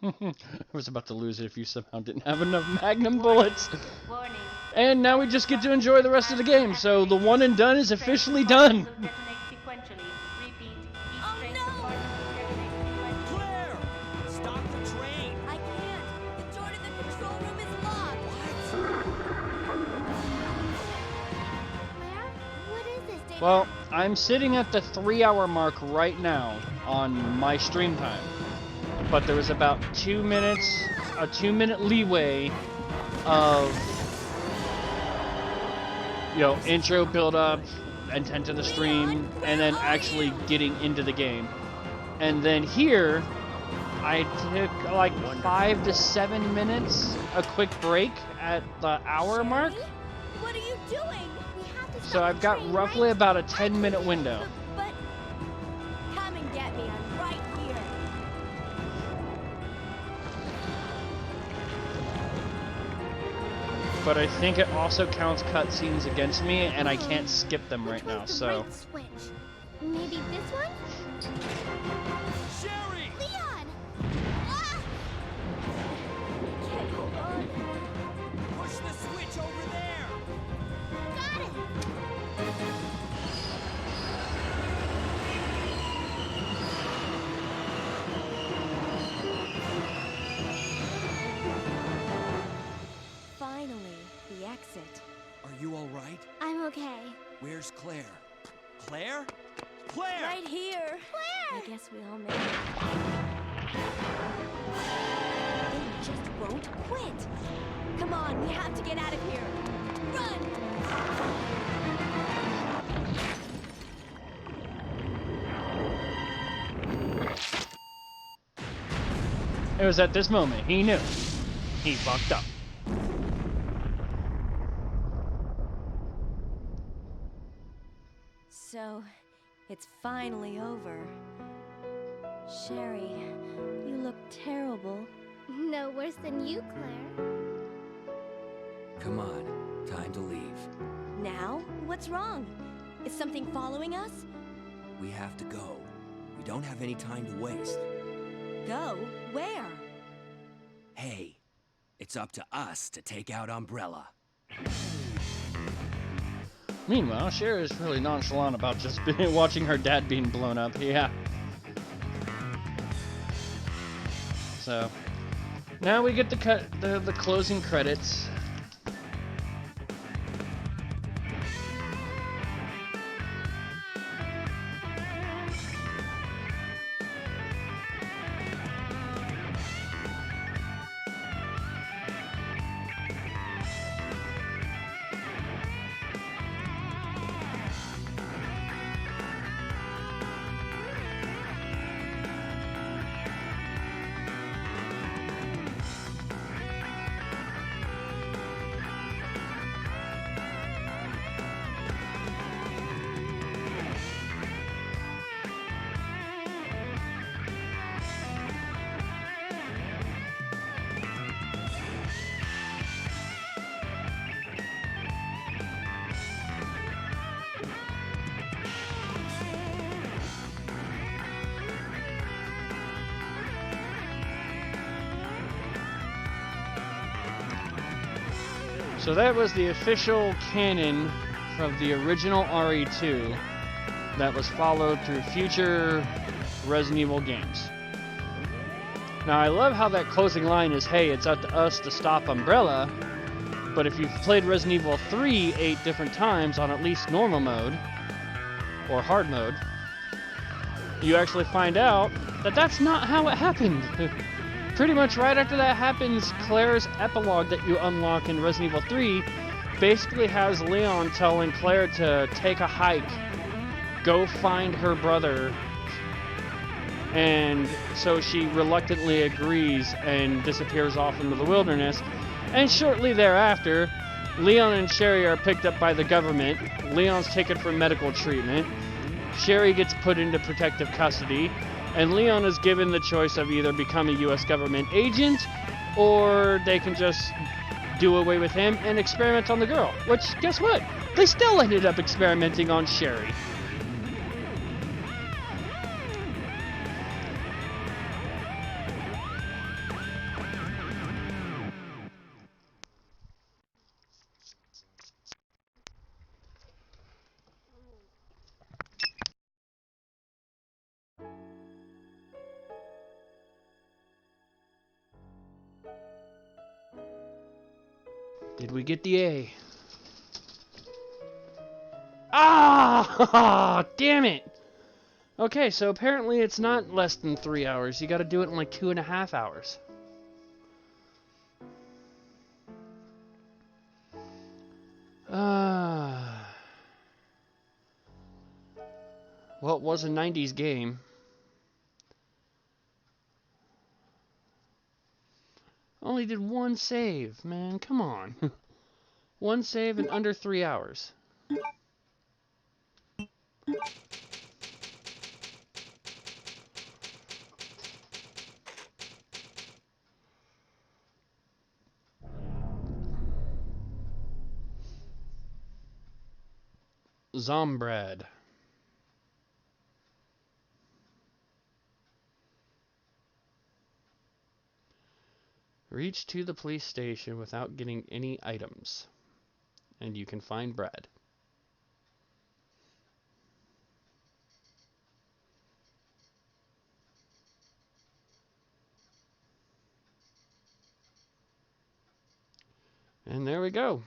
I was about to lose it if you somehow didn't have enough magnum bullets. Warning. And now we just get to enjoy the rest of the game. So the one and done is officially done. Detonate sequentially. Repeat. Each Oh, train no! compartment will detonate sequentially. Claire! Stop the train! I can't. The door to the control room is locked. Claire, what is this, David? Well, I'm sitting at the 3-hour mark right now on my stream time. But there was about 2 minutes, a 2-minute leeway of, you know, intro build up, intent of the stream, and then actually getting into the game. And then here, I took like 5 to 7 minutes, a quick break at the hour mark. What are you doing? We have to So stop I've the got train roughly right about a 10-minute window. But come and get me. I'm right here. But I think it also counts cutscenes against me, and I can't skip them right now, so... Switch. Maybe this one? Sherry! Leon! Ah! Can't hold on. Push the switch over there! Got it! Finally, the exit. Are you all right? I'm okay. Where's Claire? Claire? Claire! Right here. Claire! I guess we all made it. They just won't quit. Come on, we have to get out of here. Run! It was at this moment he knew. He fucked up. So, it's finally over. Sherry, you look terrible. No worse than you, Claire. Come on, time to leave. Now? What's wrong? Is something following us? We have to go. We don't have any time to waste. Go? Where? Hey, it's up to us to take out Umbrella. Meanwhile, Sherry is really nonchalant about just watching her dad being blown up. Yeah. So, now we get the closing credits. So that was the official canon from the original RE2 that was followed through future Resident Evil games. Now I love how that closing line is, hey, it's up to us to stop Umbrella, but if you've played Resident Evil 3 8 different times on at least normal mode, or hard mode, you actually find out that that's not how it happened. Pretty much right after that happens, Claire's epilogue that you unlock in Resident Evil 3 basically has Leon telling Claire to take a hike, go find her brother, and so she reluctantly agrees and disappears off into the wilderness. And shortly thereafter, Leon and Sherry are picked up by the government. Leon's taken for medical treatment. Sherry gets put into protective custody. And Leon is given the choice of either become a U.S. government agent, or they can just do away with him and experiment on the girl. Which, guess what? They still ended up experimenting on Sherry. Did we get the A? Ah! Damn it! Okay, so apparently it's not less than 3 hours. You gotta do it in like 2.5 hours. Well, it was a 90s game. Only did one save, man. Come on. One save in under 3 hours. Zombrad. Reach to the police station without getting any items. And you can find Brad. And there we go.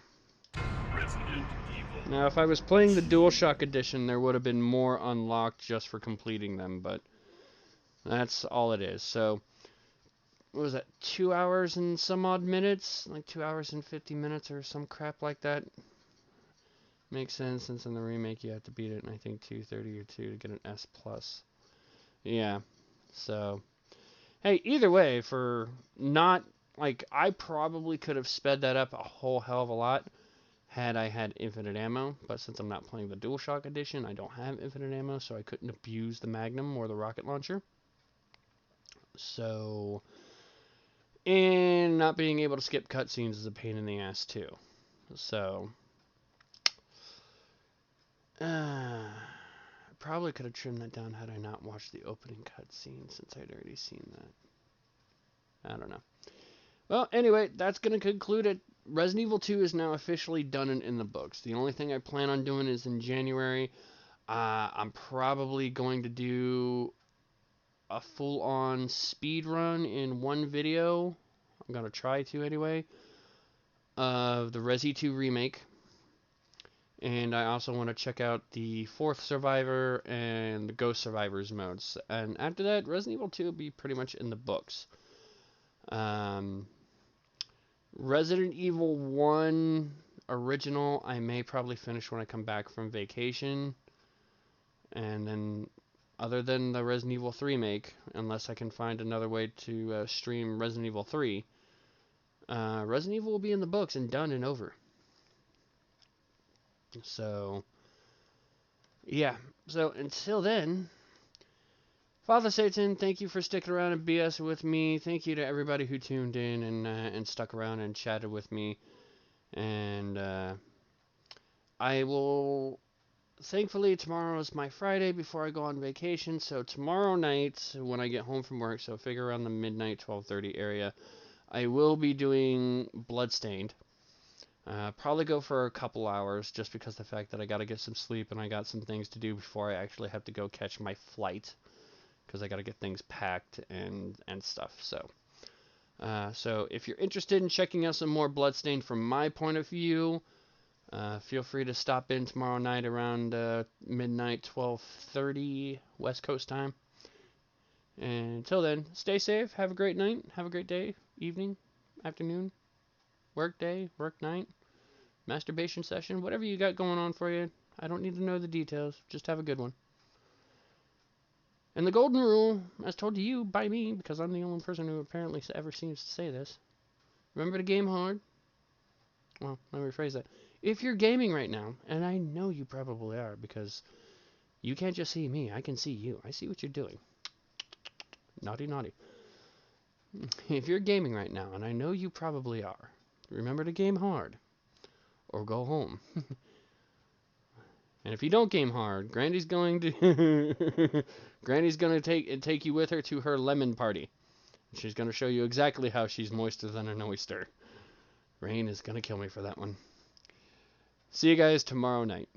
Now, if I was playing the DualShock edition, there would have been more unlocked just for completing them, but that's all it is. So, what was that, 2 hours and some odd minutes? Like 2 hours and 50 minutes or some crap like that? Makes sense, since in the remake you have to beat it in, I think, 2:30 or 2 to get an S+. Yeah, so... Hey, either way, for not... Like, I probably could have sped that up a whole hell of a lot had I had infinite ammo, but since I'm not playing the DualShock edition, I don't have infinite ammo, so I couldn't abuse the Magnum or the rocket launcher. So, and not being able to skip cutscenes is a pain in the ass too. So, I probably could have trimmed that down had I not watched the opening cutscene, since I'd already seen that. I don't know. Well, anyway, that's going to conclude it. Resident Evil 2 is now officially done and in the books. The only thing I plan on doing is in January. I'm probably going to do a full-on speed run in one video. I'm going to try to anyway. Of the Resi 2 remake. And I also want to check out the Fourth Survivor and the Ghost Survivors modes. And after that, Resident Evil 2 will be pretty much in the books. Resident Evil 1 original, I may probably finish when I come back from vacation. And then, other than the Resident Evil 3 remake, unless I can find another way to stream Resident Evil 3, Resident Evil will be in the books and done and over. So, yeah. So, until then, Father Satan, thank you for sticking around and BS with me. Thank you to everybody who tuned in and stuck around and chatted with me. And I will... Thankfully, tomorrow is my Friday before I go on vacation. So tomorrow night, when I get home from work, so figure around the midnight, 12:30 area, I will be doing Bloodstained. Probably go for a couple hours, just because of the fact that I got to get some sleep and I got some things to do before I actually have to go catch my flight. Because I got to get things packed and stuff. So if you're interested in checking out some more Bloodstained from my point of view, feel free to stop in tomorrow night around midnight, 12:30 West Coast time. And until then, stay safe. Have a great night. Have a great day, evening, afternoon, work day, work night, masturbation session, whatever you got going on for you. I don't need to know the details. Just have a good one. And the golden rule, as told to you by me, because I'm the only person who apparently ever seems to say this. Remember to game hard. Well, let me rephrase that. If you're gaming right now, and I know you probably are, because you can't just see me, I can see you. I see what you're doing. Naughty, naughty. If you're gaming right now, and I know you probably are, remember to game hard. Or go home. And if you don't game hard, Granny's going to take you with her to her lemon party. She's going to show you exactly how she's moister than an oyster. Rain is going to kill me for that one. See you guys tomorrow night.